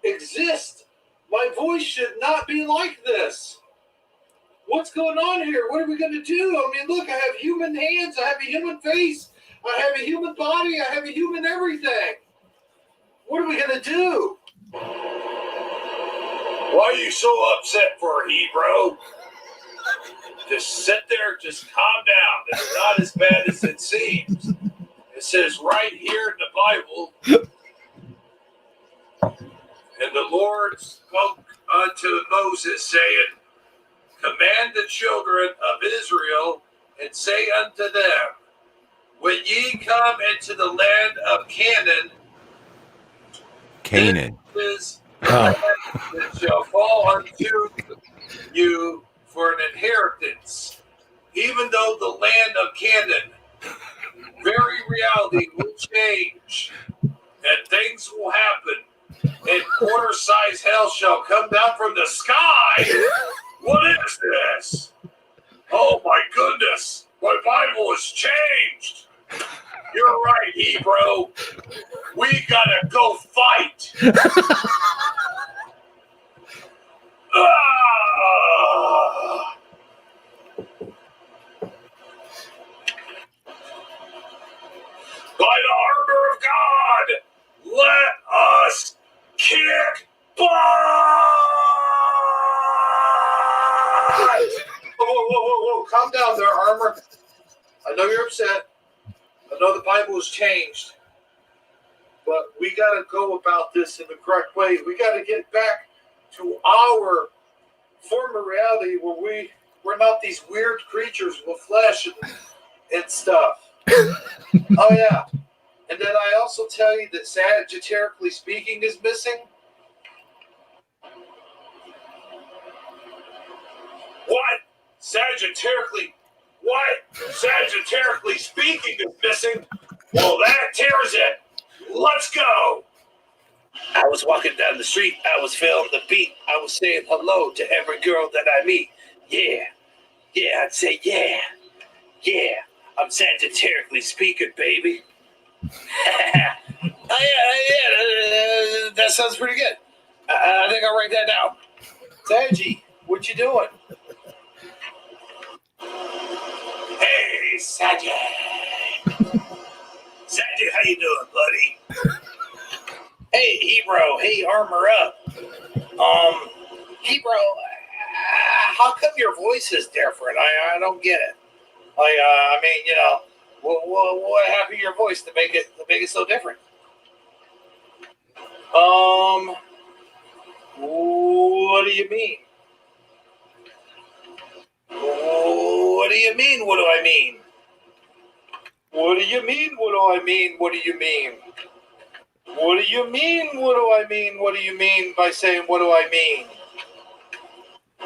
exist. My voice should not be like this. What's going on here? What are we going to do? I mean, look, I have human hands. I have a human face. I have a human body. I have a human everything. What are we going to do? Why are you so upset for, Hebrew? Just sit there. Just calm down. It's not as bad as it seems. It says right here in the Bible, and the Lord spoke unto Moses, saying, command the children of Israel, and say unto them, when ye come into the land of Canaan, this is the land that shall fall unto you for an inheritance, even though the land of Canaan, very reality will change, and things will happen, and quarter-size hell shall come down from the sky. What is this? Oh my goodness, my Bible has changed. You're right, Hebrew. We gotta go fight. By the armor of God, let us kick butt! Whoa. Calm down there, Armor. I know you're upset. I know the Bible has changed. But we got to go about this in the correct way. We got to get back to our former reality where we're not these weird creatures with flesh and stuff. Oh, yeah. And then I also tell you that Sagittarially speaking is missing. What? Sagittarially speaking is missing? Well, that tears it. Let's go. I was walking down the street. I was feeling the beat. I was saying hello to every girl that I meet. Yeah, I'd say yeah. I'm Sagittarially speaking, baby. That sounds pretty good. I think I'll write that down. Saggy, what you doing? Hey, Saggy. Sandy, how you doing, buddy? Hey, Hebrew. Hey, Armor Up. Hebrew, how come your voice is different? I don't get it. I mean, you know, what happened to your voice to make it so different? What do you mean? What do you mean? What do I mean? What do you mean? What do I mean? What do you mean? What do you mean? What do I mean? What do you mean by saying what do I mean?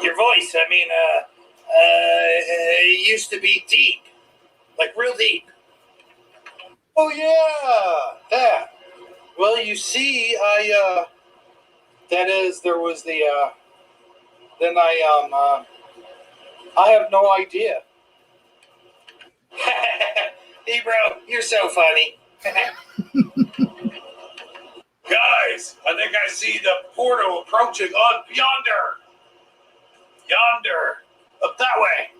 Your voice, I mean, it used to be deep, like real deep. Oh yeah, that. Well, you see, there was the, then I have no idea. Hey, bro, you're so funny. Guys, I think I see the portal approaching on yonder. Yonder. Up that way.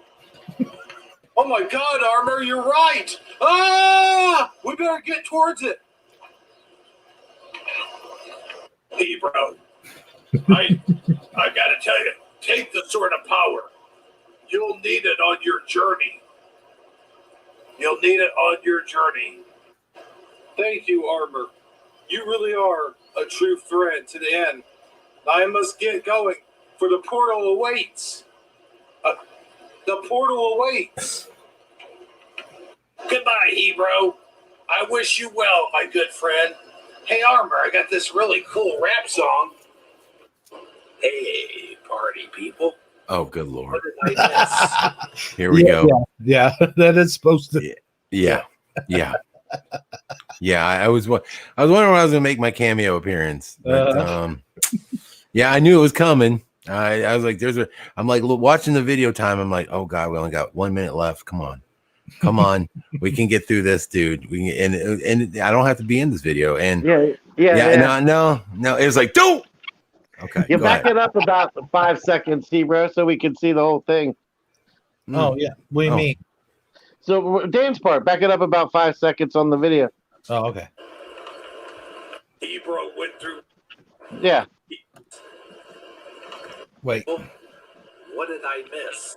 Oh my God, Armor, you're right. Ah! We better get towards it. Hey, bro. I gotta tell you, take the Sword of Power. You'll need it on your journey. You'll need it on your journey. Thank you, Armor. You really are a true friend to the end. I must get going, for the portal awaits. The portal awaits. Goodbye, Hebrew. I wish you well, my good friend. Hey, Armor, I got this really cool rap song. Hey, party people. Oh, good Lord. What did I miss? Here we go. Yeah, that is supposed to. Yeah. I was wondering when I was gonna make my cameo appearance. But, yeah, I knew it was coming. I was like, I'm like watching the video time. I'm like, oh God, we only got 1 minute left. Come on, we can get through this, dude. We can, and I don't have to be in this video. And yeah. No. It was like, don't. Okay, you back it up about 5 seconds, Hebrew, so we can see the whole thing. Oh yeah, what do you mean? So Dan's part, back it up about 5 seconds on the video. Oh, okay. Hebrew went through. Yeah. Wait. What did I miss?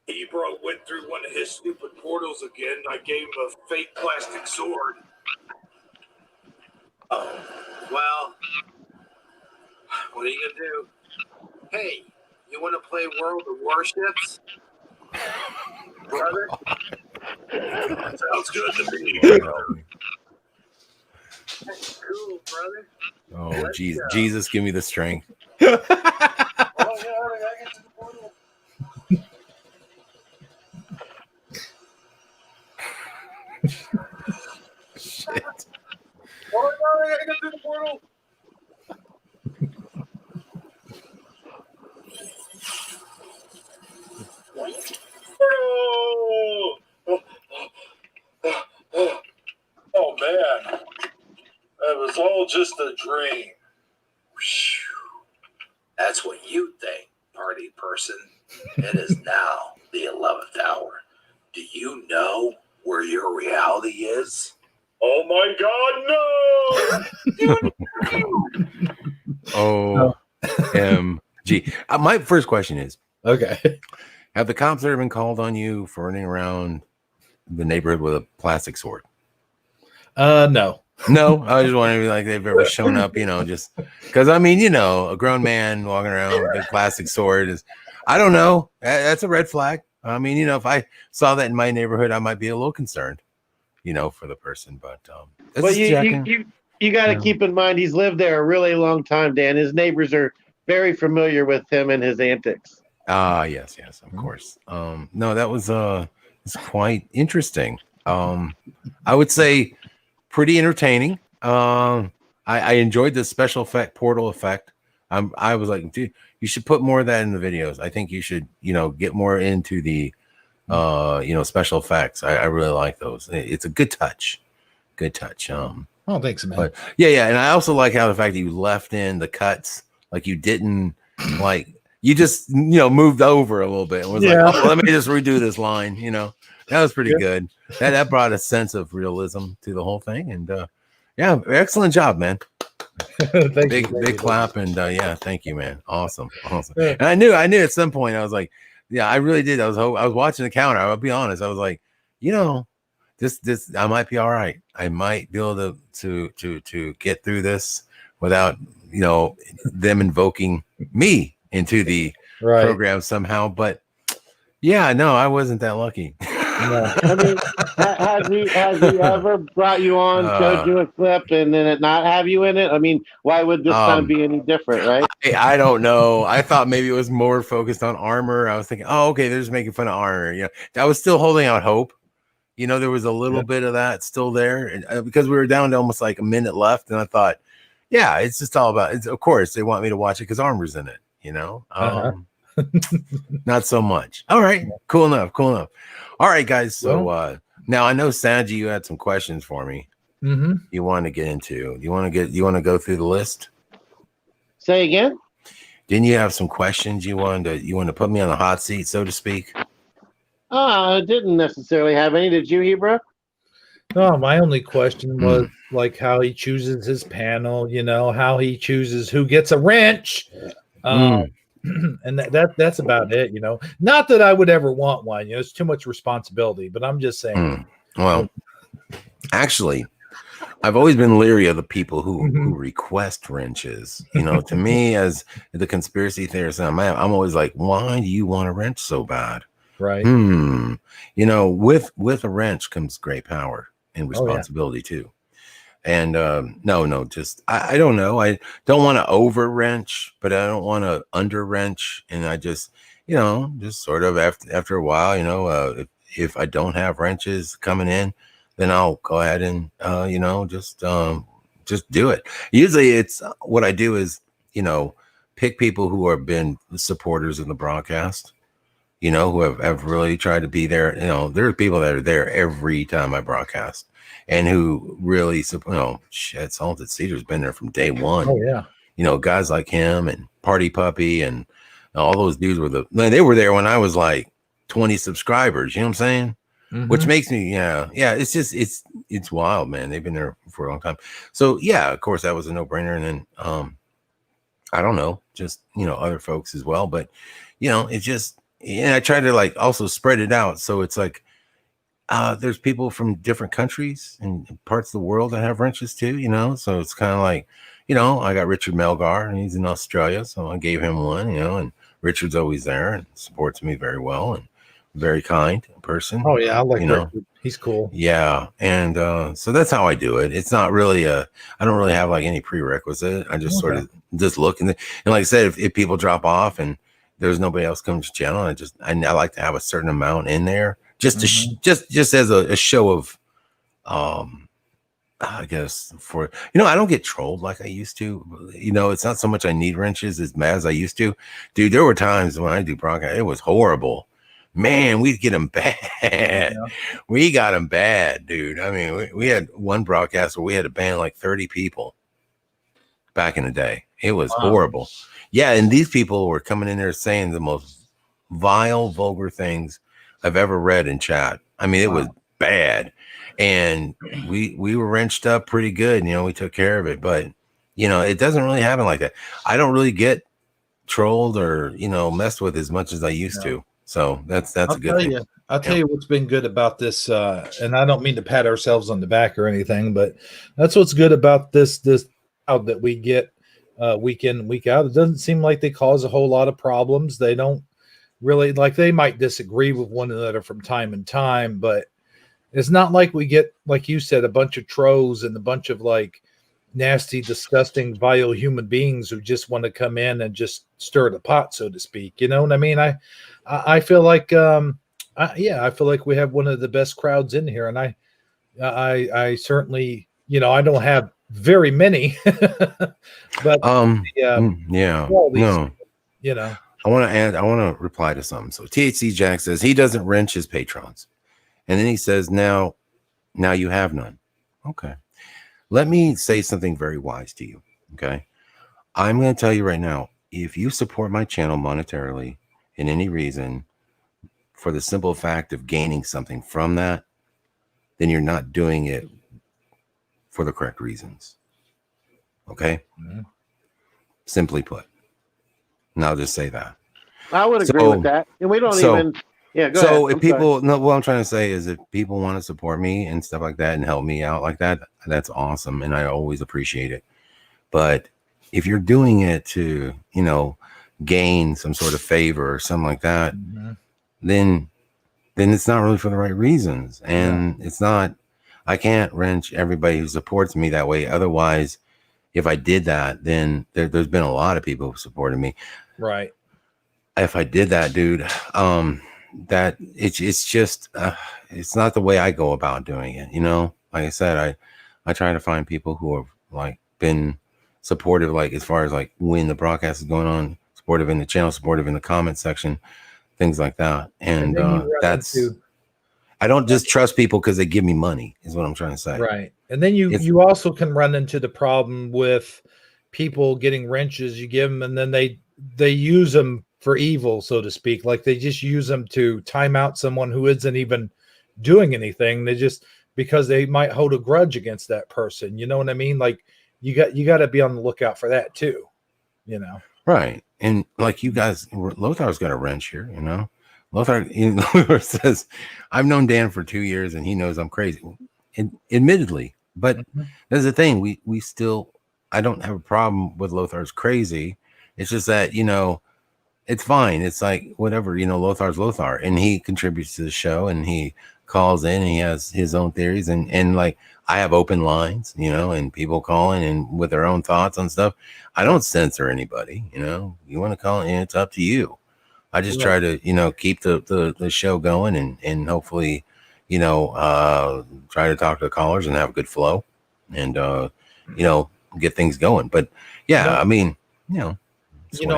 Hebrew went through one of his stupid portals again. I gave him a fake plastic sword. Oh, well, what are you gonna do? Hey, you want to play World of Warships, brother? Sounds good to me. That's cool, brother. Oh, Jesus, give me the strength. Oh, yeah, I get to the portal. Shit. Oh, no, I gotta get through the portal. Oh, man. That was all just a dream. That's what you think, party person. It is now the 11th hour. Do you know where your reality is? Oh my God, no! OMG. My first question is, Okay. have the cops ever been called on you for running around the neighborhood with a plastic sword? No. No, I just wondering like they've ever shown up, just because I mean, a grown man walking around with a big plastic sword is, I don't know. That's a red flag. I mean, if I saw that in my neighborhood, I might be a little concerned, for the person. But you got to keep in mind he's lived there a really long time, Dan. His neighbors are very familiar with him and his antics. Yes, of course. No, that was it's quite interesting. I would say pretty entertaining. I enjoyed the special effect portal effect. I was like, dude, you should put more of that in the videos. I think you should, get more into the special effects. I really like those. It's a good touch. Oh, thanks, man. But yeah, and I also like how the fact that you left in the cuts, like you didn't like you just moved over a little bit and was like, oh, let me just redo this line, That was pretty good. That brought a sense of realism to the whole thing. And yeah, excellent job, man. big clap. And yeah, thank you, man. Awesome. And I knew at some point I was like, yeah, I really did. I was watching the counter. I'll be honest. I was like, this I might be all right. I might be able to get through this without them invoking me into the program somehow. But yeah, no, I wasn't that lucky. No. I mean, has he ever brought you on, showed you a clip, and then it not have you in it? I mean, why would this time be any different, right? I don't know. I thought maybe it was more focused on armor. I was thinking, oh, okay, they're just making fun of armor. I was still holding out hope. There was a little bit of that still there, and because we were down to almost like a minute left, and I thought, yeah, it's just all about. Of course, they want me to watch it because armor's in it. Not so much. All right, cool enough. All right, guys. So now I know Sanji, you had some questions for me. Mm-hmm. You want to get into? You want to go through the list? Say again. Didn't you have some questions you wanted to put me on the hot seat, so to speak? I didn't necessarily have any. Did you, Hebrew? No, my only question was like how he chooses his panel. How he chooses who gets a wrench. And that's about it. Not that I would ever want one. it's too much responsibility. But I'm just saying. Well, actually, I've always been leery of the people who request wrenches. To me, as the conspiracy theorist, I'm always like, why do you want a wrench so bad? Right. With a wrench comes great power and responsibility too. And just I don't know. I don't want to over wrench, but I don't want to under wrench. And I just just sort of after a while, if I don't have wrenches coming in, then I'll go ahead and just do it. Usually it's what I do is pick people who have been supporters of the broadcast. Who have really tried to be there. There are people that are there every time I broadcast and who really, Salted Cedar's been there from day one. Oh, yeah. Guys like him and Party Puppy and all those dudes they were there when I was like 20 subscribers. You know what I'm saying? Mm-hmm. Which makes me, it's just, it's wild, man. They've been there for a long time. So, yeah, of course, that was a no-brainer. And then, I don't know, just, other folks as well. But, it's just, and I try to like also spread it out. So it's like there's people from different countries and parts of the world that have wrenches too, So it's kind of like, I got Richard Melgar and he's in Australia. So I gave him one, and Richard's always there and supports me very well and very kind person. Oh, yeah. I like Richard. He's cool. Yeah. And so that's how I do it. It's not really I don't really have like any prerequisite. I just sort of just look and like I said, if people drop off and there's nobody else coming to the channel, I like to have a certain amount in there just to just as a show of I guess for I don't get trolled like I used to. It's not so much I need wrenches as mad as I used to. Dude, there were times when I do broadcast, it was horrible. Man, we'd get them bad. Yeah. We got them bad, dude. I mean, we had one broadcast where we had to ban like 30 people back in the day. It was horrible. Yeah, and these people were coming in there saying the most vile, vulgar things I've ever read in chat. I mean, it was bad. And we were wrenched up pretty good. We took care of it. But, it doesn't really happen like that. I don't really get trolled or, messed with as much as I used to. So that's a good thing. I'll tell you what's been good about this. And I don't mean to pat ourselves on the back or anything, but that's what's good about this out that we get. Week in and week out. It doesn't seem like they cause a whole lot of problems. They don't really they might disagree with one another from time to time, but it's not like we get, like you said, a bunch of trolls and a bunch of like nasty, disgusting, vile human beings who just want to come in and just stir the pot, so to speak. You know what I mean? I feel like I feel like we have one of the best crowds in here, and I certainly, I don't have very many, but no, I want to reply to something. So THC Jack says he doesn't wrench his patrons, and then he says now you have none. Okay, let me say something very wise to you. Okay, I'm going to tell you right now, if you support my channel monetarily in any reason, for the simple fact of gaining something from that, then you're not doing it for the correct reasons. Okay? Mm-hmm. Simply put. And I'll just say that. I would agree with that. And we don't even. Yeah, go ahead. So if people, no, what I'm trying to say is if people want to support me and stuff like that and help me out like that, that's awesome. And I always appreciate it. But if you're doing it to, you know, gain some sort of favor or something like that, Mm-hmm. then it's not really for the right reasons. And it's not, I can't wrench everybody who supports me that way. Otherwise, if I did that, then there's been a lot of people who supported me. Right. If I did that, dude, that it's just, it's not the way I go about doing it. You know, like I said, I try to find people who have like been supportive, like as far as like when the broadcast is going on, supportive in the channel, supportive in the comment section, things like that. And that's, I don't just trust people because they give me money is what I'm trying to say. Right. And then you also can run into the problem with people getting wrenches, you give them, and then they use them for evil, so to speak. Like they just use them to time out someone who isn't even doing anything. They just, because they might hold a grudge against that person. You know what I mean? Like you got to be on the lookout for that too, you know? Right. And like you guys, Lothar's got a wrench here, you know? Lothar says, I've known Dan for 2 years and he knows I'm crazy. Admittedly, but there's the thing, we still, I don't have a problem with Lothar's crazy. It's just that, you know, it's fine. It's like whatever, you know, Lothar's Lothar, and he contributes to the show and he calls in and he has his own theories and like I have open lines, you know, and people call in and with their own thoughts on stuff. I don't censor anybody, you know. You want to call in, it's up to you. I just try to, you know, keep the show going and hopefully, you know, try to talk to the callers and have a good flow and, you know, get things going. But yeah, I mean, you know,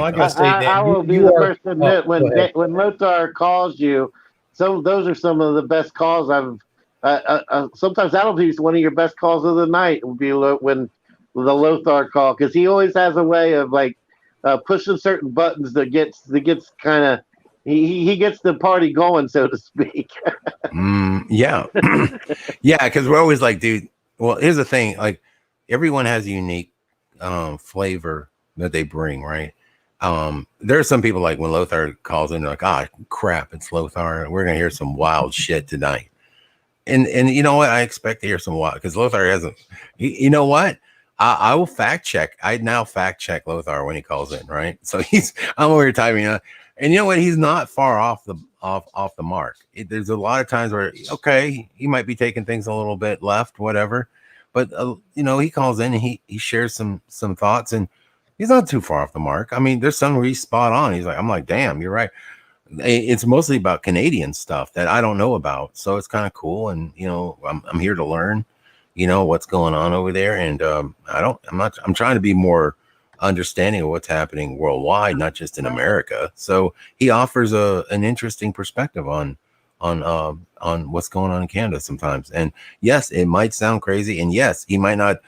I gotta say, Dan, I will be the first to admit when Lothar calls you, those are some of the best calls I've. Sometimes that'll be one of your best calls of the night. Will be when the Lothar call, because he always has a way of like pushing certain buttons that gets kind of he gets the party going, so to speak. Yeah, yeah, because we're always like, dude. Well, here's the thing: like everyone has a unique flavor that they bring, right? There are some people like when Lothar calls in, they're like, ah, crap, it's Lothar. We're gonna hear some wild shit tonight. And you know what? I expect to hear some wild because Lothar hasn't. You know what? I will fact check. I now fact check Lothar when he calls in, right? So I'm over here typing, and you know what? He's not far off the mark. There's a lot of times where okay, he might be taking things a little bit left, whatever, but you know, he calls in and he shares some thoughts and. He's not too far off the mark. I mean, there's some where he's spot on. He's like, I'm like, damn, you're right. It's mostly about Canadian stuff that I don't know about. So it's kind of cool. And, you know, I'm here to learn, you know, what's going on over there. And I'm trying to be more understanding of what's happening worldwide, not just in America. So he offers an interesting perspective on what's going on in Canada sometimes. And yes, it might sound crazy. And yes, he might not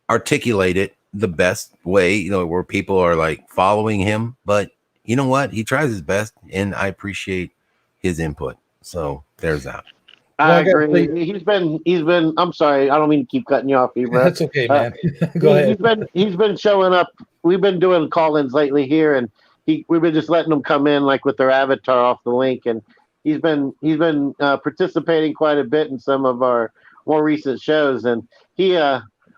articulate it the best way, you know, where people are like following him, but you know what, he tries his best and I appreciate his input. So there's that. I agree. He's been I'm sorry, I don't mean to keep cutting you off, Ebro. That's okay, man. Go ahead. He's been showing up. We've been doing call-ins lately here, and we've been just letting them come in like with their avatar off the link, and he's been participating quite a bit in some of our more recent shows, and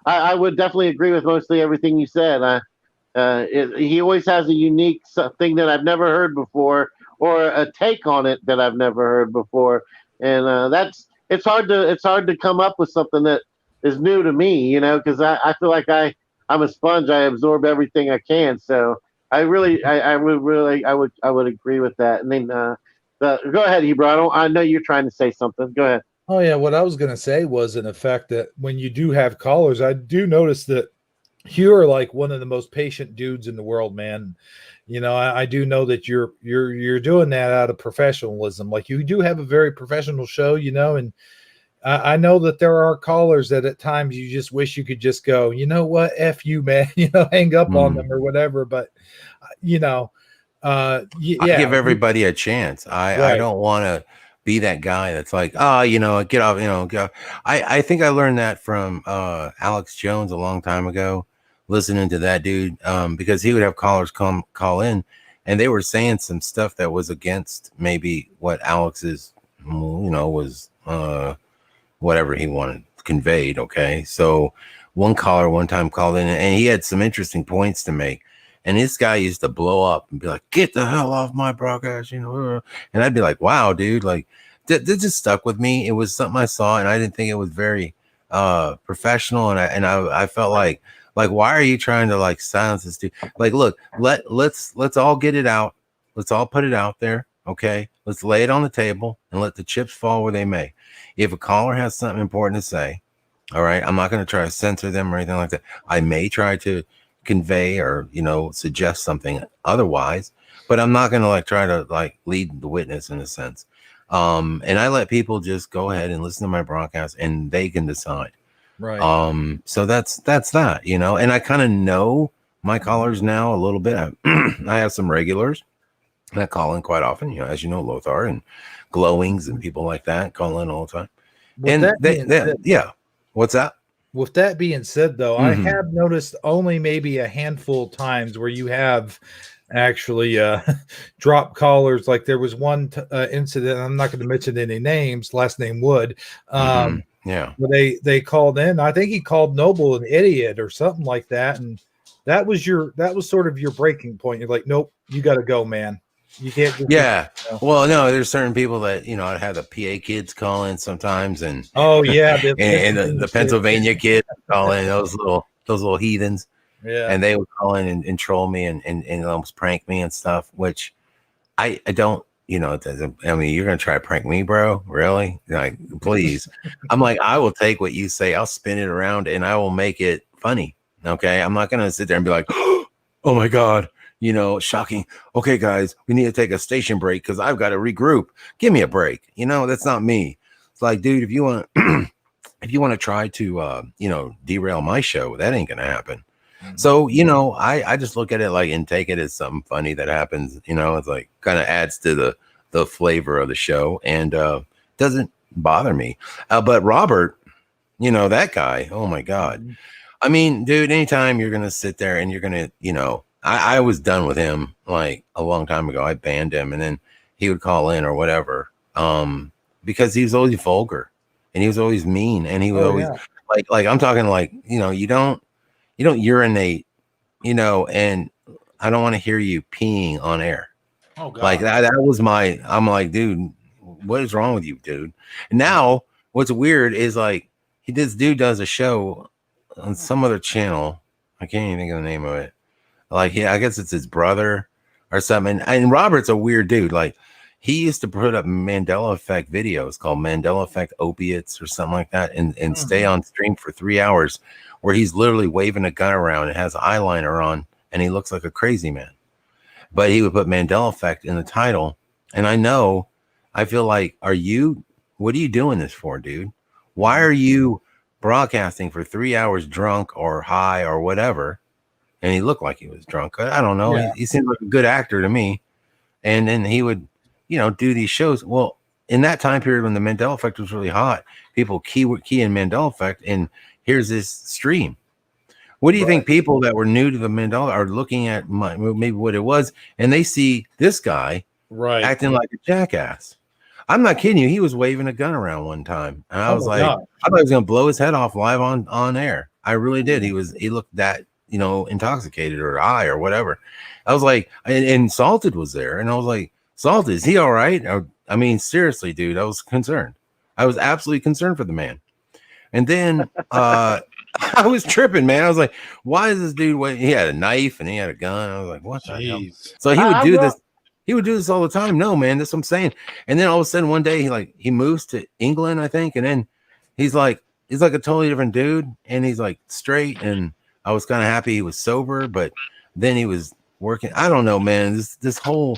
I would definitely agree with mostly everything you said. He always has a unique thing that I've never heard before, or a take on it that I've never heard before, and it's hard to come up with something that is new to me, you know, because I feel like I'm a sponge. I absorb everything I can, so I would agree with that. And then go ahead, Ebro. I know you're trying to say something. Go ahead. Oh, yeah. What I was going to say was, in effect, that when you do have callers, I do notice that you're like one of the most patient dudes in the world, man. You know, I do know that you're doing that out of professionalism. Like you do have a very professional show, you know, and I know that there are callers that at times you just wish you could just go, you know what, F you, man, you know, hang up on them or whatever. But, you know, I give everybody a chance. I don't want to be that guy that's like, oh, get off, get off. I think I learned that from Alex Jones a long time ago, listening to that dude, because he would have callers call in, and they were saying some stuff that was against maybe what Alex's, was whatever he wanted conveyed. Okay, so one caller one time called in, and he had some interesting points to make. And this guy used to blow up and be like, get the hell off my broadcast, And I'd be like, wow, dude, like that just stuck with me. It was something I saw, and I didn't think it was very professional. And I felt like why are you trying to like silence this dude? Like, look, let's all get it out. Let's all put it out there. Okay. Let's lay it on the table and let the chips fall where they may. If a caller has something important to say, all right, I'm not going to try to censor them or anything like that. I may try to convey or suggest something otherwise, but I'm not going to like try to like lead the witness in a sense. And I let people just go ahead and listen to my broadcast, and they can decide. Right. So that's that, and I kind of know my callers now a little bit. I have some regulars that call in quite often, as you know, Lothar and Glowings and people like that call in all the time. Yeah. What's that? With that being said, though, I have noticed only maybe a handful of times where you have actually drop callers. Like there was one incident, I'm not going to mention any names, last name Wood. Yeah. Where they called in. I think he called Noble an idiot or something like that. And that was sort of your breaking point. You're like, nope, you got to go, man. You can't. Well, no, there's certain people that I have the PA kids call in sometimes, and and the Pennsylvania kids call in, those little heathens, and they would call in and troll me and almost prank me and stuff, which I don't. I mean, you're gonna try to prank me, bro? Really? Like, please. I'm like, I will take what you say, I'll spin it around, and I will make it funny. Okay, I'm not gonna sit there and be like, oh my god. Shocking. Okay, guys, we need to take a station break because I've got to regroup. Give me a break. That's not me. It's like, dude, if you want to try to, derail my show, that ain't going to happen. So, I just look at it like and take it as something funny that happens. It's like kind of adds to the flavor of the show and doesn't bother me. But Robert, that guy, oh my God. I mean, dude, anytime you're going to sit there and you're going to, I was done with him like a long time ago. I banned him, and then he would call in or whatever, because he was always vulgar and he was always mean, and he was always like I'm talking like you don't urinate, and I don't want to hear you peeing on air. Oh God. Like that was I'm like, dude, what is wrong with you, dude? And now what's weird is like this dude does a show on some other channel. I can't even think of the name of it. Like, I guess it's his brother or something. And Robert's a weird dude. Like, he used to put up Mandela Effect videos called Mandela Effect Opiates or something like that and stay on stream for 3 hours where he's literally waving a gun around and has eyeliner on and he looks like a crazy man. But he would put Mandela Effect in the title. And I feel like, what are you doing this for, dude? Why are you broadcasting for 3 hours drunk or high or whatever? And he looked like he was drunk. I don't know. Yeah. He seemed like a good actor to me. And then he would, do these shows. Well, in that time period when the Mandela Effect was really hot, people key in Mandela Effect, and here's this stream. What do you think people that were new to the Mandela are looking at maybe what it was, and they see this guy acting like a jackass? I'm not kidding you. He was waving a gun around one time, and I was like, I thought he was going to blow his head off live on air. I really did. He looked that intoxicated or high or whatever. I was like, and Salted was there, and I was like, Salted, is he all right? I mean, seriously, dude, I was concerned. I was absolutely concerned for the man. And then I was tripping, man. I was like, why is this dude he had a knife and he had a gun? I was like, what the hell? So he would do this. He would do this all the time. No, man, that's what I'm saying. And then all of a sudden one day he moves to England, I think, and then he's like a totally different dude, and he's like straight, and I was kind of happy he was sober, but then he was working. I don't know, man. This whole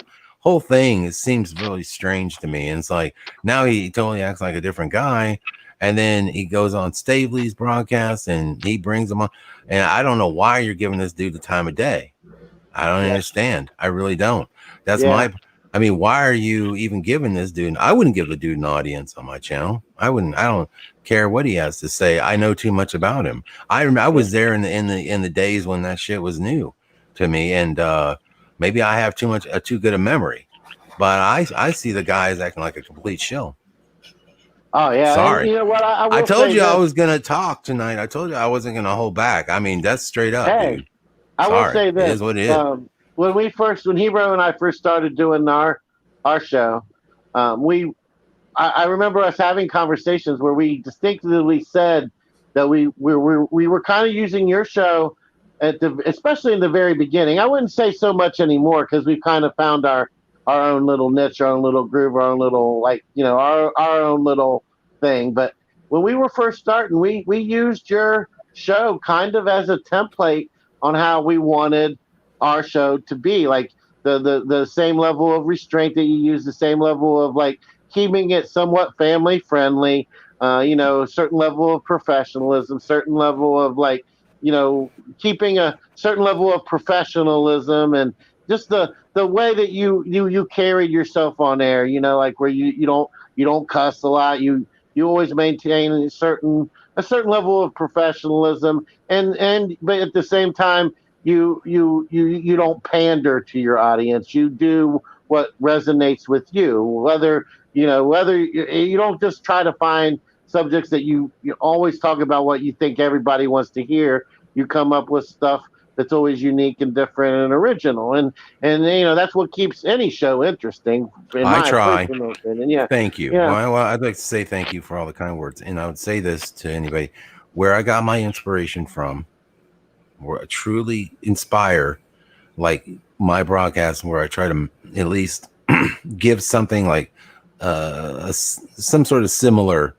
thing, it seems really strange to me. And it's like now he totally acts like a different guy. And then he goes on Stavely's broadcast and he brings them on. And I don't know why you're giving this dude the time of day. I don't understand. I really don't. That's my. I mean, why are you even giving this dude? I wouldn't give the dude an audience on my channel. I wouldn't. I don't care what he has to say. I know too much about him. I was there in the days when that shit was new to me, and maybe I have too good a memory. But I see the guy as acting like a complete shill. Oh yeah. Sorry. And you know what? I told you I was gonna talk tonight. I told you I wasn't gonna hold back. I mean, that's straight up, dude. I will say this. It is what it is. When Hero and I first started doing our show, I remember us having conversations where we distinctly said that we were kind of using your show especially in the very beginning. I wouldn't say so much anymore because we've kind of found our own little niche, our own little groove, our own little our own little thing. But when we were first starting, we used your show kind of as a template on how we wanted our show to be, like the same level of restraint that you use, the same level of like keeping it somewhat family friendly, a certain level of professionalism, certain level of like, keeping a certain level of professionalism, and just the way that you carried yourself on air, like where you don't cuss a lot, you always maintain a certain level of professionalism, but at the same time you don't pander to your audience. You do what resonates with you, whether you don't just try to find subjects that you always talk about what you think everybody wants to hear. You come up with stuff that's always unique and different and original, and that's what keeps any show interesting. I try. Yeah. Thank you. Yeah. Well, I'd like to say thank you for all the kind words, and I would say this to anybody: where I got my inspiration from, where I truly inspire, like my broadcast, where I try to at least give something like some sort of similar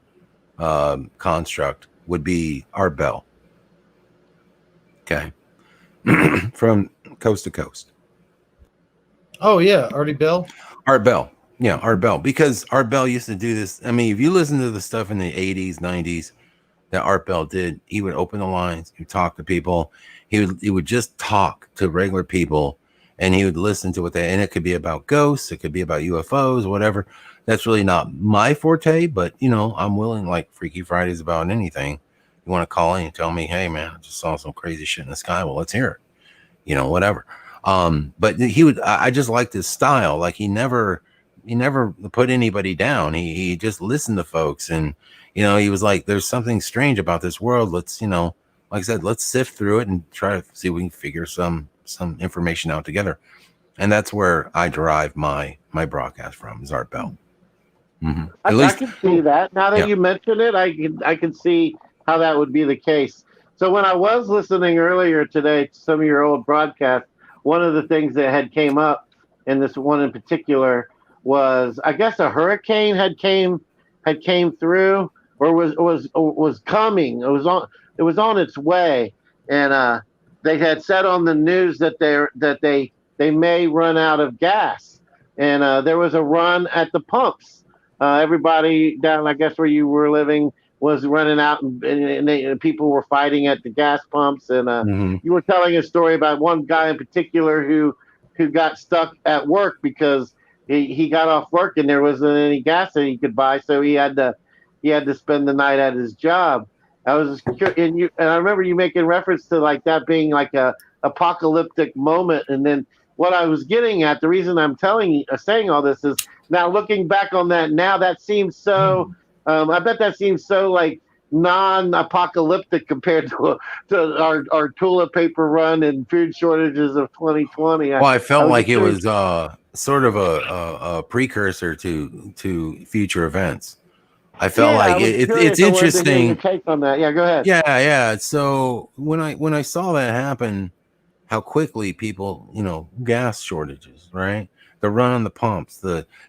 construct, would be Art Bell. Okay. From coast to coast. Oh yeah, Art Bell. Art Bell. Yeah, Art Bell. Because Art Bell used to do this. I mean, if you listen to the stuff in the 80s, 90s that Art Bell did, he would open the lines, he'd talk to people, he would just talk to regular people, and he would listen to what and it could be about ghosts, it could be about UFOs, whatever. That's really not my forte, but I'm willing, like Freaky Fridays, about anything. You want to call in and tell me, hey man, I just saw some crazy shit in the sky. Well, let's hear it. Whatever. But I just liked his style. Like he never put anybody down. He just listened to folks, and he was like, there's something strange about this world. Let's, like I said, let's sift through it and try to see if we can figure some information out together. And that's where I derive my broadcast from, is Art Bell. Mm-hmm. I can see that. Now that you mention it, I can see how that would be the case. So when I was listening earlier today to some of your old broadcasts, one of the things that had came up in this one in particular was, I guess, a hurricane had came through, or was coming. It was on its way, and they had said on the news that they may run out of gas, and there was a run at the pumps. Everybody down, I guess, where you were living was running out, and people were fighting at the gas pumps. And you were telling a story about one guy in particular who got stuck at work because he got off work and there wasn't any gas that he could buy, so he had to spend the night at his job. I was just curious, and I remember you making reference to like that being like a apocalyptic moment. And then what I was getting at, the reason I'm saying all this is, now looking back on that, now that seems so. I bet that seems so like non-apocalyptic compared to our toilet paper run and food shortages of 2020. Well, I felt like it was sort of a precursor to future events. I felt like it's interesting. Your take on that? Yeah, go ahead. Yeah. So when I saw that happen, how quickly people, gas shortages, right? The run on the pumps,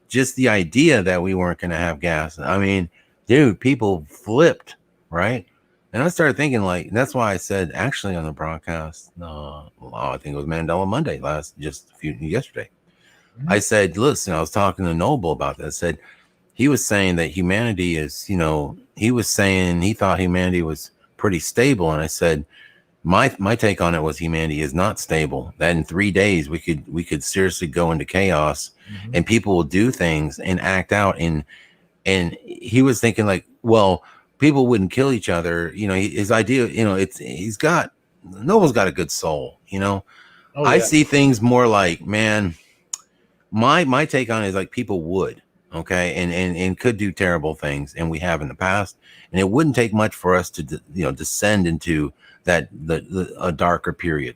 just the idea that we weren't going to have gas. I mean, dude, people flipped, right? And I started thinking, like, that's why I said, actually, on the broadcast, I think it was Mandela Monday yesterday. Mm-hmm. I said, listen, I was talking to Noble about that. I said, he was saying that humanity is, he was saying he thought humanity was pretty stable. And I said, My take on it was humanity is not stable. That in 3 days we could seriously go into chaos, and people will do things and act out. And he was thinking like, well, people wouldn't kill each other. His idea, no one's got a good soul. I see things more like, man, my take on it is like people would, okay, and could do terrible things, and we have in the past, and it wouldn't take much for us to descend into that a darker period.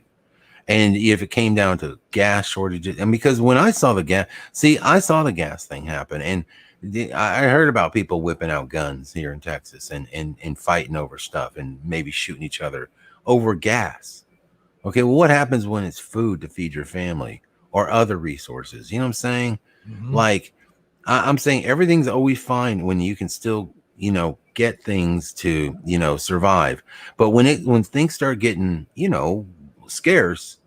And if it came down to gas shortages, and because when I saw the gas thing happen, and I heard about people whipping out guns here in Texas and fighting over stuff and maybe shooting each other over gas. Okay, well, what happens when it's food to feed your family or other resources? You know what I'm saying? Like, I'm saying everything's always fine when you can still, get things to, survive. But when things start getting, scarce,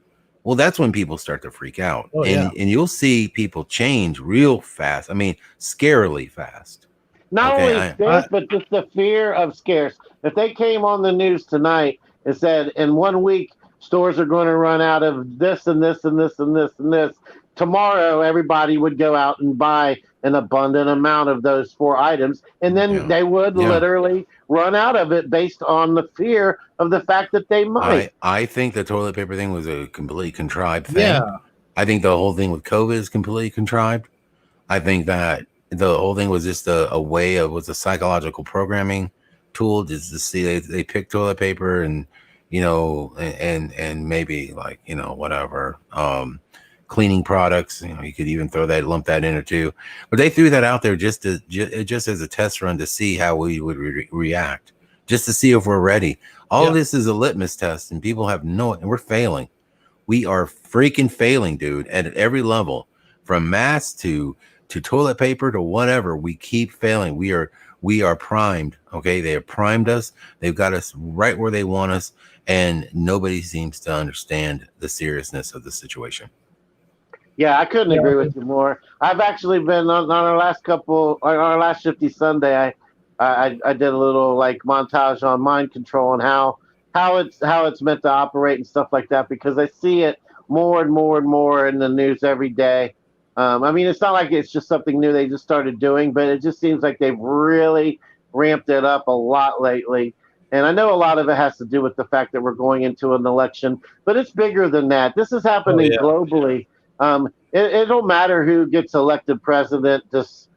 well, that's when people start to freak out. And you'll see people change real fast. I mean, scarily fast. Not only scarce, but just the fear of scarce. If they came on the news tonight and said, in 1 week, stores are going to run out of this and this and this and this and this, tomorrow everybody would go out and buy an abundant amount of those 4 items, and then they would literally run out of it based on the fear of the fact that they might. I think the toilet paper thing was a completely contrived thing. I think the whole thing with COVID is completely contrived. I think that the whole thing was just a way of, was a psychological programming tool, just to see they pick toilet paper and and maybe like whatever cleaning products. You could even lump that in or two, but they threw that out there just as a test run to see how we would react, just to see if we're ready. All of this is a litmus test, and people have and we're failing. We are freaking failing, dude, at every level, from masks to toilet paper to whatever. We keep failing. We are primed. Okay, they have primed us. They've got us right where they want us, and nobody seems to understand the seriousness of the situation. Yeah, I couldn't agree with you more. I've actually been on our last Shifty Sunday. I did a little like montage on mind control and how it's meant to operate and stuff like that, because I see it more and more and more in the news every day. I mean, it's not like it's just something new they just started doing, but it just seems like they've really ramped it up a lot lately. And I know a lot of it has to do with the fact that we're going into an election, but it's bigger than that. This is happening globally. It don't matter who gets elected president this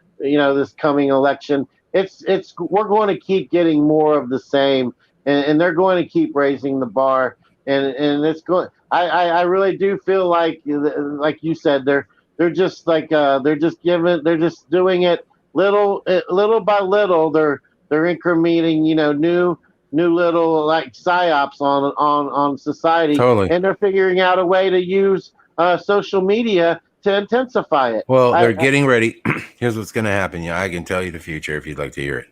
coming election. We're going to keep getting more of the same, and they're going to keep raising the bar, and it's going. I really do feel like you said, they're just doing it little by little. They're incrementing, new little like psyops on society, and they're figuring out a way to use social media to intensify it. Well, they're getting ready. Here's what's going to happen. Yeah, I can tell you the future if you'd like to hear it.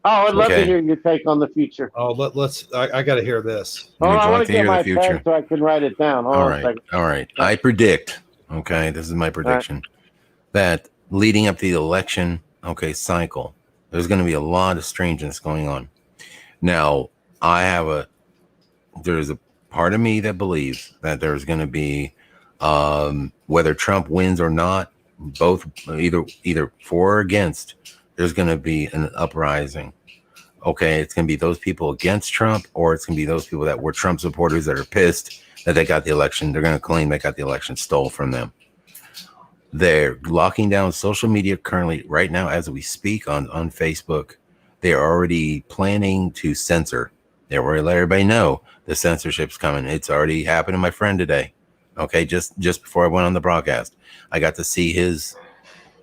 Oh, I'd love to hear your take on the future. Oh, let's. I got to hear this. I want to get my pen so I can write it down. All right. I predict. Okay, this is my prediction, that leading up to the election, cycle, there's going to be a lot of strangeness going on. Now, there's a part of me that believes that there's going to be, whether Trump wins or not, both either for or against, there's going to be an uprising. Okay, it's going to be those people against Trump, or it's going to be those people that were Trump supporters that are pissed that they got the election. They're going to claim they got the election stole from them. They're locking down social media currently, right now, as we speak, on Facebook. They are already planning to censor. They already let everybody know the censorship's coming. It's already happened to my friend today. Okay, just before I went on the broadcast, I got to see his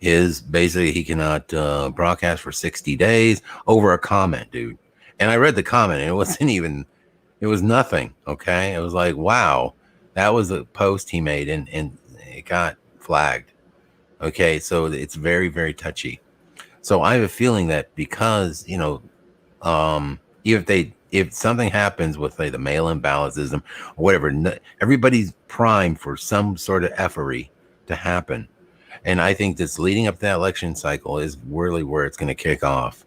basically he cannot broadcast for 60 days over a comment, dude. And I read the comment, and it was nothing. Okay, it was like, wow, that was a post he made, and it got flagged. Okay, so it's very, very touchy. So I have a feeling that because if something happens with the mail-in ballot system or whatever, everybody's primed for some sort of effery to happen. And I think this leading up to that election cycle is really where it's going to kick off.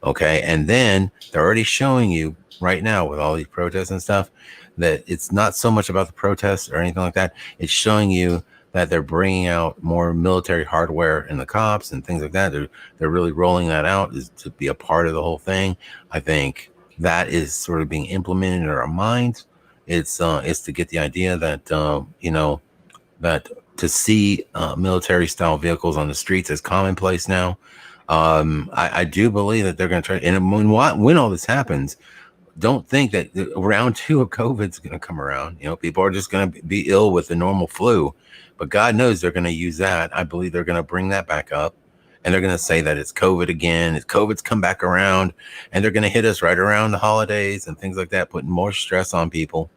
Okay. And then they're already showing you right now with all these protests and stuff that it's not so much about the protests or anything like that. It's showing you that they're bringing out more military hardware in the cops and things like that. They're really rolling that out is to be a part of the whole thing. I think that is sort of being implemented in our minds. It's to get the idea that that to see military style vehicles on the streets is commonplace now. I do believe that they're going to try. And when all this happens, don't think that round 2 of COVID is going to come around. People are just going to be ill with the normal flu, but God knows they're going to use that. I believe they're going to bring that back up, and they're going to say that it's COVID again. COVID's come back around, and they're going to hit us right around the holidays and things like that, putting more stress on people.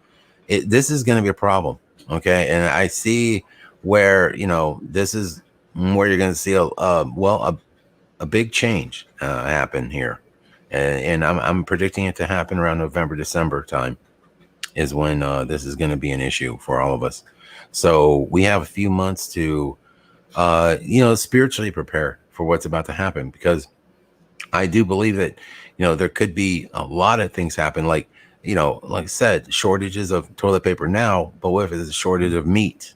This is going to be a problem. Okay. And I see where, this is where you're going to see a big change happen here. And I'm predicting it to happen around November, December time is when this is going to be an issue for all of us. So we have a few months to, spiritually prepare for what's about to happen, because I do believe that, there could be a lot of things happen. Like I said, shortages of toilet paper now, but what if there's a shortage of meat?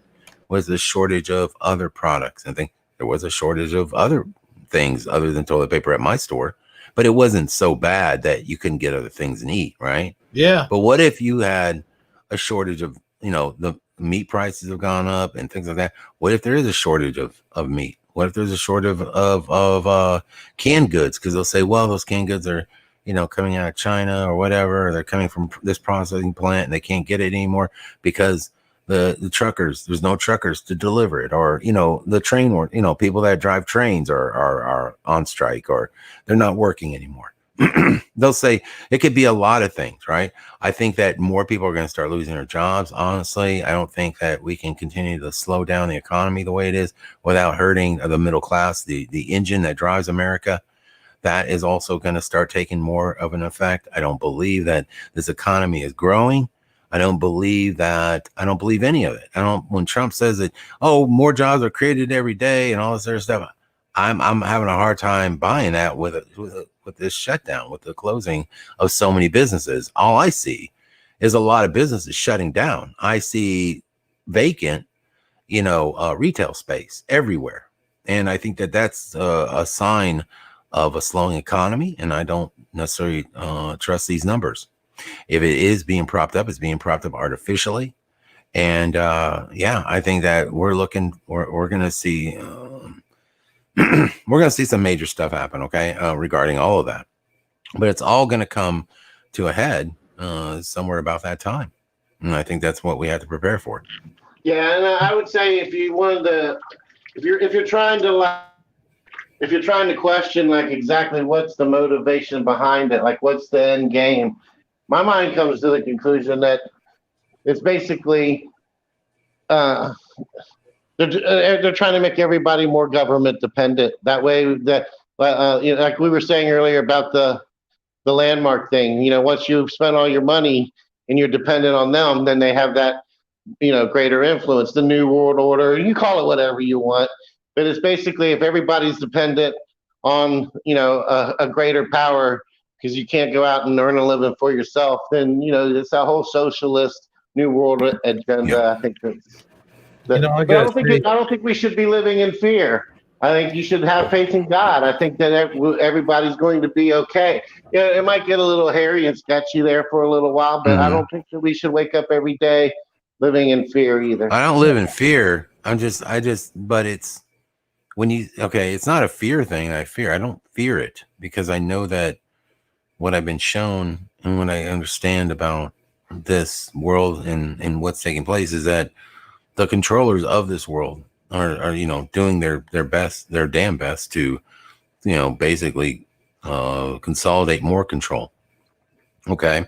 Was a shortage of other products? And there was a shortage of other things other than toilet paper at my store, but it wasn't so bad that you couldn't get other things and eat, right? Yeah. But what if you had a shortage of, the meat prices have gone up and things like that? What if there is a shortage of meat? What if there's a shortage of canned goods? Because they'll say, well, those canned goods are, coming out of China or whatever, or they're coming from this processing plant and they can't get it anymore because the truckers, there's no truckers to deliver it, or the train work, people that drive trains are on strike, or they're not working anymore. They'll say it could be a lot of things, right? I think that more people are going to start losing their jobs. Honestly, I don't think that we can continue to slow down the economy the way it is without hurting the middle class, the engine that drives America. That is also going to start taking more of an effect. I don't believe that this economy is growing. I don't believe any of it. When Trump says that, oh, more jobs are created every day and all this other stuff, I'm having a hard time buying that with this shutdown, with the closing of so many businesses. All I see is a lot of businesses shutting down. I see vacant, retail space everywhere. And I think that that's a sign of a slowing economy. And I don't necessarily trust these numbers. If it is being propped up, it's being propped up artificially. And I think that we're going to see we're going to see some major stuff happen, okay, regarding all of that. But it's all going to come to a head somewhere about that time. And I think that's what we have to prepare for. Yeah, and I would say if you're trying to question like exactly what's the motivation behind it, like what's the end game, my mind comes to the conclusion that it's basically they're trying to make everybody more government dependent. That way, that like we were saying earlier about the landmark thing. Once you've spent all your money and you're dependent on them, then they have that greater influence. The New World Order, you call it whatever you want, but it's basically if everybody's dependent on a greater power, because you can't go out and earn a living for yourself, then it's that whole socialist New World agenda. Yeah. I think I don't think we should be living in fear. I think you should have faith in God. I think that everybody's going to be okay. It might get a little hairy and sketchy there for a little while, but I don't think that we should wake up every day living in fear either. I don't live in fear. But it's it's not a fear thing. I don't fear it because I know that what I've been shown and what I understand about this world and what's taking place is that the controllers of this world are doing their best, their damn best to, basically consolidate more control. Okay.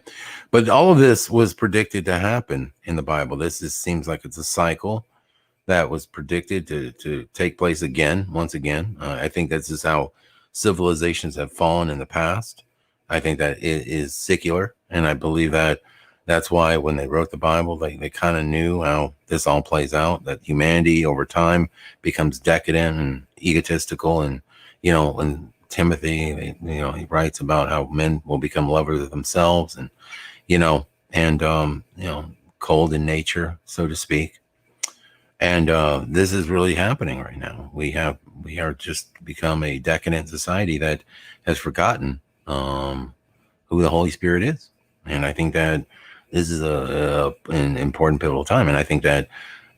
But all of this was predicted to happen in the Bible. Seems like it's a cycle that was predicted to take place once again. I think that's just how civilizations have fallen in the past. I think that it is secular. And I believe that that's why when they wrote the Bible, they kind of knew how this all plays out, that humanity over time becomes decadent and egotistical and Timothy, he writes about how men will become lovers of themselves, and cold in nature, so to speak. And this is really happening right now. We are just become a decadent society that has forgotten who the Holy Spirit is. And I think that this is an important pivotal time. And I think that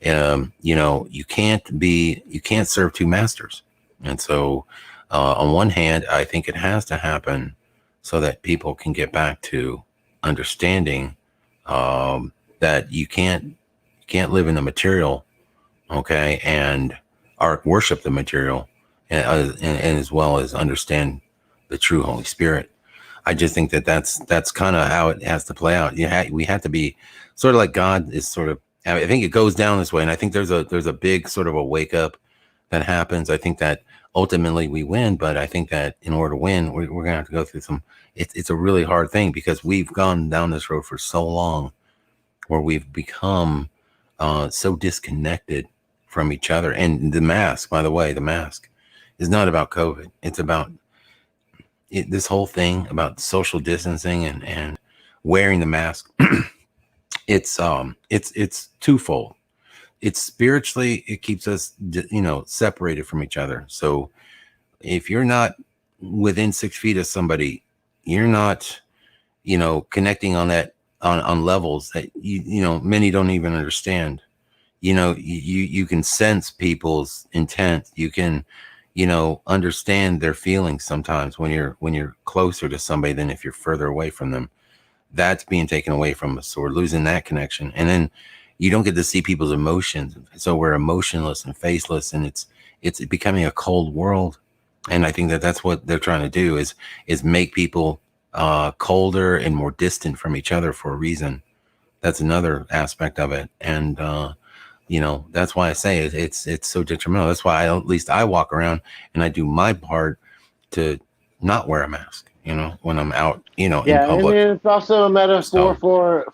you can't serve two masters. And so on one hand, I think it has to happen so that people can get back to understanding that you can't live in the material, okay, and worship the material, and as well as understand the true Holy Spirit. I just think that that's kind of how it has to play out. We have to be sort of like God is sort of. I think it goes down this way, and I think there's a big sort of a wake up that happens. I think that ultimately we win, but I think that in order to win, we're going to have to go through some. It's a really hard thing because we've gone down this road for so long, where we've become so disconnected from each other. And the mask, by the way, the mask is not about COVID. It's about this whole thing about social distancing and wearing the mask. It's twofold. It's spiritually, it keeps us, separated from each other. So if you're not within 6 feet of somebody, you're not, connecting on that, on levels that, many don't even understand. You can sense people's intent. You can, understand their feelings sometimes when you're closer to somebody than if you're further away from them. That's being taken away from us. So we're losing that connection. And then you don't get to see people's emotions. So we're emotionless and faceless, and it's becoming a cold world. And I think that that's what they're trying to do is make people colder and more distant from each other for a reason. That's another aspect of it. And, that's why I say it's so detrimental. That's why at least I walk around and I do my part to not wear a mask, when I'm out, in public. And it's also a metaphor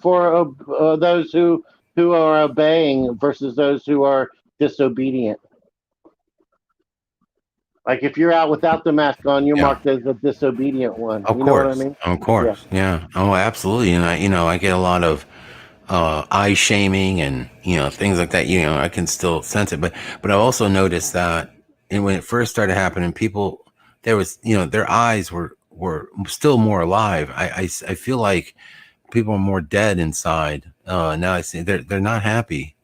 for those who are obeying versus those who are disobedient. Like if you're out without the mask on, you're marked as a disobedient one. Of course, know what I mean? Of course, yeah. Oh, absolutely. And I get a lot of eye shaming and things like that. I can still sense it, but I also noticed that, and when it first started happening, people, there was their eyes were still more alive. I feel like people are more dead inside. Now I see they're not happy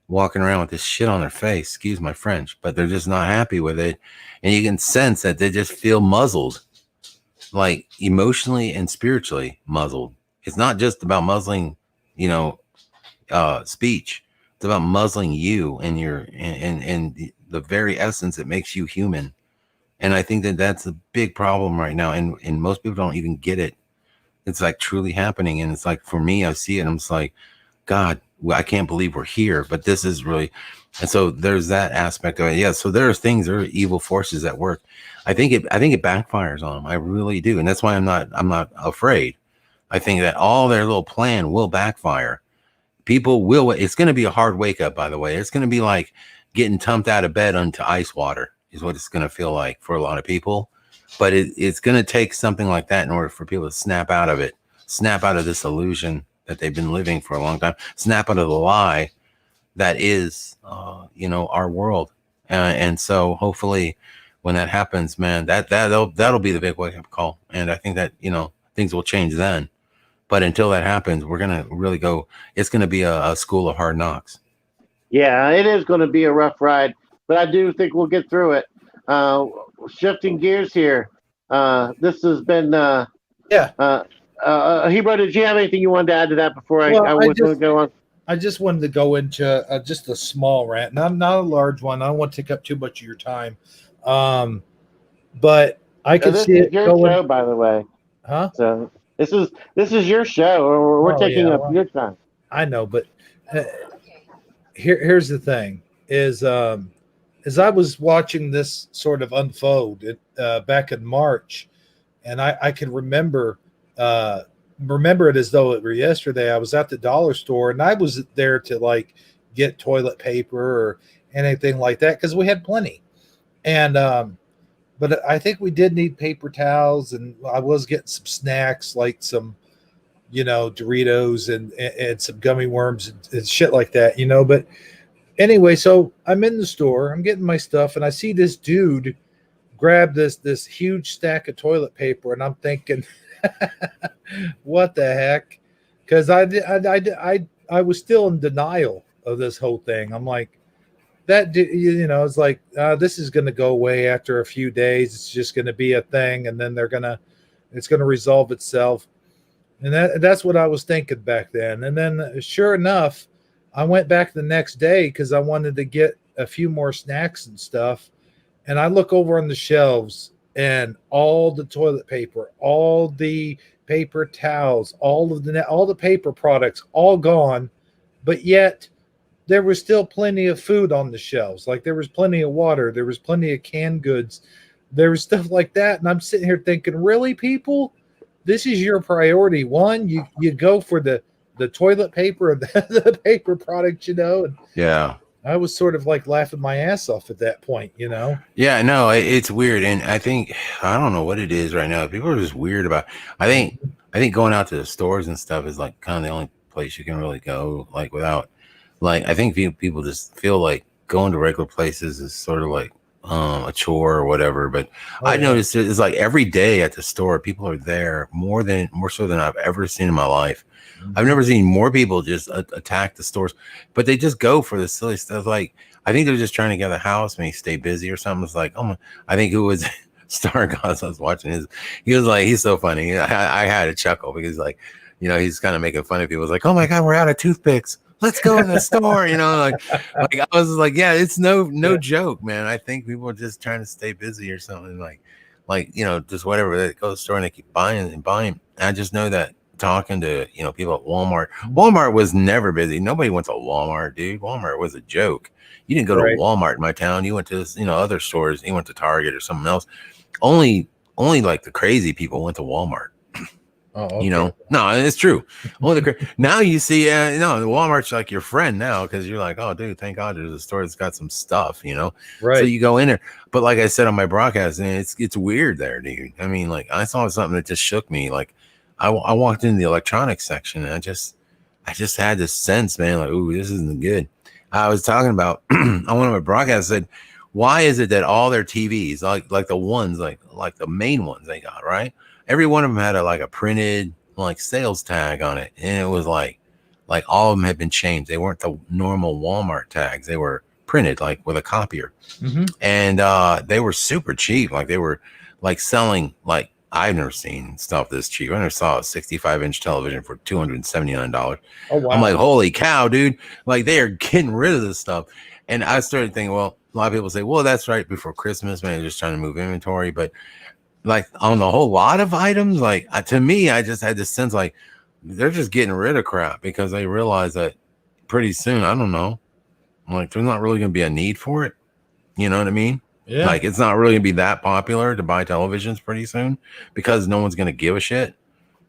walking around with this shit on their face. Excuse my French, but they're just not happy with it, and you can sense that they just feel muzzled, like emotionally and spiritually muzzled. It's not just about muzzling speech. It's about muzzling you and your and the very essence that makes you human. And I think that that's a big problem right now, and most people don't even get it. It's like truly happening, and it's like, for me, I see it and I'm just like, God, I can't believe we're here, but this is really. And so there's that aspect of it. Yeah, so there are evil forces at work. I think it backfires on them. I really do, and that's why I'm not afraid. I think that all their little plan will backfire. People will. It's going to be a hard wake up, by the way. It's going to be like getting tumped out of bed onto ice water is what it's going to feel like for a lot of people. But it's going to take something like that in order for people to snap out of it, snap out of this illusion that they've been living for a long time, snap out of the lie that is, our world. And so hopefully when that happens, man, that'll be the big wake up call. And I think that, things will change then. But until that happens, we're going to really go, it's going to be a school of hard knocks. Yeah, it is going to be a rough ride, but I do think we'll get through it. Shifting gears here. This has been, Hebrew, did you have anything you wanted to add to that before I was going to go on? I just wanted to go into just a small rant, not a large one. I don't want to take up too much of your time. But I could see it your going. Show, by the way. Huh? So this is your show. We're taking up your time. I know, but here's the thing: is as I was watching this sort of unfold back in March, and I can remember it as though it were yesterday. I was at the dollar store and I was there to get toilet paper or anything like that because we had plenty. And but I think we did need paper towels, and I was getting some snacks like some, Doritos and some gummy worms and shit like that, But anyway, so I'm in the store, I'm getting my stuff, and I see this dude grab this huge stack of toilet paper, and I'm thinking, what the heck? Because I was still in denial of this whole thing. I'm like, it's like this is going to go away after a few days. It's just going to be a thing, and then it's going to resolve itself. And that's what I was thinking back then. And then, sure enough, I went back the next day because I wanted to get a few more snacks and stuff. And I look over on the shelves, and all the toilet paper, all the paper towels, all the paper products, all gone. But yet, there was still plenty of food on the shelves. Like, there was plenty of water, there was plenty of canned goods, there was stuff like that. And I'm sitting here thinking, really, people, this is your priority one? You go for the toilet paper and the paper product, And Yeah. I was sort of like laughing my ass off at that point, Yeah, no, it's weird. And I don't know what it is right now. People are just weird about, I think going out to the stores and stuff is like kind of the only place you can really go, like, without, like, I think people just feel like going to regular places is sort of like a chore or whatever. But I noticed it's like every day at the store, people are there more so than I've ever seen in my life. I've never seen more people just attack the stores, but they just go for the silly stuff. Like, I think they're just trying to get the house, maybe stay busy or something. It's like, I think who was Star Gods I was watching he was like, he's so funny. I had a chuckle because, like, he's kind of making fun of people. It's like, oh my God, we're out of toothpicks. Let's go in the store, like I was like, yeah, it's no joke, man. I think people are just trying to stay busy or something, like just whatever. They go to the store and they keep buying and buying. I just know that talking to people at Walmart was never busy. Nobody went to Walmart, dude. Walmart was a joke. You didn't go to Walmart in my town. You went to other stores. You went to Target or something else. Only like the crazy people went to Walmart. Oh, okay. No, it's true. Now you see, Walmart's like your friend now, because you're like, oh, dude, thank God there's a store that's got some stuff, Right. So you go in there. But like I said on my broadcast, it's weird there, dude. I mean, like, I saw something that just shook me. Like, I walked into the electronics section, and I just had this sense, man, like, ooh, this isn't good. I was talking about on one of my broadcasts, said, why is it that all their TVs, like the ones, like the main ones they got, right? Every one of them had a printed like sales tag on it, and it was like all of them had been changed. They weren't the normal Walmart tags; they were printed like with a copier, and they were super cheap. Like, they were like selling, like, I've never seen stuff this cheap. I never saw a 65-inch television for $279. Oh wow! I'm like, holy cow, dude! Like, they are getting rid of this stuff, and I started thinking, well, a lot of people say, well, that's right before Christmas, man, they're just trying to move inventory, but like on the whole lot of items, like, to me, I just had this sense like they're just getting rid of crap because they realize that pretty soon, I don't know, like, there's not really going to be a need for it. You know what I mean? Yeah. Like, it's not really going to be that popular to buy televisions pretty soon because no one's going to give a shit,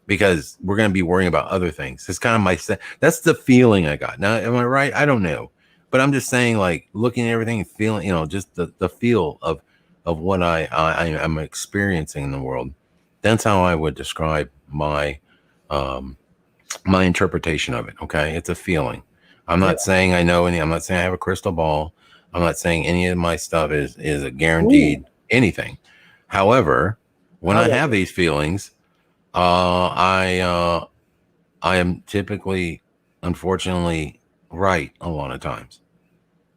because we're going to be worrying about other things. It's kind of that's the feeling I got. Now, am I right? I don't know, but I'm just saying, like, looking at everything and feeling, just the feel of what I am experiencing in the world. That's how I would describe my interpretation of it. Okay. It's a feeling. I'm not saying I know any, I'm not saying I have a crystal ball. I'm not saying any of my stuff is a guaranteed anything. However, when I have these feelings, I am typically, unfortunately, right a lot of times.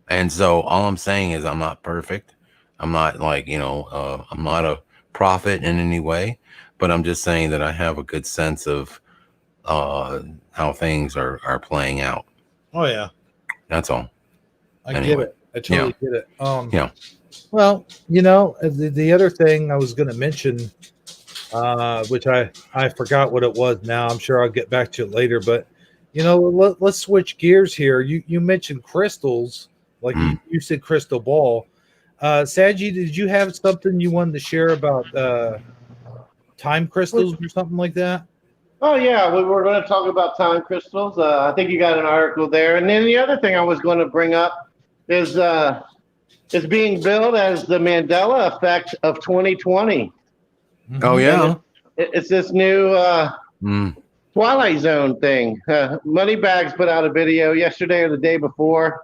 And so all I'm saying is I'm not perfect. I'm not like, I'm not a prophet in any way, but I'm just saying that I have a good sense of how things are playing out. Oh yeah. That's all. I get it. I totally get it. Yeah. Well, the other thing I was going to mention, which I forgot what it was now. I'm sure I'll get back to it later, but let's switch gears here. You mentioned crystals, like you said crystal ball. Saji, did you have something you wanted to share about time crystals or something like that? Oh yeah, we were going to talk about time crystals. I think you got an article there, and then the other thing I was going to bring up is is being billed as the Mandela effect of 2020. Oh yeah, it's this new Twilight Zone thing. Moneybags put out a video yesterday or the day before,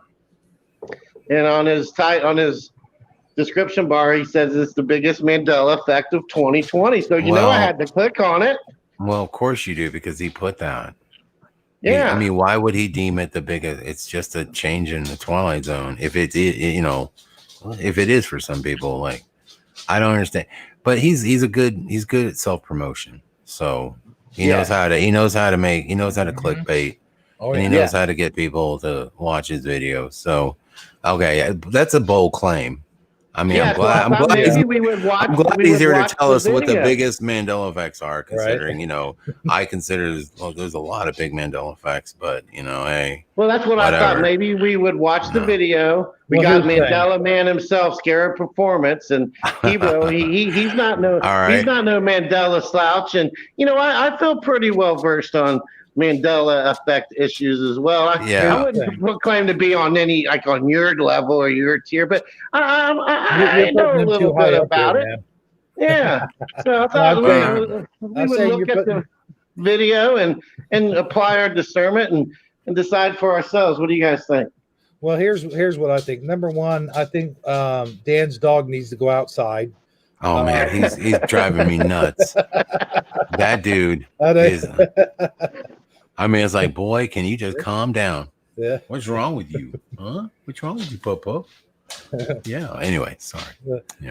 and on his description bar, he says it's the biggest Mandela effect of 2020. So I had to click on it. Well, of course you do, because he put that. Yeah. I mean, why would he deem it the biggest? It's just a change in the Twilight Zone. If if it is for some people, like, I don't understand. But he's good at self-promotion. So he knows how to clickbait. And he knows how to get people to watch his videos. So, okay, that's a bold claim. I mean, I'm glad he's here to tell us what the biggest Mandela effects are, considering, I consider there's a lot of big Mandela effects, but, hey. Well, that's what I thought. Maybe we would watch the video. We got Mandela Man himself, Scarabperformance, and he's not no Mandela slouch. And, I feel pretty well versed on Mandela effect issues as well. I wouldn't claim to be on any, like, on your level or your tier, but I know a little bit about it. Man. Yeah. So I thought we would look at the video and apply our discernment and decide for ourselves. What do you guys think? Well, here's what I think. Number one, I think Dan's dog needs to go outside. Oh man, he's driving me nuts. That dude is. I mean, it's like, boy, can you just calm down? Yeah. What's wrong with you? Huh? What's wrong with you, Popo? Yeah. Anyway, sorry.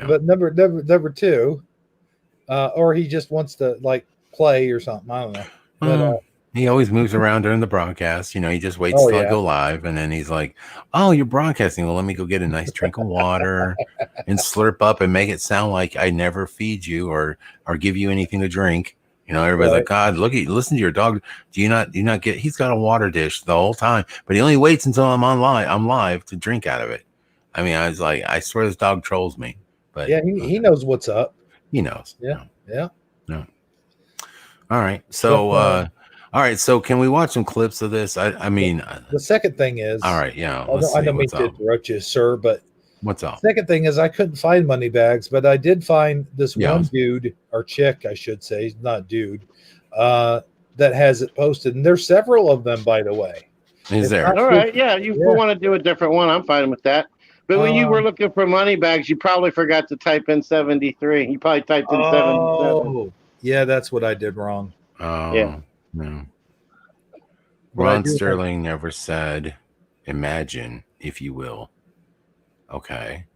But number two, or he just wants to, like, play or something. I don't know. But, he always moves around during the broadcast. He just waits till I go live, and then he's like, "Oh, you're broadcasting. Well, let me go get a nice drink of water and slurp up and make it sound like I never feed you or give you anything to drink." Everybody's like, God, listen to your dog. Do you not get, he's got a water dish the whole time, but he only waits until I'm live to drink out of it. I mean, I was like, I swear this dog trolls me, but he knows what's up. He knows. Yeah. No. All right. So, so can we watch some clips of this? I mean, the second thing is, all right. Yeah. I don't mean to interrupt you, sir, but what's up? Second thing is, I couldn't find Moneybags, but I did find this one dude, or chick, I should say, he's not dude, that has it posted. And there's several of them, by the way. Is there? All right. Yeah. You want to do a different one. I'm fine with that. But when you were looking for Moneybags, you probably forgot to type in 73. You probably typed in 77. Yeah, that's what I did wrong. Oh, yeah. No. Ron Sterling never said, imagine, if you will. Okay.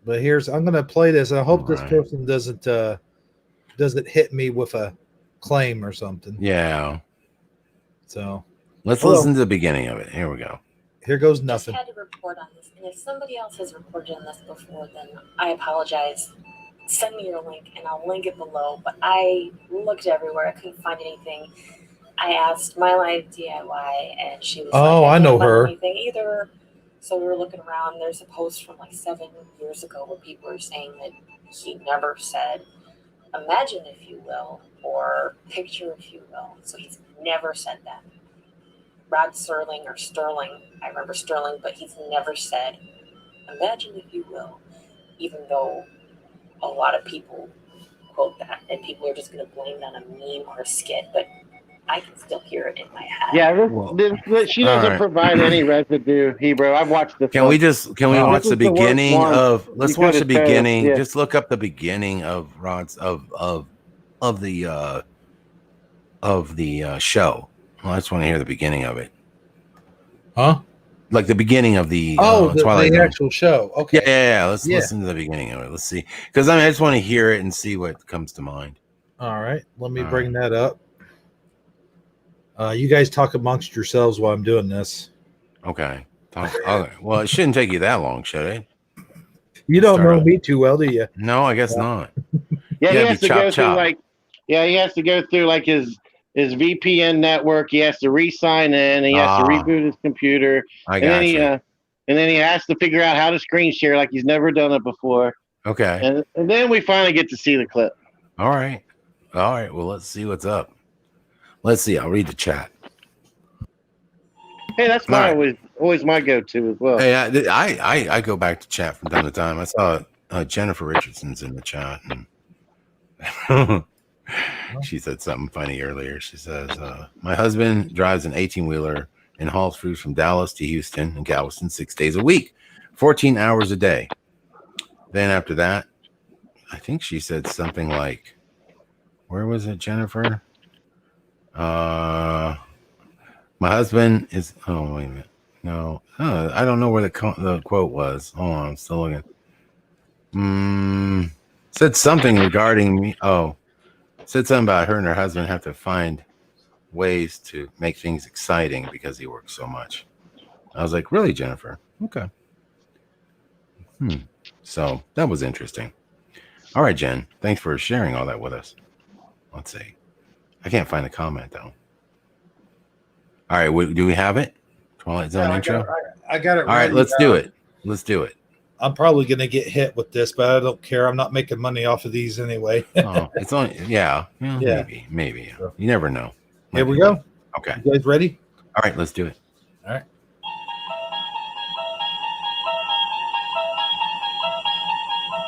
But I'm going to play this. I hope this person doesn't hit me with a claim or something. Yeah. So let's listen to the beginning of it. Here we go. Here goes nothing. I just had to report on this, and if somebody else has reported on this before, then I apologize. Send me your link, and I'll link it below. But I looked everywhere; I couldn't find anything. I asked My Life DIY, and she was I know her. Anything either. So we were looking around. There's a post from like 7 years ago where people were saying that he never said, "Imagine if you will," or "Picture if you will." So he's never said that. Rod Sterling or Sterling, I remember Sterling, but he's never said, "Imagine if you will," even though a lot of people quote that, and people are just going to blame that on a meme or a skit, but I can still hear it in my head. Yeah, she doesn't provide any residue, Hebrew. I've watched this. Can we watch the beginning of? Let's watch the beginning. Yeah. Just look up the beginning of Rod's of the show. I just want to hear the beginning of it. Huh? Like the beginning of the Twilight the actual show. Okay. Yeah. Let's listen to the beginning of it. Let's see, because I just want to hear it and see what comes to mind. All right, let me bring that up. You guys talk amongst yourselves while I'm doing this. Okay. Okay. Well, it shouldn't take you that long, should it? You don't know me too well, do you? No, I guess not. Yeah, he has to go through he has to go through like his VPN network. He has to re-sign in. He has to reboot his computer. And then he has to figure out how to screen share like he's never done it before. Okay. And then we finally get to see the clip. All right. Well, let's see what's up. Let's see. I'll read the chat. Hey, that's fine with always my go-to as well. Hey, I go back to chat from time to time. I saw Jennifer Richardson's in the chat, and she said something funny earlier. She says, "My husband drives an 18-wheeler and hauls fruit from Dallas to Houston and Galveston 6 days a week, 14 hours a day." Then after that, I think she said something like, "Where was it, Jennifer? My husband is." Oh, wait a minute. No, I don't know where the quote was. Hold on, I'm still looking. Said something regarding me. Oh, said something about her and her husband have to find ways to make things exciting because he works so much. I was like, really, Jennifer? Okay. So that was interesting. All right, Jen. Thanks for sharing all that with us. Let's see. I can't find the comment though. All right, do we have it? Twilight Zone intro. I got it. All right, let's do it. Let's do it. I'm probably going to get hit with this, but I don't care. I'm not making money off of these anyway. Oh, it's only maybe. You never know. Here we go. Okay. You guys ready? All right, let's do it. All right.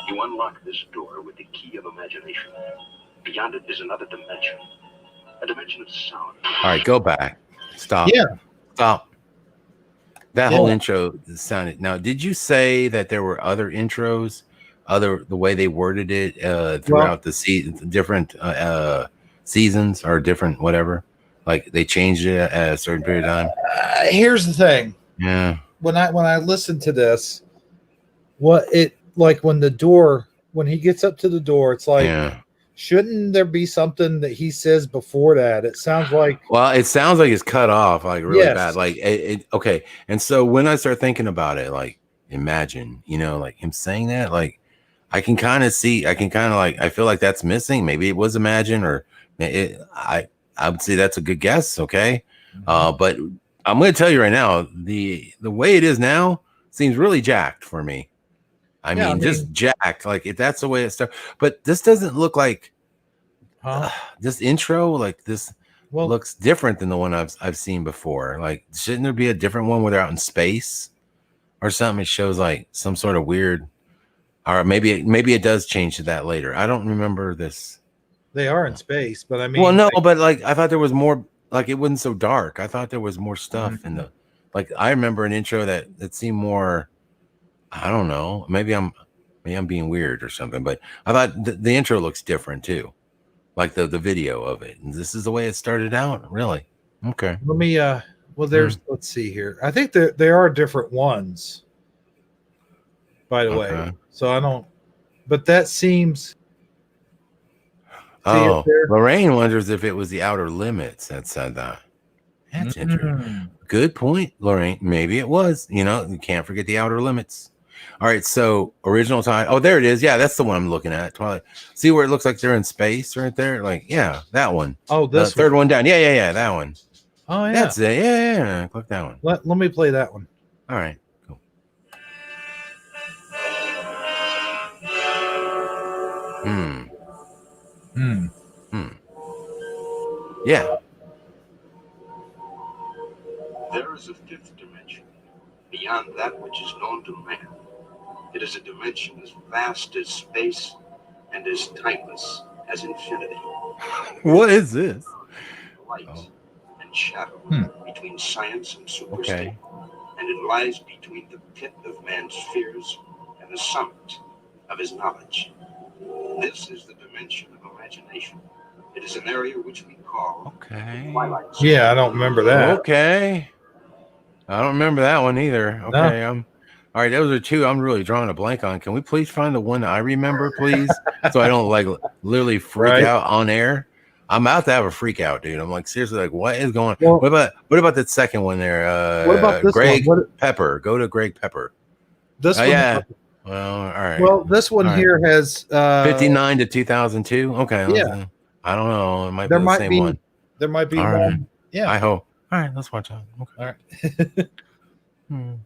You unlock this door with the key of imagination. Beyond it is another dimension. A dimension of sound. All right, go back. Stop. Yeah. Stop. That whole intro sounded. Now, did you say that there were other intros, the way they worded it throughout the different seasons or different whatever? Like they changed it at a certain period of time. Here's the thing. Yeah. When I listened to this, when he gets up to the door, it's like, shouldn't there be something that he says before that? It sounds like. Well, it sounds like it's cut off, like really bad. Like okay. And so when I start thinking about it, like imagine, like him saying that, like I can kind of I feel like that's missing. Maybe it was imagine, or I would say that's a good guess. Okay. But I'm going to tell you right now, the way it is now seems really jacked for me. I mean, just jacked. Like if that's the way it starts, but this doesn't look like this intro. Like this looks different than the one I've seen before. Like, shouldn't there be a different one where they're out in space or something? It shows like some sort of weird, or maybe it does change to that later. I don't remember this. They are in space, but I mean, well, no, but like I thought there was more. Like it wasn't so dark. I thought there was more stuff in the. Like I remember an intro that seemed more. I don't know. Maybe I'm being weird or something, but I thought the intro looks different too, like the video of it. And this is the way it started out. Really? Okay. Let me. There's. Let's see here. I think there are different ones. By the way, so I don't. But that seems. Oh, Lorraine wonders if it was the Outer Limits that said that. That's interesting. Good point, Lorraine. Maybe it was. You can't forget the Outer Limits. All right, so original time. Oh, there it is. Yeah, that's the one I'm looking at. Twilight. See where it looks like they're in space right there? Like, yeah, that one. Oh, this third one down. Yeah, that one. Oh, yeah. That's it. Yeah. Click that one. Let me play that one. All right, cool. Yeah. There is a fifth dimension, beyond that which is known to man. It is a dimension as vast as space and as timeless as infinity. What is this? Light and shadow between science and superstition. And it lies between the pit of man's fears and the summit of his knowledge. This is the dimension of imagination. It is an area which we call Twilight Zone. Yeah, I don't remember that. Okay. I don't remember that one either. Okay. No. All right, those are two I'm really drawing a blank on. Can we please find the one that I remember, please? So I don't like literally freak out on air. I'm about to have a freak out, dude. I'm like, seriously, like, what is going on? What about that second one there? What about this Greg Pepper? Go to Greg Pepper. This one. Yeah. Well, all right. Well, this one here has 59 to 2002. Okay. Yeah. I don't know. It might be the same one. There might be one. Right. Yeah. I hope. All right, let's watch that. Okay. All right.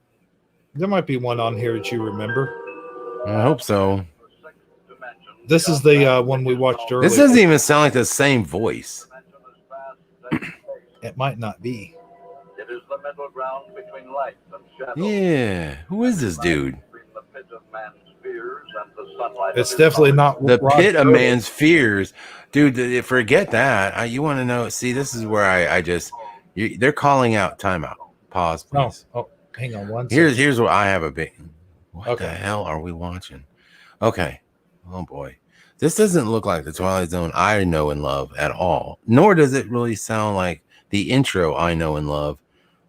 There might be one on here that you remember. I hope so. This is the one we watched earlier. This doesn't even sound like the same voice. It might not be. It is the the middle ground between light and shadow. Yeah. Who is this dude? Between the pit of man's fears and the sunlight It's of his definitely knowledge. not The Rod pit of Stewart. man's fears, dude. Forget that. You want to know? See, this is where I just they're calling out timeout. Pause, please. Oh, hang on one second. Here's what I have a big. What Okay. the hell are we watching? Okay. Oh boy, this doesn't look like the Twilight Zone I know and love at all. Nor does it really sound like the intro I know and love.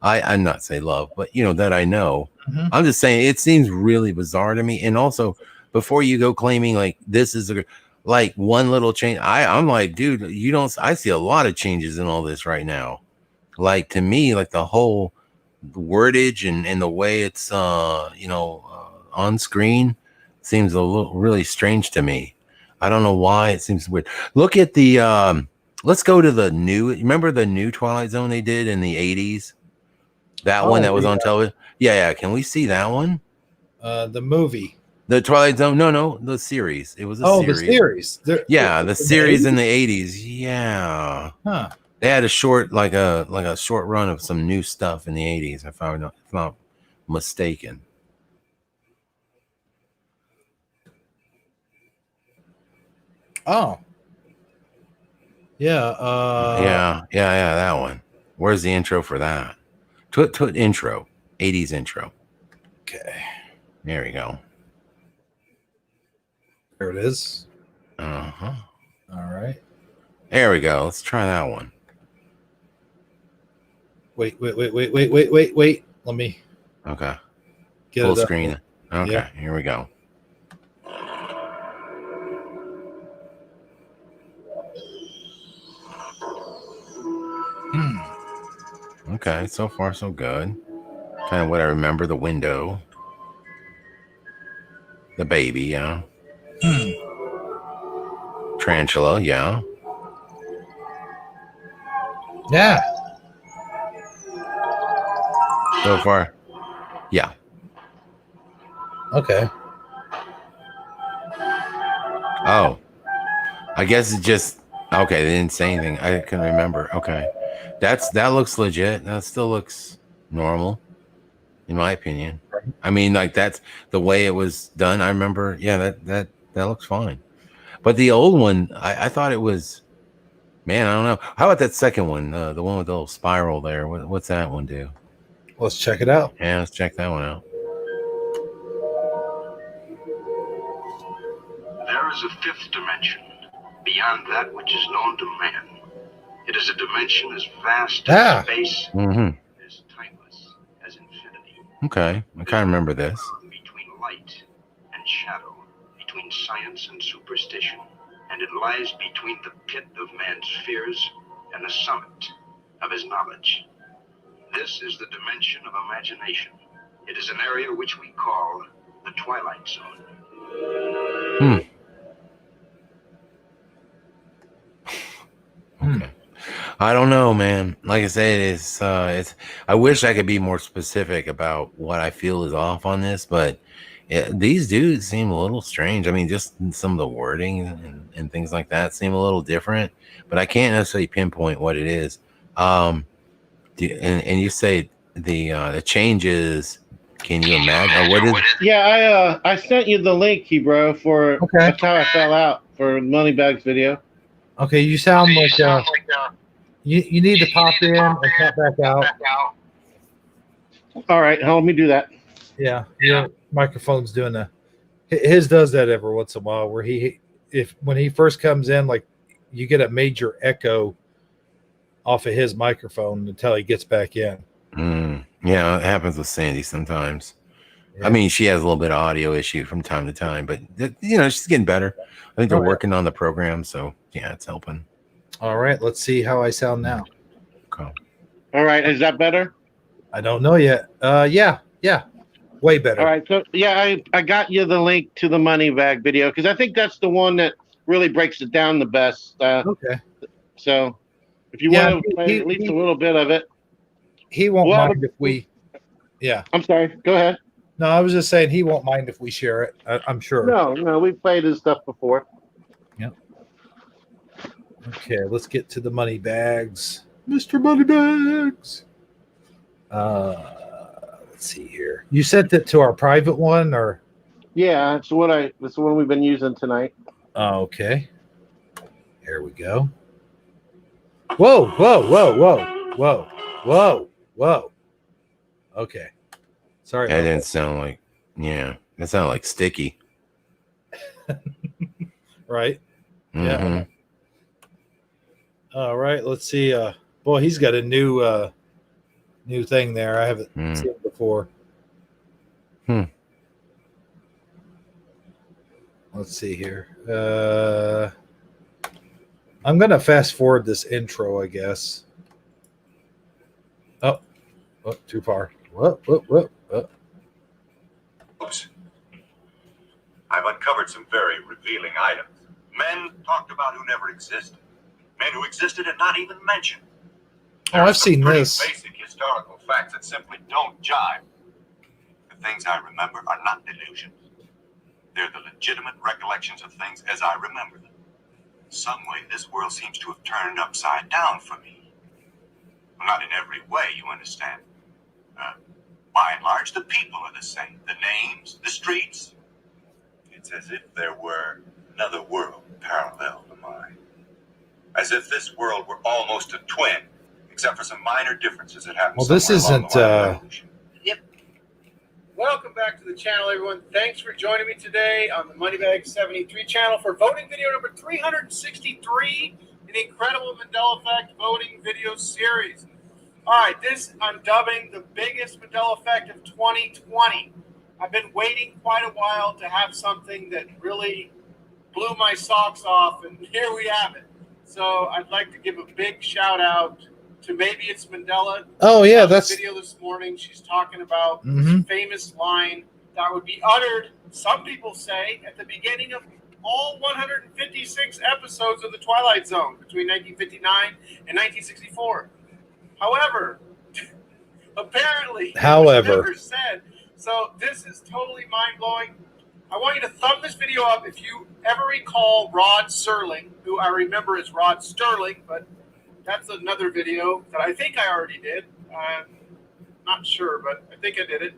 I'm not say love, but that I know. Mm-hmm. I'm just saying it seems really bizarre to me. And also, before you go claiming like this is like one little change, I'm like, dude, I see a lot of changes in all this right now. Like to me, like the whole wordage and the way it's on screen seems a little really strange to me. I don't know why it seems weird. Look at the let's go to the new. Remember the new Twilight Zone they did in the 80s? That one that was on television. Yeah. Can we see that one? The movie. The Twilight Zone. No, the series. It was a series. The series. The series in the 80s. Yeah. Huh. They had a short, like a short run of some new stuff in the 80s, if I'm not mistaken. Oh. Yeah. Yeah, that one. Where's the intro for that? To intro. 80s intro. Okay. There we go. There it is. Uh-huh. All right. There we go. Let's try that one. Wait. Let me Okay. get Full it up. screen. Okay, Yeah. Here we go. Okay, so far so good. Kind of what I remember, the window. The baby, yeah. Tarantula, yeah. Yeah. So far, yeah. Okay. Oh, I guess it just okay. They didn't say anything. I couldn't remember. Okay, that looks legit. That still looks normal, in my opinion. I mean, like that's the way it was done. I remember. Yeah, that looks fine. But the old one, I thought it was. Man, I don't know. How about that second one? The one with the little spiral there. What's that one do? Let's check it out. Yeah, let's check that one out. There is a fifth dimension, beyond that which is known to man. It is a dimension as vast as space, as timeless as infinity. Okay, I kind of remember this. Between light and shadow, between science and superstition, and it lies between the pit of man's fears and the summit of his knowledge. This is the dimension of imagination. It is an area which we call the Twilight Zone. Okay. I don't know, man. Like I said, it's I wish I could be more specific about what I feel is off on this, but these dudes seem a little strange. I mean, just some of the wording and things like that seem a little different, but I can't necessarily pinpoint what it is. And you say the changes. Can you imagine? What is? Yeah, I sent you the link, bro, for That's How I Fell Out for Moneybags video. Okay, you sound like you need to pop in and pop back out. All right, let me do that. Yeah, your microphone's doing that. His does that every once in a while, where when he first comes in, like you get a major echo off of his microphone until he gets back in. Yeah, it happens with Sandy sometimes. Yeah. I mean, she has a little bit of audio issue from time to time, but she's getting better. I think they're working on the program, so yeah, it's helping. All right, let's see how I sound now. Okay. All right, is that better? I don't know yet. Yeah, way better. All right, so yeah, I got you the link to the Moneybag video because I think that's the one that really breaks it down the best. Okay. So if you want to play at least a little bit of it, he won't mind if we. Yeah. I'm sorry. Go ahead. No, I was just saying he won't mind if we share it. I'm sure. No, we've played his stuff before. Yep. Okay, let's get to the money bags. Mr. Moneybags. Let's see here. You sent it to our private one, or? Yeah, it's the one we've been using tonight. Oh, okay. Here we go. Whoa, whoa, whoa, whoa, whoa, whoa, whoa. Okay. Sorry. That didn't sound like, that sounded like sticky. Right. Mm-hmm. Yeah. All right. Let's see. Boy, he's got a new thing there. I haven't seen it before. Let's see here. I'm gonna fast forward this intro, I guess. Oh, too far. Whoop. Oops. I've uncovered some very revealing items. Men talked about who never existed. Men who existed and not even mentioned. Oh, I've seen this. Basic historical facts that simply don't jive. The things I remember are not delusions. They're the legitimate recollections of things as I remember them. Some way, this world seems to have turned upside down for me. Well, not in every way, you understand. By and large, the people are the same. The names, the streets. It's as if there were another world parallel to mine. As if this world were almost a twin, except for some minor differences that happen. Well, this isn't. Yep. Welcome back to the channel, everyone. Thanks for joining me today on the Moneybag 73 channel for voting video number 363, an incredible Mandela Effect voting video series. All right, this I'm dubbing the biggest Mandela Effect of 2020. I've been waiting quite a while to have something that really blew my socks off, and here we have it. So I'd like to give a big shout out to Maybe It's Mandela. Oh yeah, that's video this morning. She's talking about this famous line that would be uttered, some people say, at the beginning of all 156 episodes of The Twilight Zone between 1959 and 1964. However, apparently, it was never said. So this is totally mind-blowing. I want you to thumb this video up if you ever recall Rod Serling, who I remember as Rod Sterling, but that's another video that I think I already did. I'm not sure, but I think I did it.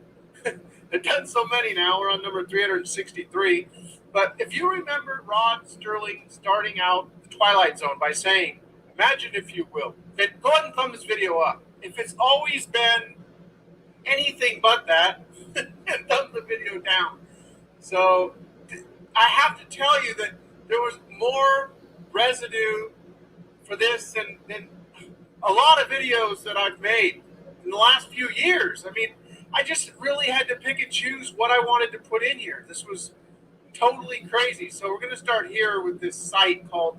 I've done so many now. We're on number 363. But if you remember Rod Sterling starting out The Twilight Zone by saying, imagine if you will, then go ahead and thumb this video up. If it's always been anything but that, and thumb the video down. So I have to tell you that there was more residue for this than a lot of videos that I've made in the last few years. I mean, I just really had to pick and choose what I wanted to put in here. This was totally crazy. So we're going to start here with this site called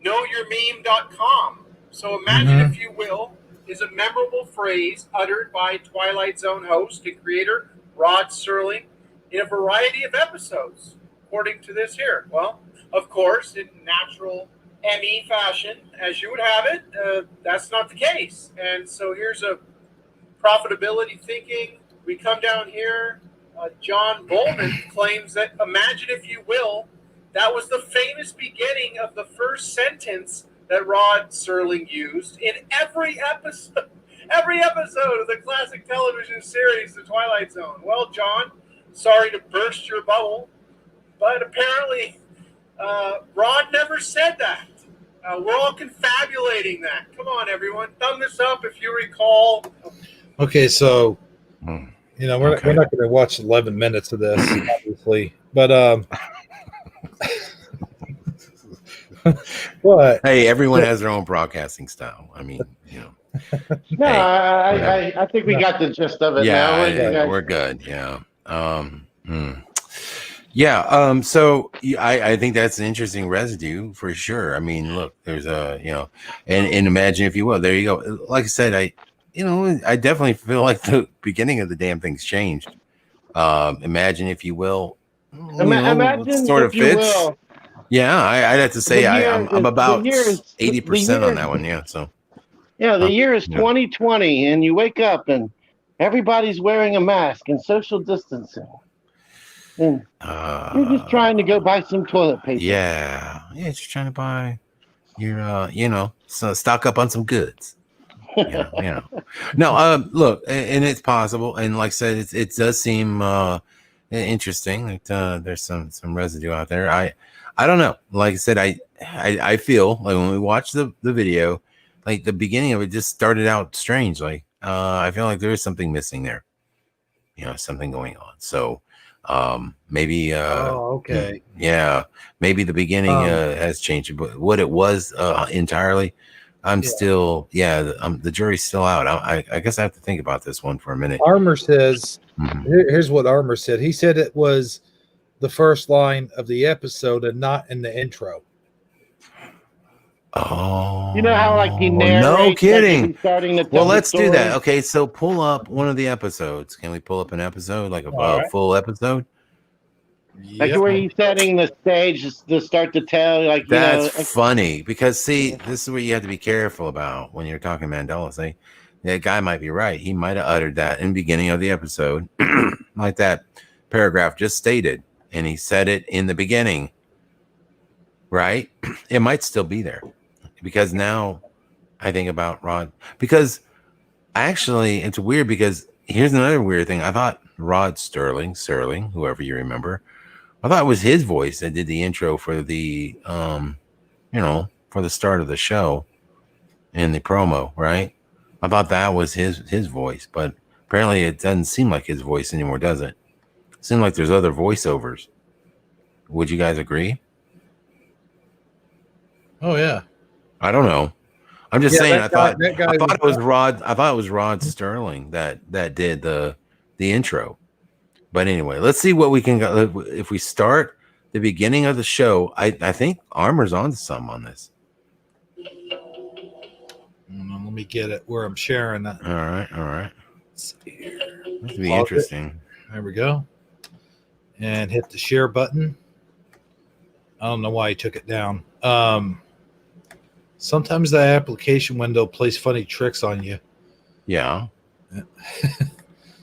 knowyourmeme.com. So imagine, if you will, is a memorable phrase uttered by Twilight Zone host and creator Rod Serling in a variety of episodes, according to this here. Well, of course, in natural ME fashion, as you would have it, that's not the case. And so here's a profitability thinking. We come down here. John Bowman claims that, imagine if you will, that was the famous beginning of the first sentence that Rod Serling used in every episode of the classic television series, The Twilight Zone. Well, John, sorry to burst your bubble, but apparently Rod never said that. We're all confabulating that. Come on, everyone. Thumb this up if you recall. Okay, so, we're not going to watch 11 minutes of this, obviously. But, But hey, everyone has their own broadcasting style. I mean, No, I think we got the gist of it now. We're good. Yeah. So I think that's an interesting residue for sure. I mean, look, there's and imagine if you will. There you go. Like I said, I definitely feel like the beginning of the damn thing's changed. Imagine if you will. Imagine sort if of you fits. will. Yeah, I'd have to say I'm about 80% on that one. Yeah, so. Yeah, the year is 2020, and you wake up and everybody's wearing a mask and social distancing. And you're just trying to go buy some toilet paper. Yeah, just trying to buy your, so stock up on some goods. Yeah. No, look, and it's possible, and like I said, it does seem interesting that there's some residue out there. I don't know. Like I said, I feel like when we watch the video, like the beginning of it just started out strange. Like I feel like there is something missing there. Something going on. So maybe okay. Yeah, maybe the beginning has changed, but what it was entirely, I'm still the jury's still out. I guess I have to think about this one for a minute. Armor says here's what Armor said. He said it was the first line of the episode and not in the intro. Oh, you know how like he narrates, no kidding. Like starting to Well, let's do that. Okay, so pull up one of the episodes. Can we pull up an episode, like a full episode? Like where he's setting the stage to start to tell, like that's funny because see, this is what you have to be careful about when you're talking Mandela. Say that guy might be right. He might have uttered that in the beginning of the episode, like that paragraph just stated, and he said it in the beginning. Right? It might still be there because now I think about Rod. Because actually, it's weird because here's another weird thing. I thought Rod Sterling, whoever you remember. I thought it was his voice that did the intro for the, for the start of the show and the promo, right? I thought that was his voice, but apparently it doesn't seem like his voice anymore, does it? It seems like there's other voiceovers. Would you guys agree? Oh yeah. I don't know. I'm just saying. I thought it was Rod. I thought it was Rod Sterling that did the intro. But anyway, let's see what we can go. If we start the beginning of the show, I think Armor's on to something on this. Let me get it where I'm sharing that. All right. Let's see here. This will be interesting. There we go. And hit the share button. I don't know why he took it down. Sometimes the application window plays funny tricks on you. Yeah.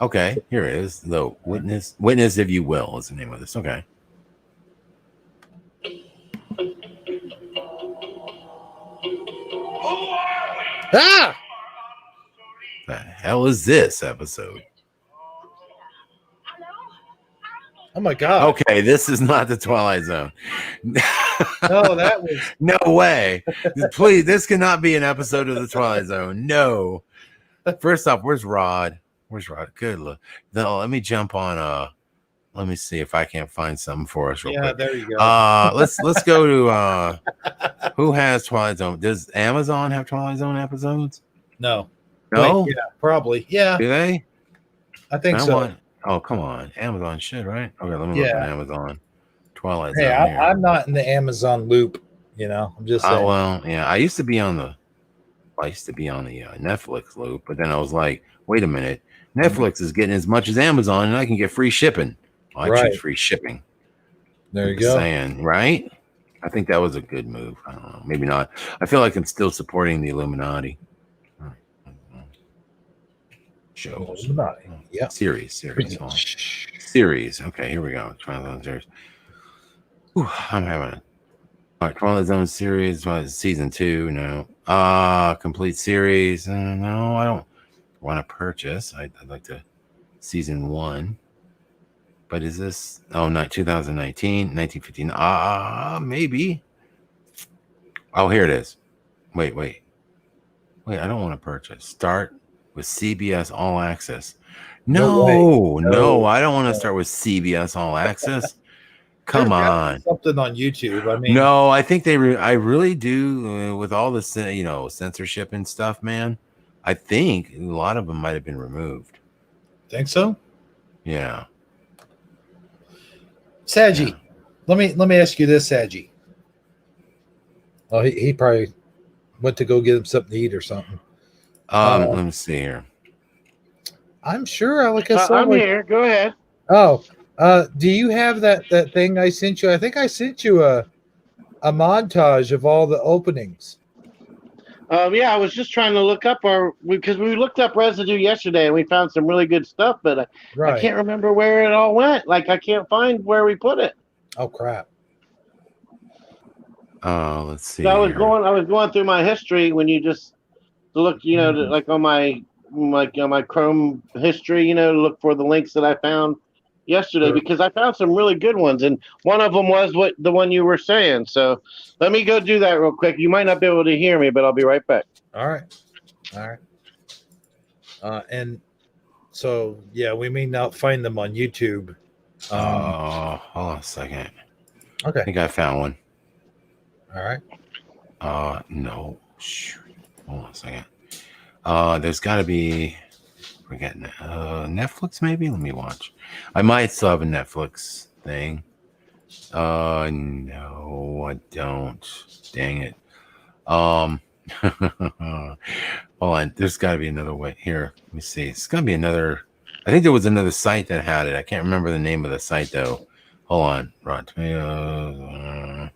Okay, here it is. The witness, if you will, is the name of this. Okay. Ah! The hell is this episode? Oh my God. Okay, this is not the Twilight Zone. No, that was no way. Please, this cannot be an episode of the Twilight Zone. No. First off, where's Rod? Where's Rod? Good look. No, let me jump on let me see if I can't find something for us real quick. There you go. Let's go to who has Twilight Zone? Does Amazon have Twilight Zone episodes? No. No? Wait, yeah, probably. Yeah. Do they? I think so. Oh, come on. Amazon should, right? Okay, let me look at Amazon. Twilight Zone. Hey, I'm not in the Amazon loop, I'm just saying. Well, yeah, I used to be on the Netflix loop, but then I was like, wait a minute. Netflix is getting as much as Amazon and I can get free shipping. Well, I choose free shipping. There you go. Saying, right? I think that was a good move. I don't know. Maybe not. I feel like I'm still supporting the Illuminati. Shows. Yeah. Series. Series. Okay, here we go. Twilight Zone series. I'm having it. All right, Twilight Zone series. Season 2. No. Complete series. No, I don't want to purchase. I'd like to. Season 1. But is this? Oh, not 2019, 1915. Maybe. Oh, here it is. Wait. I don't want to purchase. Start with CBS All Access. No, I don't want to start with CBS All Access. Come on. Something on YouTube. I mean, no, I think I really do with all this, censorship and stuff, man. I think a lot of them might have been removed. Think so? Yeah. Saji, let me ask you this, Saji. Oh, he probably went to go get him something to eat or something. Let me see here. I'm sure. I'm here. Go ahead. Oh, do you have that thing I sent you? I think I sent you a montage of all the openings. Yeah, I was just trying to look up because we looked up residue yesterday and we found some really good stuff, but I can't remember where it all went. Like I can't find where we put it. Oh crap! Let's see. So I was going through my history when you just to look, like on my Chrome history, to look for the links that I found yesterday, because I found some really good ones, and one of them was the one you were saying. So let me go do that real quick. You might not be able to hear me, but I'll be right back. All right. And so we may not find them on YouTube. Hold on a second. Okay. I think I found one. All right. No. Shoot. Hold on a second. There's got to be. Forgetting Netflix, maybe. Let me watch. I might still have a Netflix thing. No, I don't. Dang it. Hold on. There's got to be another way. Here, let me see. It's got to be another. I think there was another site that had it. I can't remember the name of the site though. Hold on. Rotten Tomatoes.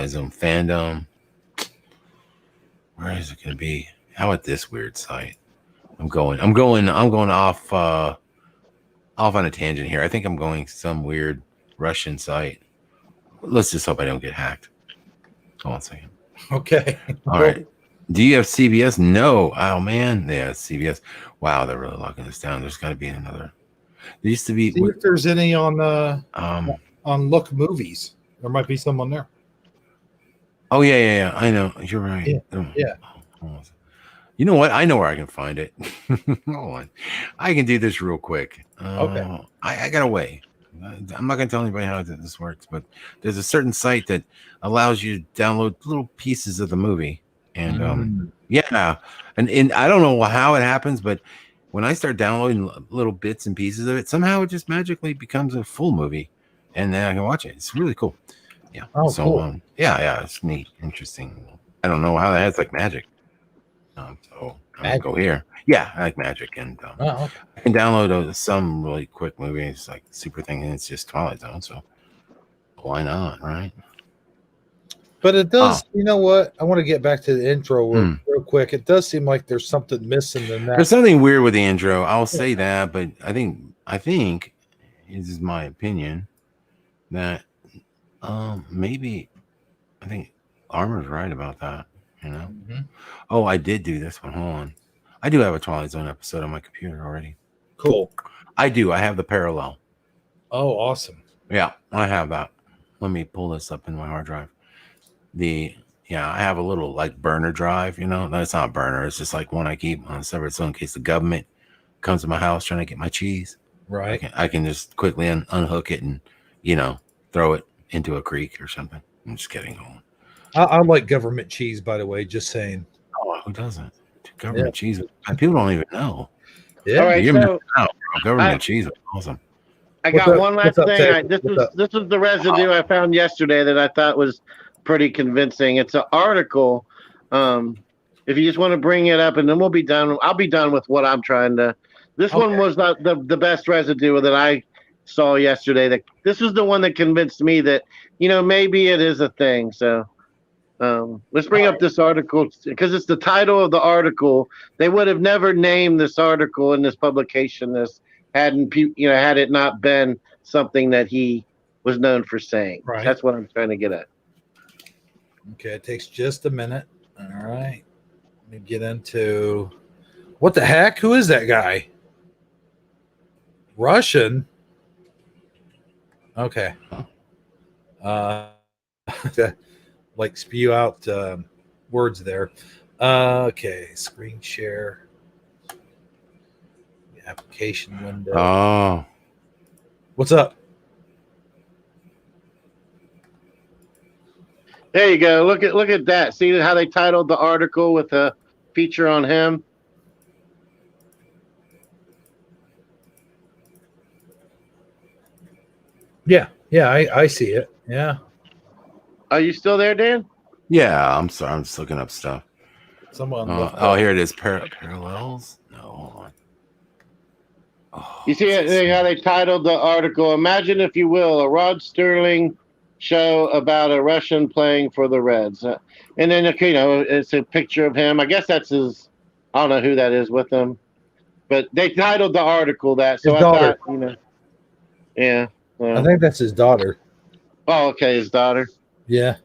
Zoom Fandom. Where is it going to be? How about this weird site? I'm going off on a tangent here. I think I'm going some weird Russian site. Let's just hope I don't get hacked. Hold on a second. Okay. All right. Do you have CBS? No. Oh man. Yeah, CBS. Wow, they're really locking this down. There's got to be another. There used to be. See if there's any on Look Movies. There might be some on there. Oh yeah. I know. You're right. Yeah. You know what? I know where I can find it. Hold on. I can do this real quick. Okay. I got a way. I'm not going to tell anybody how this works, but there's a certain site that allows you to download little pieces of the movie. And and I don't know how it happens, but when I start downloading little bits and pieces of it, somehow it just magically becomes a full movie, and then I can watch it. It's really cool. Yeah. Oh, so cool. It's neat, interesting. I don't know how that's like magic. So I'm gonna go here. Yeah, I like magic, and okay. I can download some really quick movies, like super thing, and it's just Twilight Zone. So why not, right? But it does. You know what? I want to get back to the intro real quick. It does seem like there's something missing in that. There's something weird with the intro. I'll say that, but I think this is my opinion that maybe I think Armor's right about that. Oh, I did do this one. Hold on. I do have a Twilight Zone episode on my computer already. Cool. I do. I have the parallel. Oh, awesome. Yeah, I have that. Let me pull this up in my hard drive. I have a little like burner drive, No, it's not a burner. It's just like one I keep on a separate zone in case the government comes to my house trying to get my cheese. Right. I can just quickly unhook it and, throw it into a creek or something. I'm just kidding. I like government cheese, by the way, just saying. Oh, who doesn't? Government cheese. People don't even know. Yeah. All right, so government cheese is awesome. I got one last thing. This is the residue I found yesterday that I thought was pretty convincing. It's an article. If you just want to bring it up, and then we'll be done. I'll be done with what I'm trying to. This one was not the best residue that I saw yesterday. This was the one that convinced me that maybe it is a thing. So. Let's bring up this article because it's the title of the article. They would have never named this article in this publication had it not been something that he was known for saying. Right. That's what I'm trying to get at. Okay, it takes just a minute. All right. Let me get into what the heck? Who is that guy? Russian? Okay. Like spew out words there. Okay, screen share. The application window. Oh. What's up? There you go. Look at that. See how they titled the article with a feature on him? Yeah, I see it. Yeah. Are you still there, Dan? Yeah, I'm sorry. I'm just looking up stuff. Someone. Here it is. Parallels? No, hold on. Oh, you see how they titled the article? Imagine, if you will, a Rod Sterling show about a Russian playing for the Reds. And then, it's a picture of him. I guess that's his. I don't know who that is with him. But they titled the article that. So his daughter. Thought, yeah. I think that's his daughter. Oh, okay. His daughter. Yeah.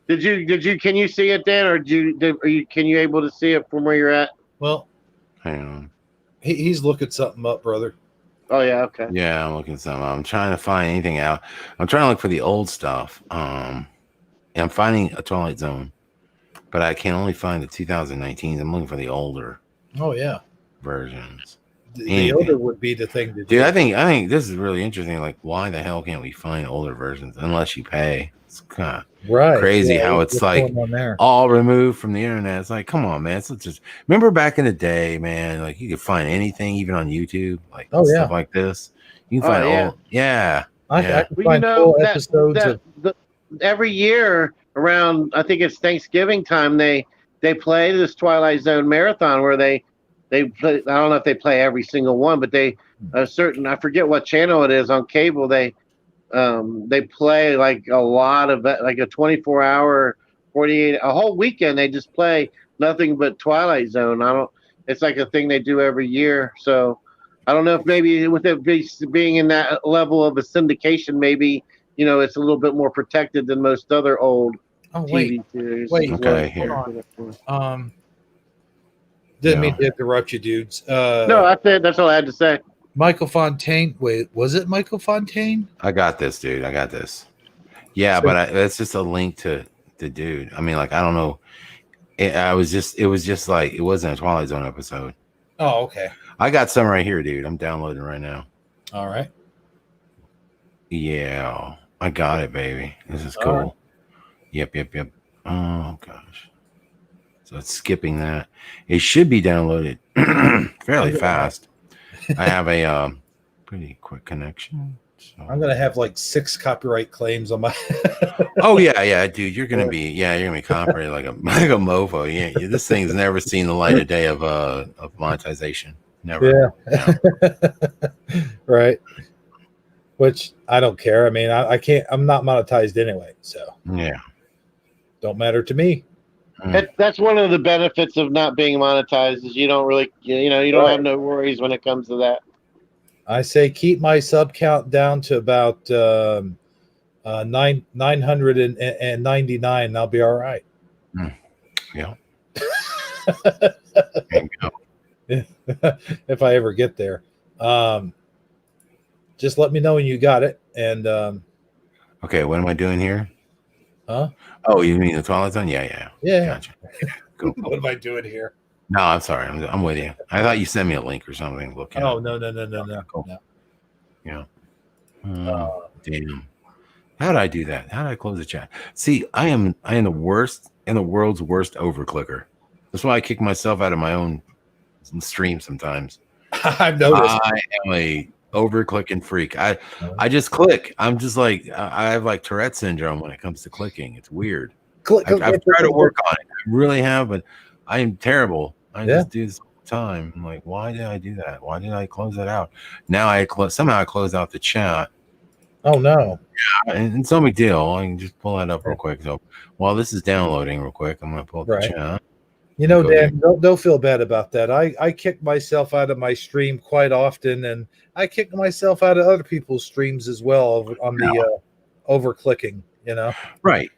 Did you? Can you see it, Dan, or can you able to see it from where you're at? Well, hang on. He's looking something up, brother. Oh yeah, okay. Yeah, I'm looking something. I'm trying to find anything out. I'm trying to look for the old stuff. And I'm finding a Twilight Zone, but I can only find the 2019. I'm looking for the older. Oh yeah, versions. The older would be the thing to do. Dude, I think this is really interesting. Like, why the hell can't we find older versions unless you pay? It's kind of crazy how it's like all removed from the internet. It's like, come on, man. So just remember back in the day, man. Like you could find anything, even on YouTube, like stuff like this. You can find I can find full episodes every year around. I think it's Thanksgiving time. They play this Twilight Zone marathon where they play. I don't know if they play every single one, but they I forget what channel it is on cable. They play like a lot of like a 24-hour, 48 a whole weekend. They just play nothing but Twilight Zone. It's like a thing they do every year. So I don't know if maybe with it being in that level of a syndication, maybe it's a little bit more protected than most other old TV series. Wait, okay, here. Didn't mean to interrupt you, dudes. No, that's it. That's all I had to say. Michael Fontaine. Wait, was it Michael Fontaine? I got this, dude. I got this. Yeah, but that's just a link to the dude. I mean, like, I don't know. It was just like, it wasn't a Twilight Zone episode. Oh, okay. I got some right here, dude. I'm downloading right now. All right. Yeah, I got it, baby. This is cool. Right. Yep. Oh, gosh. So it's skipping that. It should be downloaded fairly fast. I have a pretty quick connection. So. I'm gonna have like 6 copyright claims on my. Oh yeah, dude. You're gonna be copyrighted like a mofo. Yeah, this thing's never seen the light of day of monetization. Never. Yeah. Right. Which I don't care. I mean, I can't. I'm not monetized anyway, so yeah. Don't matter to me. That's one of the benefits of not being monetized is you don't really, you don't have no worries when it comes to that. I say keep my sub count down to about 999, and I'll be all right. Yeah. If I ever get there, just let me know when you got it. And okay, what am I doing here? Huh? Oh, you mean the Twilight Zone? Yeah. Gotcha. Cool. What am I doing here? No, I'm sorry. I'm with you. I thought you sent me a link or something. No. Cool. No. Yeah. Damn. How did I do that? How did I close the chat? See, I am the worst and the world's worst overclicker. That's why I kick myself out of my own stream sometimes. I've noticed. I am a over-clicking freak. I just click. I'm just like I have like Tourette syndrome when it comes to clicking. It's weird. I've tried to work on it. I really have, but I am terrible. I just do this all the time. I'm like, why did I do that? Why did I close that out? Now somehow I close out the chat. Oh no. Yeah, and it's no big deal. I can just pull that up real quick. So while this is downloading real quick, I'm gonna pull up the chat. Dan, don't feel bad about that. I kick myself out of my stream quite often, and I kick myself out of other people's streams as well on the over clicking. Right,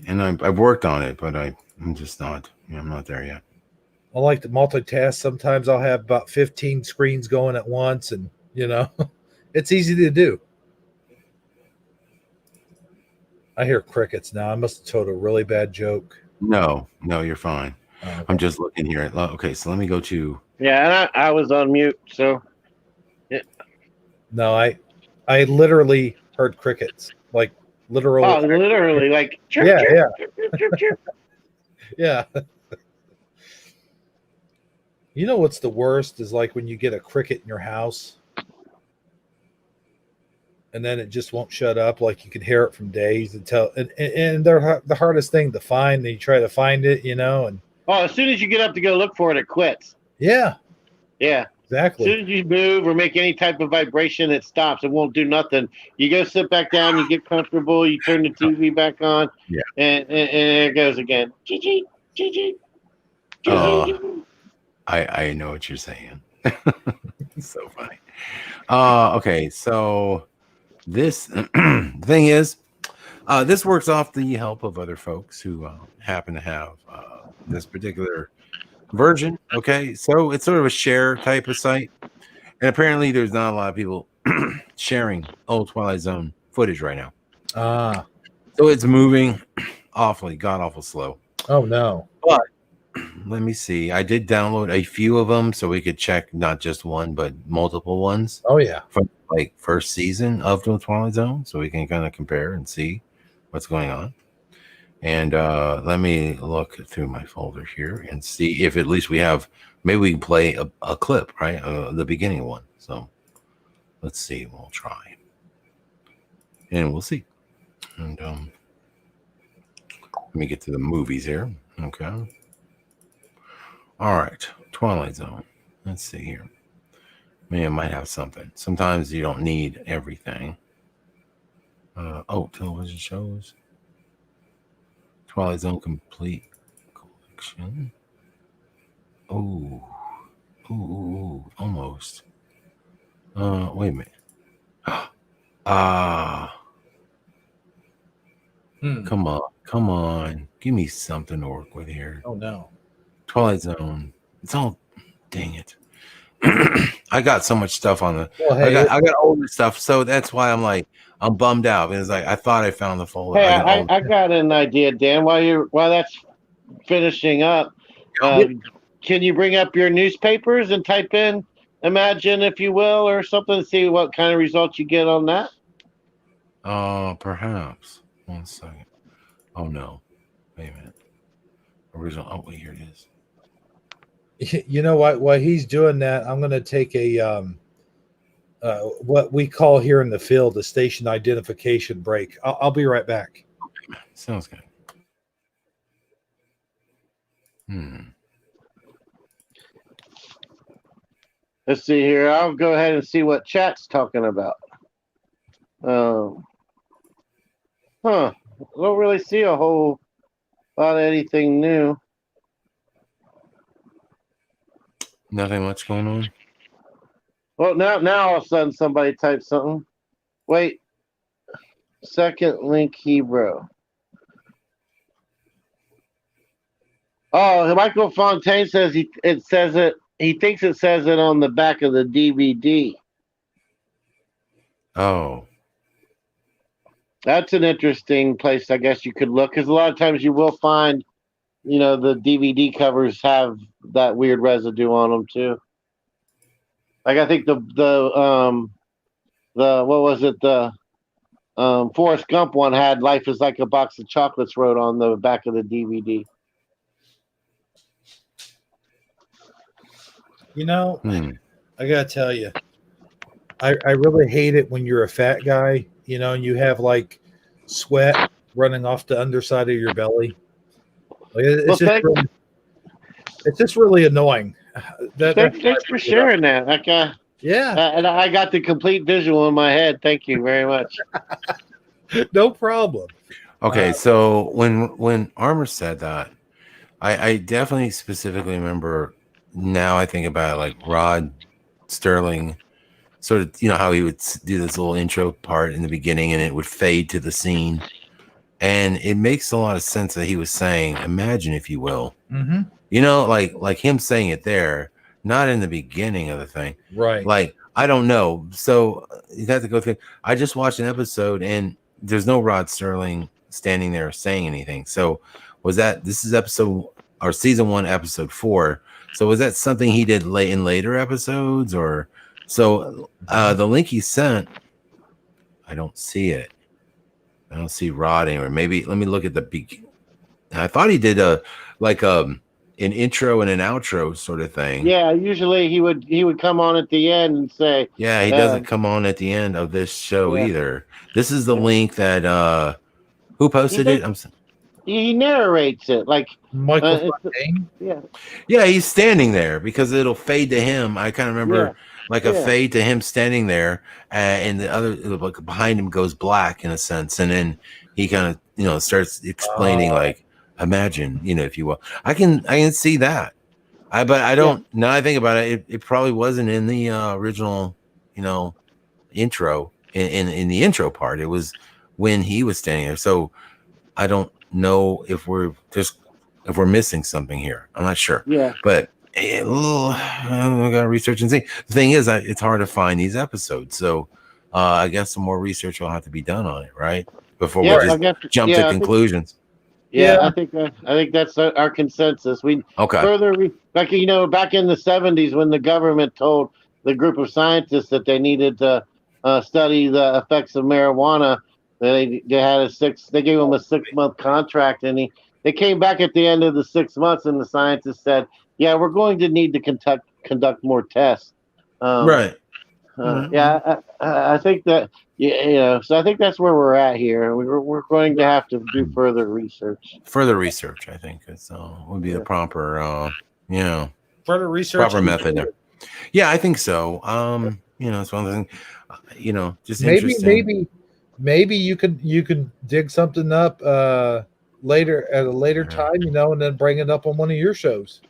and I've worked on it, but I'm just not. I'm not there yet. I like to multitask. Sometimes I'll have about 15 screens going at once, and it's easy to do. I hear crickets now. I must have told a really bad joke. No, you're fine. Oh, okay. I'm just looking here. Okay, so let me go to. Yeah, and I was on mute, so. Yeah. No, I literally heard crickets, like literal. Oh, literally, like. Chirp, yeah. Yeah. You know what's the worst is like when you get a cricket in your house, and then it just won't shut up. Like you can hear it from days until, and they're the hardest thing to find. And you try to find it, and. Oh, as soon as you get up to go look for it, it quits. Yeah. Yeah. Exactly. As soon as you move or make any type of vibration, it stops. It won't do nothing. You go sit back down, you get comfortable, you turn the TV back on, and it goes again. Gigi. I know what you're saying. It's so funny. Okay, so this thing is, This works off the help of other folks who happen to have this particular version. Okay, so it's sort of a share type of site, and apparently there's not a lot of people sharing old Twilight Zone footage right now. So it's moving awfully god awful slow. Oh no! But let me see. I did download a few of them so we could check not just one but multiple ones. Oh yeah, from like first season of the Twilight Zone, so we can kind of compare and see what's going on. And let me look through my folder here and see if at least we have, maybe we can play a clip, right? The beginning one. So let's see. We'll try. And we'll see. And let me get to the movies here. Okay. All right. Twilight Zone. Let's see here. Maybe I might have something. Sometimes you don't need everything. Television shows. Twilight Zone complete collection. Ooh, almost. Wait a minute. Come on. Give me something to work with here. Oh no. Twilight Zone. It's all, dang it. I got so much stuff on the. Well, hey, I got older stuff, so that's why I'm bummed out because I thought I found the folder. Hey, I got an idea, Dan. While that's finishing up, can you bring up your newspapers and type in "Imagine, if you will" or something, to see what kind of results you get on that? Perhaps. 1 second. Oh no, wait a minute. Original. Oh wait, here it is. You know what? While he's doing that, I'm going to take a what we call here in the field a station identification break. I'll be right back. Sounds good. Let's see here. I'll go ahead and see what chat's talking about. I don't really see a whole lot of anything new. Nothing much going on. Well, now all of a sudden somebody types something. Wait. Second link Hebrew. Oh, Michael Fontaine says he thinks it says it on the back of the DVD. Oh. That's an interesting place, I guess you could look, because a lot of times you will find, the DVD covers have that weird residue on them too. Like I think the what was it, the Forrest Gump one had "Life is like a box of chocolates" wrote on the back of the DVD. I gotta tell you, I really hate it when you're a fat guy, and you have like sweat running off the underside of your belly. Like, it's just really annoying. Thanks for sharing that. Yeah, and I got the complete visual in my head. Thank you very much. No problem. Okay, so when Armor said that, I definitely specifically remember. Now I think about it, like Rod Sterling, sort of, how he would do this little intro part in the beginning and it would fade to the scene. And it makes a lot of sense that he was saying, imagine, if you will. Mm-hmm. Like him saying it there, not in the beginning of the thing. Right. Like, I don't know. So you have to go through. I just watched an episode and there's no Rod Sterling standing there saying anything. So this is episode or season 1, episode 4. So was that something he did late in later episodes, or so? The link he sent, I don't see it. I don't see Rod anywhere. Maybe let me look at the beginning. I thought he did an intro and an outro sort of thing. Yeah, usually he would come on at the end and say. Yeah, he doesn't come on at the end of this show either. This is the link that who posted it? He narrates it like Michael Fontaine. Yeah, he's standing there because it'll fade to him. I kind of remember a fade to him standing there, and the other behind him goes black in a sense, and then he kind of starts explaining like, imagine, if you will. I can see that. But I don't. Now I think about it, it probably wasn't in the original, intro in the intro part. It was when he was standing there. So I don't know if we're missing something here. I'm not sure. Yeah. But we gotta research and see. The thing is, it's hard to find these episodes. So I guess some more research will have to be done on it, right? Before we just jump to conclusions. I think that's our consensus. Back in the 70s when the government told the group of scientists that they needed to study the effects of marijuana, they gave them a 6-month contract, and they came back at the end of the 6 months, and the scientists said, "Yeah, we're going to need to conduct more tests." Right. I think that so I think that's where we're at here. We're going to have to do further research. I think would be the proper further research, proper method there. Yeah, I think so. It's one of the things. Just interesting. Maybe you can dig something up later at a later time, and then bring it up on one of your shows.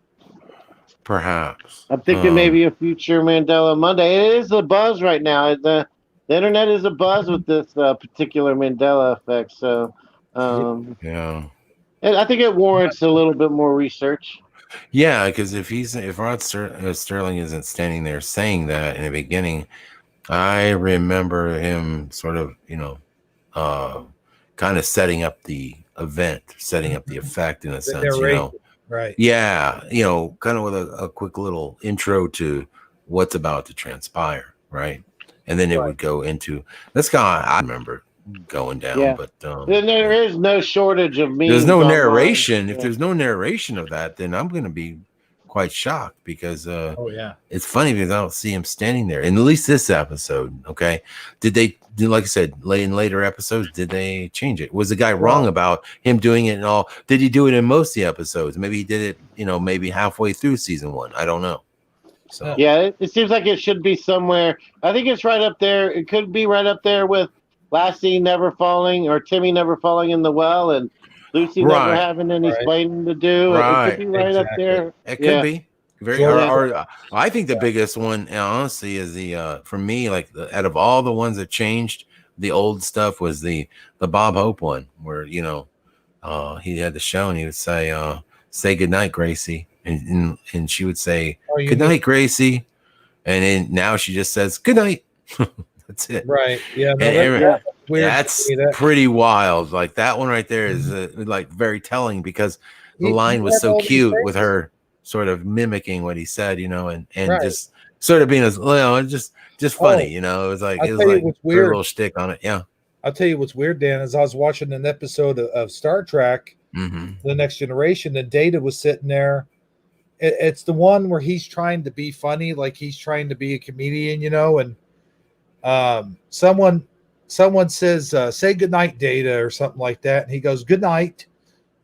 Perhaps. I'm thinking maybe a future Mandela Monday. It is a buzz right now. The internet is a buzz with this particular Mandela effect. So, and I think it warrants a little bit more research. Yeah, because if Rod Sterling isn't standing there saying that in the beginning, I remember him sort of, kind of setting up the event, setting up the effect in a sense, Right. Yeah, kind of with a quick little intro to what's about to transpire, right? And then it would go into that's kind of I remember going down, but there is no shortage of memes. There's no narration. If there's no narration of that, then I'm going to be quite shocked because it's funny because I don't see him standing there. And at least this episode, okay? Like I said, in later episodes, did they change it? Was the guy wrong about him doing it and all? Did he do it in most of the episodes? Maybe he did it, maybe halfway through season 1. I don't know. So it seems like it should be somewhere. I think it's right up there. It could be right up there with Lassie never falling or Timmy never falling in the well and Lucy never having any explaining to do. It could be right up there. It could be. I think the biggest one, honestly, is the for me, like out of all the ones that changed, the old stuff was the Bob Hope one, where he had the show and he would say good night, Gracie, and she would say good night, Gracie, and then now she just says good night. That's it. Right. Yeah. That's pretty wild. Like that one right there is like very telling because the line was so cute with her sort of mimicking what he said, and just sort of being just funny, it was like a little shtick on it. Yeah. I'll tell you what's weird, Dan, is I was watching an episode of Star Trek, The Next Generation, and Data was sitting there. It's the one where he's trying to be funny, like he's trying to be a comedian, and someone says, say goodnight, Data, or something like that. And he goes, good night.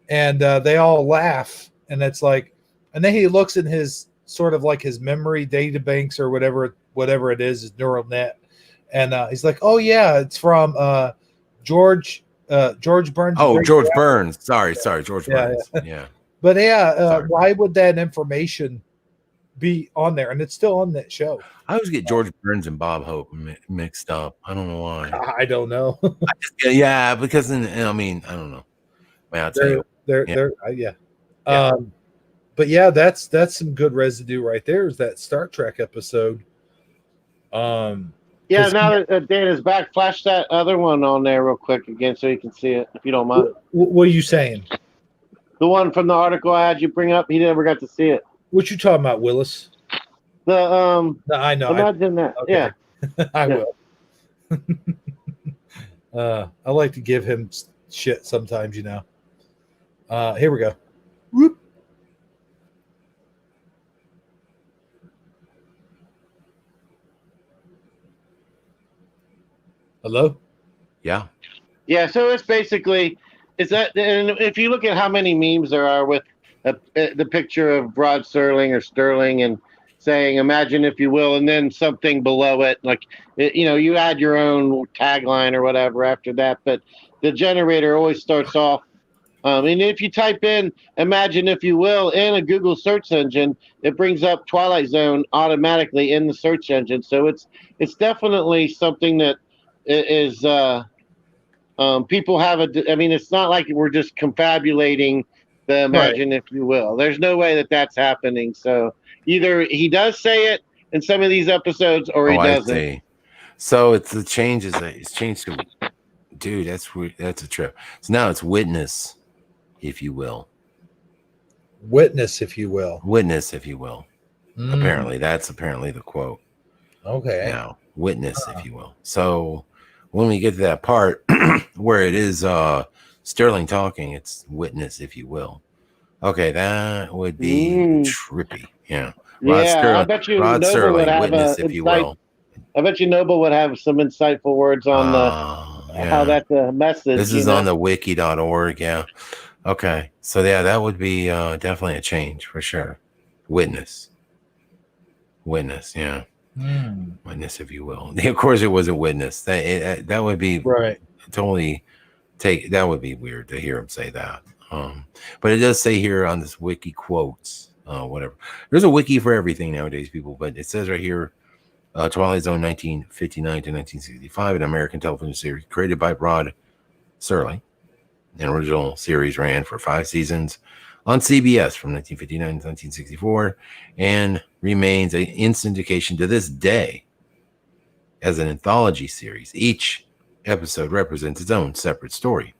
And they all laugh. And it's like, and then he looks in his sort of like his memory data banks or whatever it is, his neural net. And he's like, oh yeah, it's from George Burns. Oh, George Burns. Sorry, George Burns. Yeah. But why would that information be on there? And it's still on that show. I always get George Burns and Bob Hope mixed up. I don't know why. I don't know. Because I don't know. Man, I'll tell you. But yeah, that's some good residue right there. Is that Star Trek episode? Now that Dan is back, flash that other one on there real quick again so you can see it, if you don't mind. What are you saying? The one from the article I had you bring up. He never got to see it. What you talking about, Willis? No, I know. Imagine that. Okay. Yeah, I will. I like to give him shit sometimes, Here we go. Whoop. Hello? Yeah. Yeah, so it's basically, and if you look at how many memes there are with the picture of Rod Sterling or Sterling and saying, imagine if you will, and then something below it, like, you add your own tagline or whatever after that, but the generator always starts off. And if you type in imagine if you will in a Google search engine, it brings up Twilight Zone automatically in the search engine. So it's definitely something that is People have I mean, it's not like we're just confabulating the imagine, if you will. There's no way that that's happening. So either he does say it in some of these episodes, or he doesn't. I see. So it's the changes. It's changed to, dude. That's a trip. So now it's witness, if you will. Witness, if you will. Witness, if you will. Apparently, that's the quote. Okay. Now, witness, if you will. So when we get to that part where it is Sterling talking, it's witness, if you will. Okay, that would be trippy. Yeah. Rod Sterling, I bet you Rod Noble Sterling, would have witness, if you will. I bet you Noble would have some insightful words on how that's a message. This is on the wiki.org. Yeah. Okay. So yeah, that would be definitely a change for sure. Witness. Yeah. Witness, if you will. Of course, it was a witness. That would be right. Totally that would be weird to hear him say that. But it does say here on this wiki quotes, whatever. There's a wiki for everything nowadays, people. But it says right here, Twilight Zone 1959 to 1965, an American television series created by Rod Serling. An original series ran for 5 seasons on CBS from 1959 to 1964 and remains in syndication to this day as an anthology series. Each episode represents its own separate story,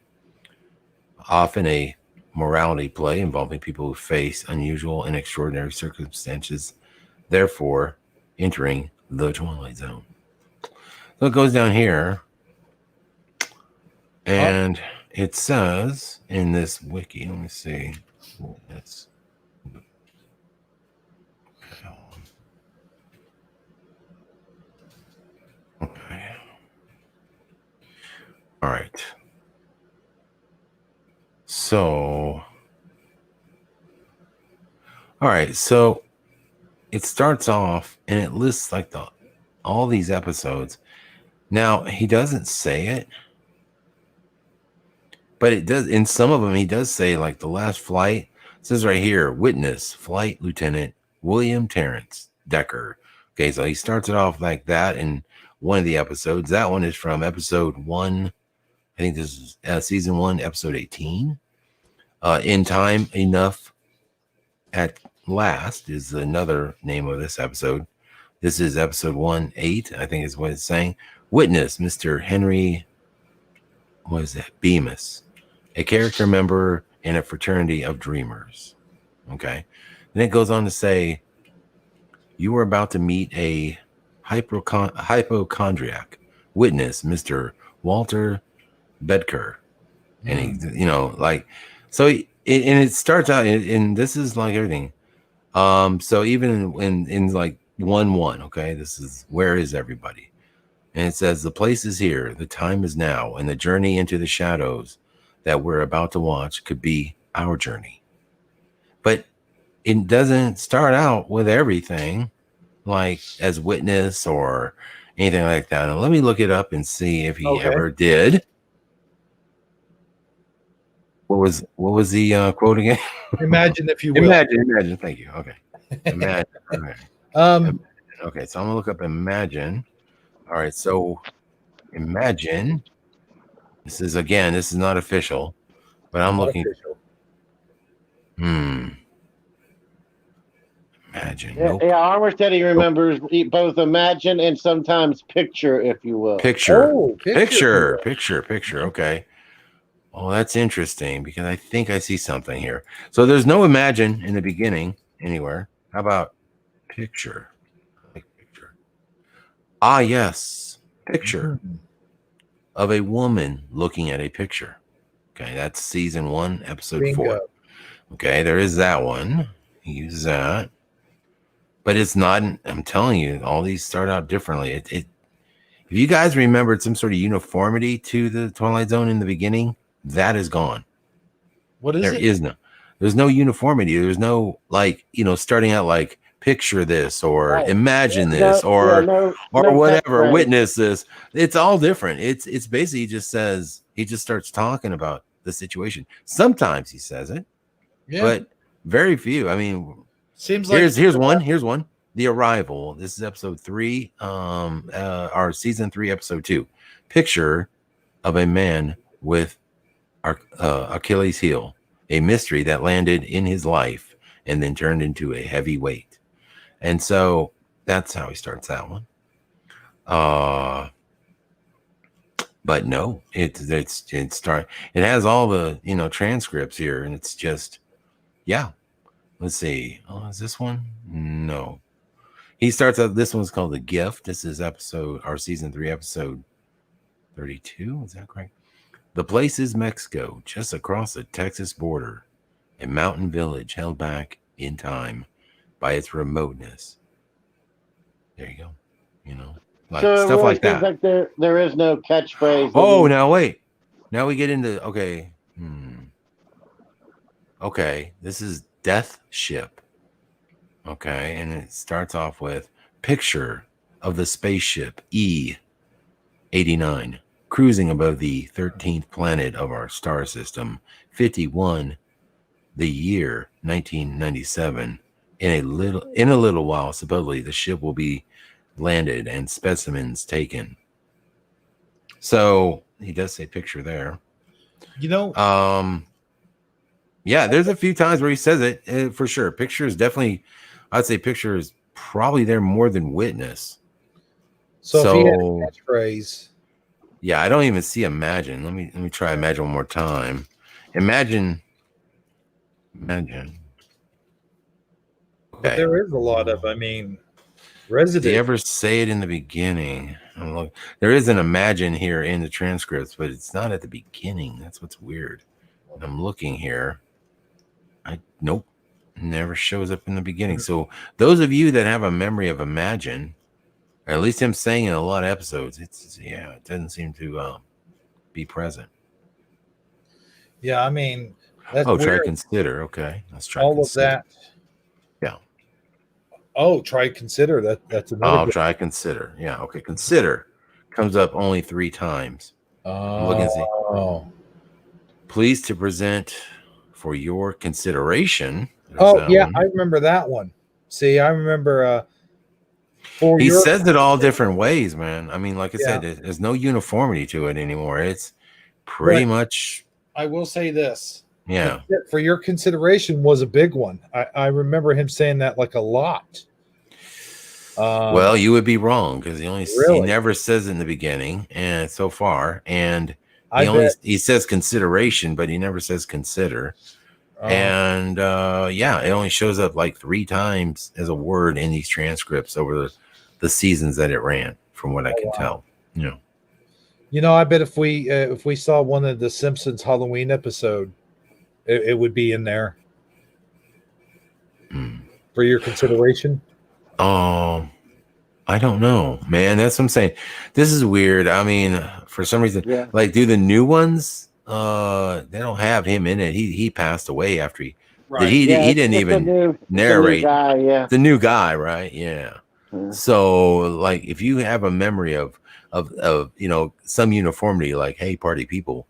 often a morality play involving people who face unusual and extraordinary circumstances, therefore entering the Twilight Zone. So it goes down here, and it says in this wiki, let me see. It's okay. All right. So it starts off and it lists like all these episodes. Now he doesn't say it, but it does in some of them. He does say like the last flight. It says right here, witness Flight Lieutenant William Terrence Decker. Okay, so he starts it off like that in one of the episodes. That one is from episode 1. I think this is season 1, episode 18. In Time Enough at Last is another name of this episode. This is episode 1-8, I think is what it's saying. Witness Mr. Henry, what is it? Bemis, a character member in a fraternity of dreamers. Okay. Then it goes on to say, you were about to meet a hypochondriac. Witness Mr. Walter Bedker. And he, so it starts out, and this is like everything. So even in like 1-1, okay, this is where is everybody? And it says the place is here, the time is now, and the journey into the shadows that we're about to watch could be our journey. But it doesn't start out with everything like as witness or anything like that. And let me look it up and see if he ever did. What was the quote again? Imagine, if you will. Imagine. Thank you. Okay. Imagine. Okay. Okay. So I'm gonna look up imagine. All right. So imagine. This is not official, but I'm looking. Imagine. Yeah, Armor said he remembers both imagine and sometimes picture, if you will. Picture. Okay. Oh, that's interesting because I think I see something here. So there's no imagine in the beginning anywhere. How about picture? Like picture. Ah, yes. Picture of a woman looking at a picture. Okay, that's season 1, episode 4. Okay, there is that one. He uses that. But it's not, I'm telling you, all these start out differently. If you guys remembered some sort of uniformity to the Twilight Zone in the beginning, that is gone. What is it? There's no uniformity. There's no starting out like picture this or imagine this or whatever, witness this. It's all different. It's basically just says, he just starts talking about the situation. Sometimes he says it, but very few. I mean, seems like here's one. The Arrival. This is episode 3, our season 3, episode 2. Picture of a man with Achilles' heel, a mystery that landed in his life and then turned into a heavy weight. And so that's how he starts that one. But no, it has all the, you know, transcripts here, and it's just, yeah. Let's see. Oh, is this one? No. He starts out, this one's called The Gift. This is season 3, episode 32. Is that correct? The place is Mexico, just across the Texas border, a mountain village held back in time by its remoteness. There you go. You know, like so stuff really like that. Like there is no catchphrase. Oh, now wait. Now we get into, okay. Okay, this is Death Ship. Okay, and it starts off with picture of the spaceship E-89 cruising above the 13th planet of our star system, 51, the year 1997. In a little while, supposedly the ship will be landed and specimens taken. So he does say picture there. You know, yeah, there's a few times where he says it for sure. Picture is definitely, I'd say picture is probably there more than witness. So if he had a catchphrase. Yeah, I don't even see imagine. Let me try imagine one more time. Imagine. Okay. But there is a lot of, I mean, resident. Did he ever say it in the beginning? There is an imagine here in the transcripts, but it's not at the beginning. That's what's weird. I'm looking here. Nope. Never shows up in the beginning. So those of you that have a memory of imagine, or at least him saying in a lot of episodes, it doesn't seem to be present. Yeah, I mean, that's try consider. Okay, let's try all consider. Of that. Yeah. Oh, try consider. That's another. Try consider. Yeah. Okay. Consider comes up only 3 times. Look and see. Pleased to present for your consideration. Yeah, I remember that one. See, I remember. He says it all different ways, man. I mean, like I said, there's no uniformity to it anymore. It's pretty much. I will say this. Yeah. For your consideration was a big one. I remember him saying that like a lot. Well, you would be wrong because he never says it in the beginning, and so far, and he says consideration, but he never says consider. And it only shows up like 3 times as a word in these transcripts over the seasons that it ran, from what I can tell. You know, I bet if we saw one of the Simpsons Halloween episode, it would be in there for your consideration. I don't know, man. That's what I'm saying. This is weird. I mean, for some reason, like, do the new ones? They don't have him in it. He passed away after he didn't even narrate. The new guy, right? Yeah. So, like, if you have a memory of you know, some uniformity, like, hey, party people,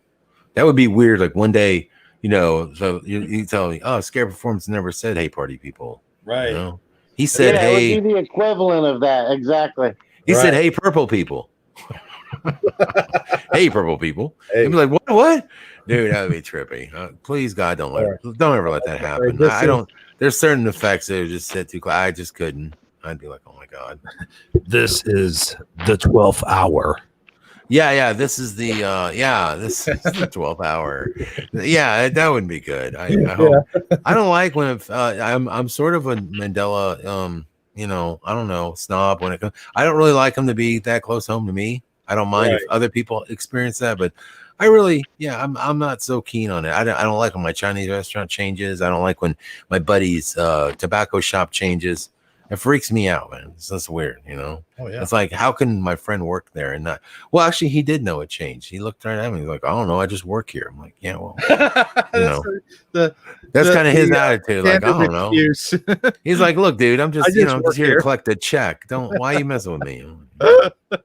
that would be weird. Like one day, you know, so you tell me, oh, Scarabperformance never said, hey, party people, right? You know? He said, hey, it would be the equivalent of that, exactly. He said, hey, purple people. Hey, purple people. Hey. You'd be like, what? Dude, that would be trippy. Please, God, don't ever let that happen. There's certain effects that are just set too close. I just couldn't. I'd be like, oh my God. This is the 12th hour. Yeah. This is the this is the 12th hour. Yeah, that wouldn't be good. I hope. I don't like when I'm sort of a Mandela you know, I don't know, snob when it comes. I don't really like them to be that close home to me. I don't mind if other people experience that, but I really, I'm not so keen on it. I don't like when my Chinese restaurant changes. I don't like when my buddy's tobacco shop changes. It freaks me out, man. It's just weird, you know? Oh, yeah. It's like, how can my friend work there and not? Well, actually, he did know it changed. He looked right at me. He's like, I don't know. I just work here. I'm like, yeah, well, you know. That's kind of his attitude. Like, I don't know. He's like, look, dude, I'm just here to collect a check. Why are you messing with me?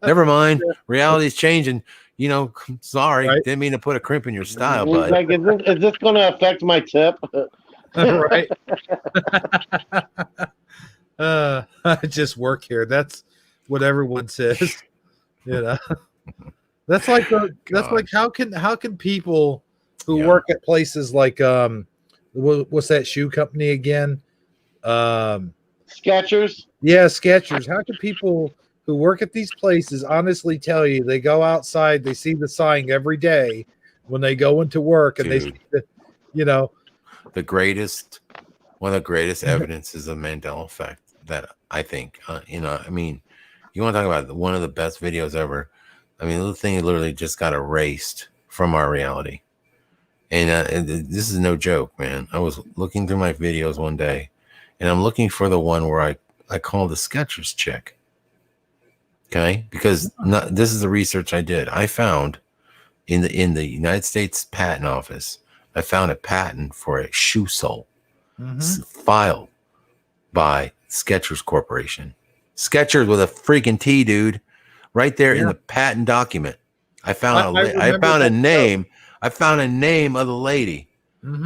Never mind. Reality's changing. You know, sorry. Didn't mean to put a crimp in your style, bud. Like, is this going to affect my tip? Right. I just work here. That's what everyone says. You know. That's like how can people who work at places like what's that shoe company again? Skechers. Yeah, Skechers. How can people who work at these places honestly tell you they go outside, they see the sign every day when they go into work, and they see the, one of the greatest evidences of Mandela effect that I think, you want to talk about one of the best videos ever. I mean, the thing literally just got erased from our reality. And this is no joke, man. I was looking through my videos one day, and I'm looking for the one where I call the Skechers chick. Okay, because this is the research I did. I found in the United States Patent Office, I found a patent for a shoe sole filed by Skechers Corporation. Skechers with a freaking T, dude, right there in the patent document. I found a name. I found a name of the lady.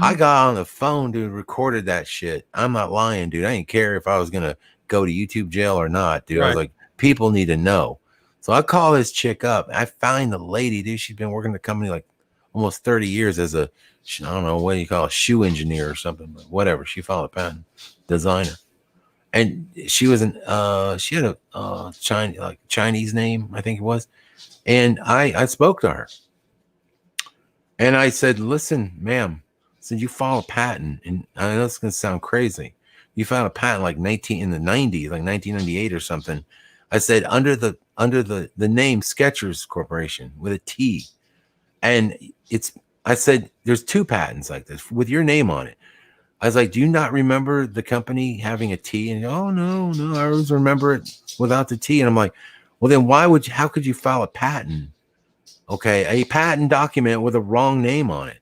I got on the phone, dude, recorded that shit. I'm not lying, dude. I didn't care if I was gonna go to YouTube jail or not, dude. I was like, people need to know. So I call this chick up. I find the lady, dude. She's been working at the company like almost 30 years as a, I don't know, what do you call a shoe engineer or something, but whatever. She filed a patent, designer. And she was she had a Chinese name, I think it was. And I spoke to her. And I said, listen, ma'am, you filed a patent, and I know it's going to sound crazy. You filed a patent like in the 90s, like 1998 or something. I said, under the name Skechers Corporation with a T. And I said, there's two patents like this with your name on it. I was like, do you not remember the company having a T? And oh, no, I always remember it without the T. And I'm like, well, then how could you file a patent? Okay, a patent document with a wrong name on it.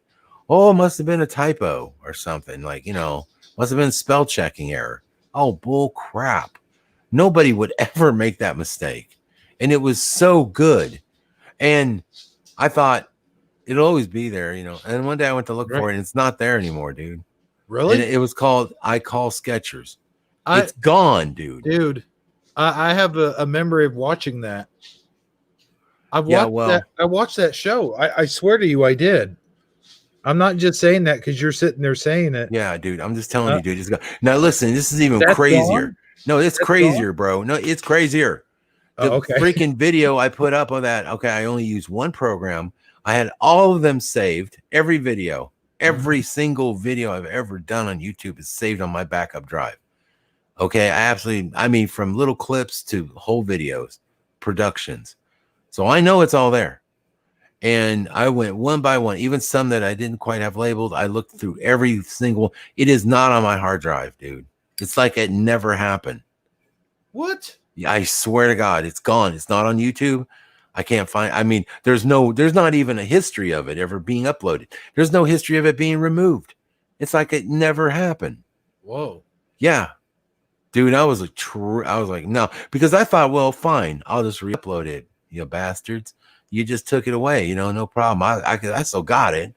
Oh, it must have been a typo or something. Like, must have been spell checking error. Oh, bull crap. Nobody would ever make that mistake. And it was so good. And I thought it'll always be there, And one day I went to look for it, and it's not there anymore, dude. Really? And it was called I Call Skechers. It's gone, dude. Dude, I have a memory of watching that. I watched that show. I swear to you, I did. I'm not just saying that because you're sitting there saying it. Yeah, dude. I'm just telling you, dude. Just go. Now, listen, this is even crazier. Gone? No, it's crazier, bro. No, it's crazier. The freaking video I put up on that. Okay, I only used one program. I had all of them saved. Every video, every single video I've ever done on YouTube is saved on my backup drive. Okay, I mean, from little clips to whole videos, productions. So I know it's all there. And I went one by one, even some that I didn't quite have labeled. I looked through every single. It is not on my hard drive, dude. It's like it never happened. What? Yeah, I swear to God, it's gone. It's not on YouTube. I can't find. I mean, there's not even a history of it ever being uploaded. There's no history of it being removed. It's like it never happened. Whoa. Yeah, dude. I was like, no, because I thought, well, fine, I'll just re-upload it. You bastards. You just took it away, no problem. I still got it,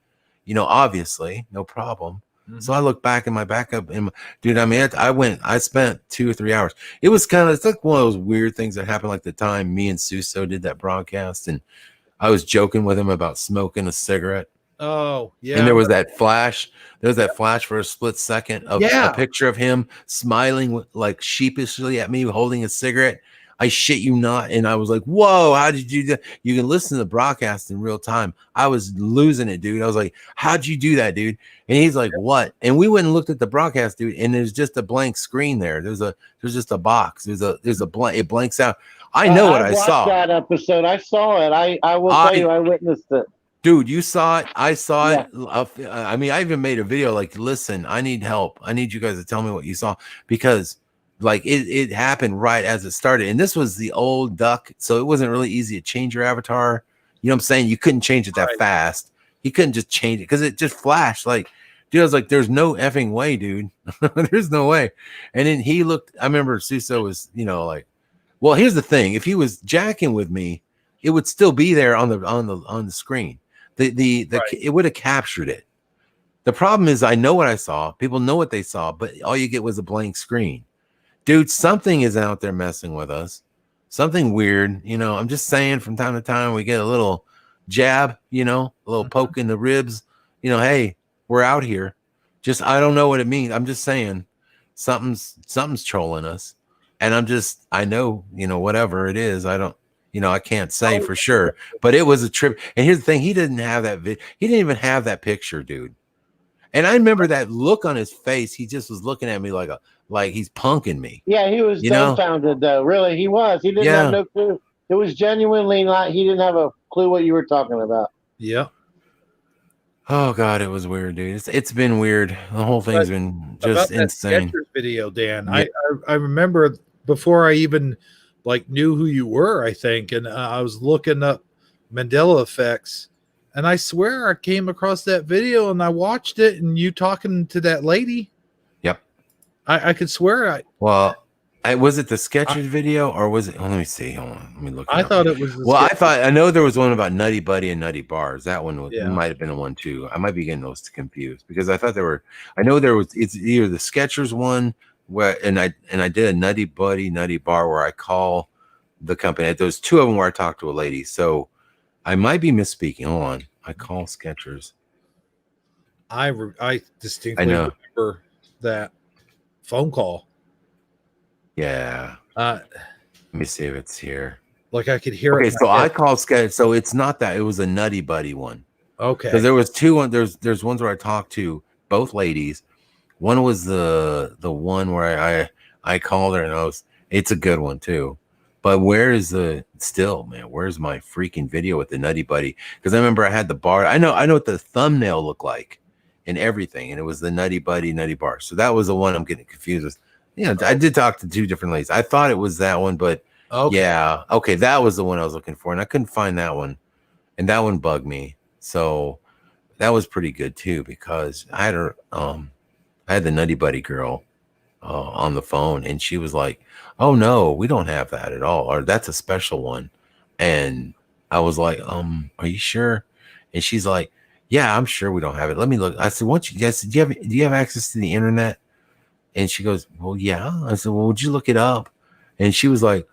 obviously, no problem. So I look back in my backup, and dude, I mean, I spent 2 or 3 hours. It's like one of those weird things that happened, like the time me and Suso did that broadcast, and I was joking with him about smoking a cigarette. Oh, yeah. And there was that flash. There was that flash for a split second of a picture of him smiling like sheepishly at me, holding a cigarette. I shit you not. And I was like, whoa, how did you do that? You can listen to the broadcast in real time. I was losing it, dude. I was like, how'd you do that, dude? And he's like, what? And we went and looked at the broadcast, dude, and there's just a blank screen there. There's just a box. There's a blank, it blanks out. I know what I saw. That episode. I saw it. I will tell you, I witnessed it. Dude, you saw it. I saw it. I mean, I even made a video like, listen, I need help. I need you guys to tell me what you saw, because like it happened right as it started. And this was the old duck. So it wasn't really easy to change your avatar. You know what I'm saying? You couldn't change it that fast. You couldn't just change it because it just flashed. Like, dude, I was like, there's no effing way, dude. There's no way. And then he looked, I remember Suso was, like, well, here's the thing. If he was jacking with me, it would still be there on the screen. It would have captured it. The problem is I know what I saw. People know what they saw, but all you get was a blank screen. Dude, something is out there messing with us. Something weird. I'm just saying, from time to time we get a little jab, you know, a little poke in the ribs, you know, hey, we're out here. Just, I don't know what it means. I'm just saying something's trolling us. And I know, you know, whatever it is, I don't, you know, I can't say for sure, but it was a trip. And here's the thing. He didn't have that he didn't even have that picture, dude. And I remember that look on his face. He just was looking at me like he's punking me. Yeah, he was dumbfounded though. Really, he was. He didn't have no clue. It was genuinely not. He didn't have a clue what you were talking about. Yeah. Oh God, it was weird, dude. It's been weird. The whole thing's been just insane. Skechers video, Dan. Yeah. I remember before I even like knew who you were. I think, and I was looking up Mandela effects, and I swear I came across that video and I watched it, and you talking to that lady. Yep. I could swear was it the Skechers video or was it? Oh, let me see. Hold on. Let me look. I thought it was. I know there was one about Nutty Buddy and Nutty Bars. That one might have been the one too. I might be getting those confused because I thought I know there was. It's either the Skechers one where and I did a Nutty Buddy Nutty Bar where I call the company. There's two of them where I talked to a lady. So I might be misspeaking. Hold on. I call Skechers. I distinctly remember that phone call. Yeah. Let me see if it's here. Like I could hear it. Okay, so I called Sketch. So it's not that. It was a Nutty Buddy one. Okay. Because there was two. There's ones where I talked to both ladies. One was the one where I called her and it's a good one too. But where's my freaking video with the Nutty Buddy? Because I remember I had the bar. I know what the thumbnail looked like and everything, and it was the Nutty Buddy Nutty Bar. So that was the one I'm getting confused with. Yeah, I did talk to two different ladies. I thought it was that one, but yeah, okay, that was the one I was looking for, and I couldn't find that one, and that one bugged me. So that was pretty good too because I had the Nutty Buddy girl on the phone, and she was like, "Oh no, we don't have that at all, or that's a special one." And I was like, "Are you sure?" And she's like, "Yeah, I'm sure we don't have it. Let me look." I said, "What you guys? Do you have access to the internet?" And she goes, "Well, yeah." I said, "Well, would you look it up?" And she was like,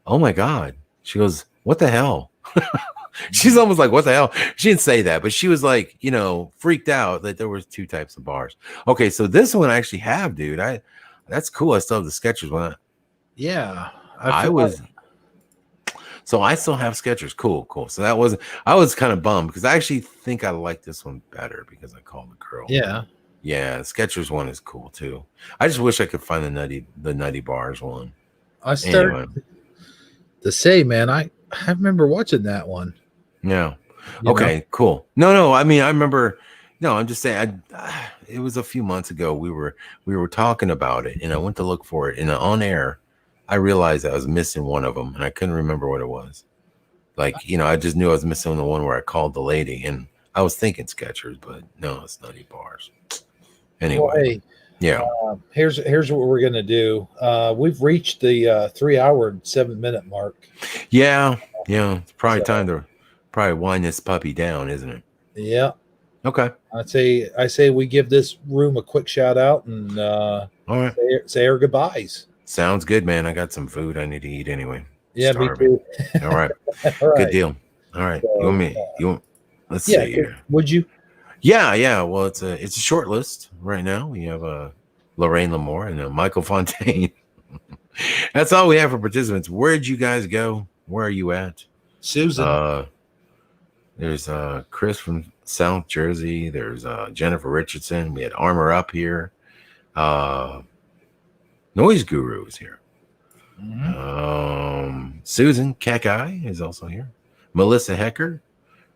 "Oh my God." She goes, "What the hell?" She's almost like, "What the hell?" She didn't say that, but she was like, freaked out that there was two types of bars. Okay, so this one I actually have, dude. That's cool. I still have the Skechers one. Yeah. So I still have Skechers. Cool. So I was kind of bummed because I actually think I like this one better because I called the girl. Yeah. Yeah, Skechers one is cool too. I just wish I could find the Nutty Bars one. I started to say, man, I remember watching that one. Yeah. Okay, cool. No. I mean, I remember. No, I'm just saying. It was a few months ago. We were talking about it, and I went to look for it, and on air, I realized I was missing one of them, and I couldn't remember what it was. Like, I just knew I was missing the one where I called the lady, and I was thinking Skechers, but no, it's Nutty Bars. Anyway, well, hey, yeah. Here's what we're gonna do. We've reached the 3 hour and 7 minute mark. Yeah. It's probably time to wind this puppy down, isn't it? Yeah. Okay. I say we give this room a quick shout out and all right. say our goodbyes. Sounds good, man. I got some food I need to eat anyway. Yeah, starving. Me too. All right. All right. Good deal. All right. So, let's see here. Would you? Yeah. Well, it's a short list right now. We have Lorraine Lamore and Michael Fontaine. That's all we have for participants. Where'd you guys go? Where are you at? Susan. There's Chris from South Jersey. There's Jennifer Richardson. We had Armor Up here. Noise Guru is here. Mm-hmm. Susan Kekai is also here. Melissa Hecker.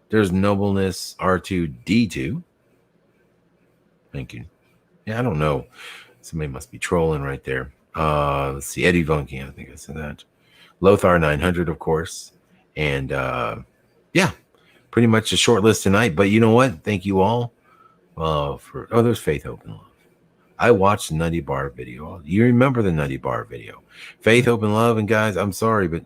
There's Nobleness R2D2. Thank you. Yeah, I don't know. Somebody must be trolling right there. Let's see. Eddie Vunky, I think I said that. Lothar 900, of course. And yeah, pretty much a short list tonight. But you know what? Thank you all there's Faith, Hope, and Love. I watched the Nutty Bar video. You remember the Nutty Bar video. Faith, Hope, and Love. And guys, I'm sorry, but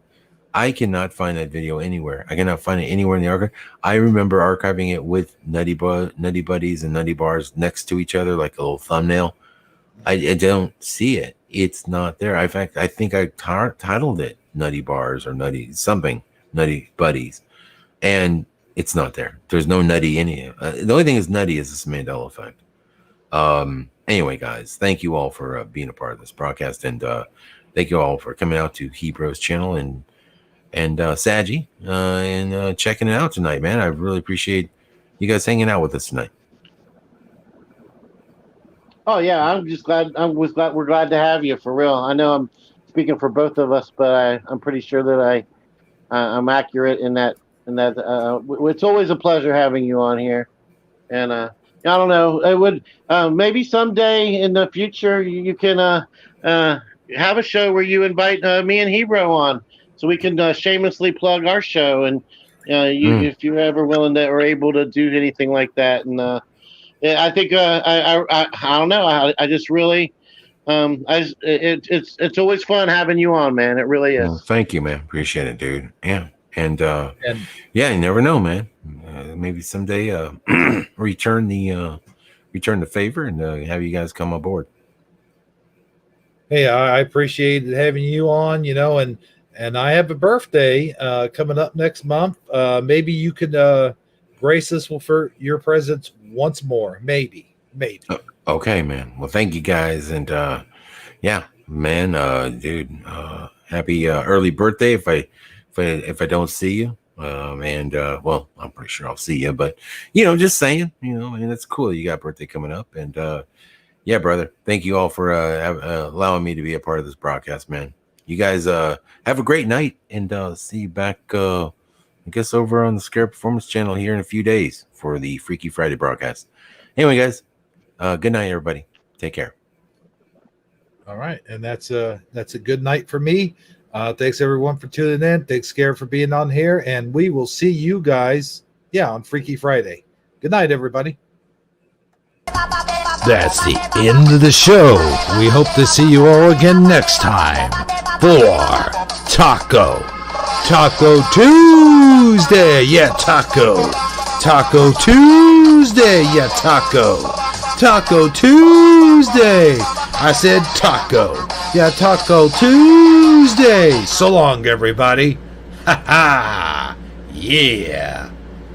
I cannot find that video anywhere. I cannot find it anywhere in the archive. I remember archiving it with Nutty Buddies and Nutty Bars next to each other, like a little thumbnail. I don't see it. It's not there. In fact, I think I titled it Nutty Bars or Nutty Buddies. And It's not there. There's no nutty in here. The only thing that's nutty is this Mandela effect. Anyway, guys, thank you all for being a part of this broadcast, and thank you all for coming out to Hebrews channel and Saji and checking it out tonight, man. I really appreciate you guys hanging out with us tonight. Oh yeah, I'm just glad. We're glad to have you, for real. I know I'm speaking for both of us, but I'm pretty sure that I'm accurate in that. It's always a pleasure having you on here, and I don't know. It would maybe someday in the future you can have a show where you invite me and Hebrew on, so we can shamelessly plug our show, and if you're ever willing to or able to do anything like that, and I think I don't know. I just really it's always fun having you on, man. It really is. Well, thank you, man. Appreciate it, dude. Yeah. And yeah, you never know, man. Maybe someday return the favor and have you guys come aboard. Hey, I appreciate having you on, and I have a birthday coming up next month. Maybe you could grace us for your presence once more. Maybe. Okay, man. Well, thank you guys. And yeah, man, dude, happy early birthday if I don't see you. Well, I'm pretty sure I'll see you, but just saying, and it's cool. You got birthday coming up, and yeah, brother, thank you all for allowing me to be a part of this broadcast, man. You guys have a great night, and see you back, I guess, over on the Scarabperformance channel here in a few days for the Freaky Friday broadcast. Anyway, guys, good night, everybody. Take care. All right, and that's a good night for me. Thanks everyone for tuning in. Thanks, Scare, for being on here, and we will see you guys, on Freaky Friday. Good night, everybody. That's the end of the show. We hope to see you all again next time for Taco Tuesday. Yeah, Taco Tuesday. Yeah, Taco Tuesday. I said taco. Yeah, Taco Tuesday. So long, everybody. Ha ha. Yeah.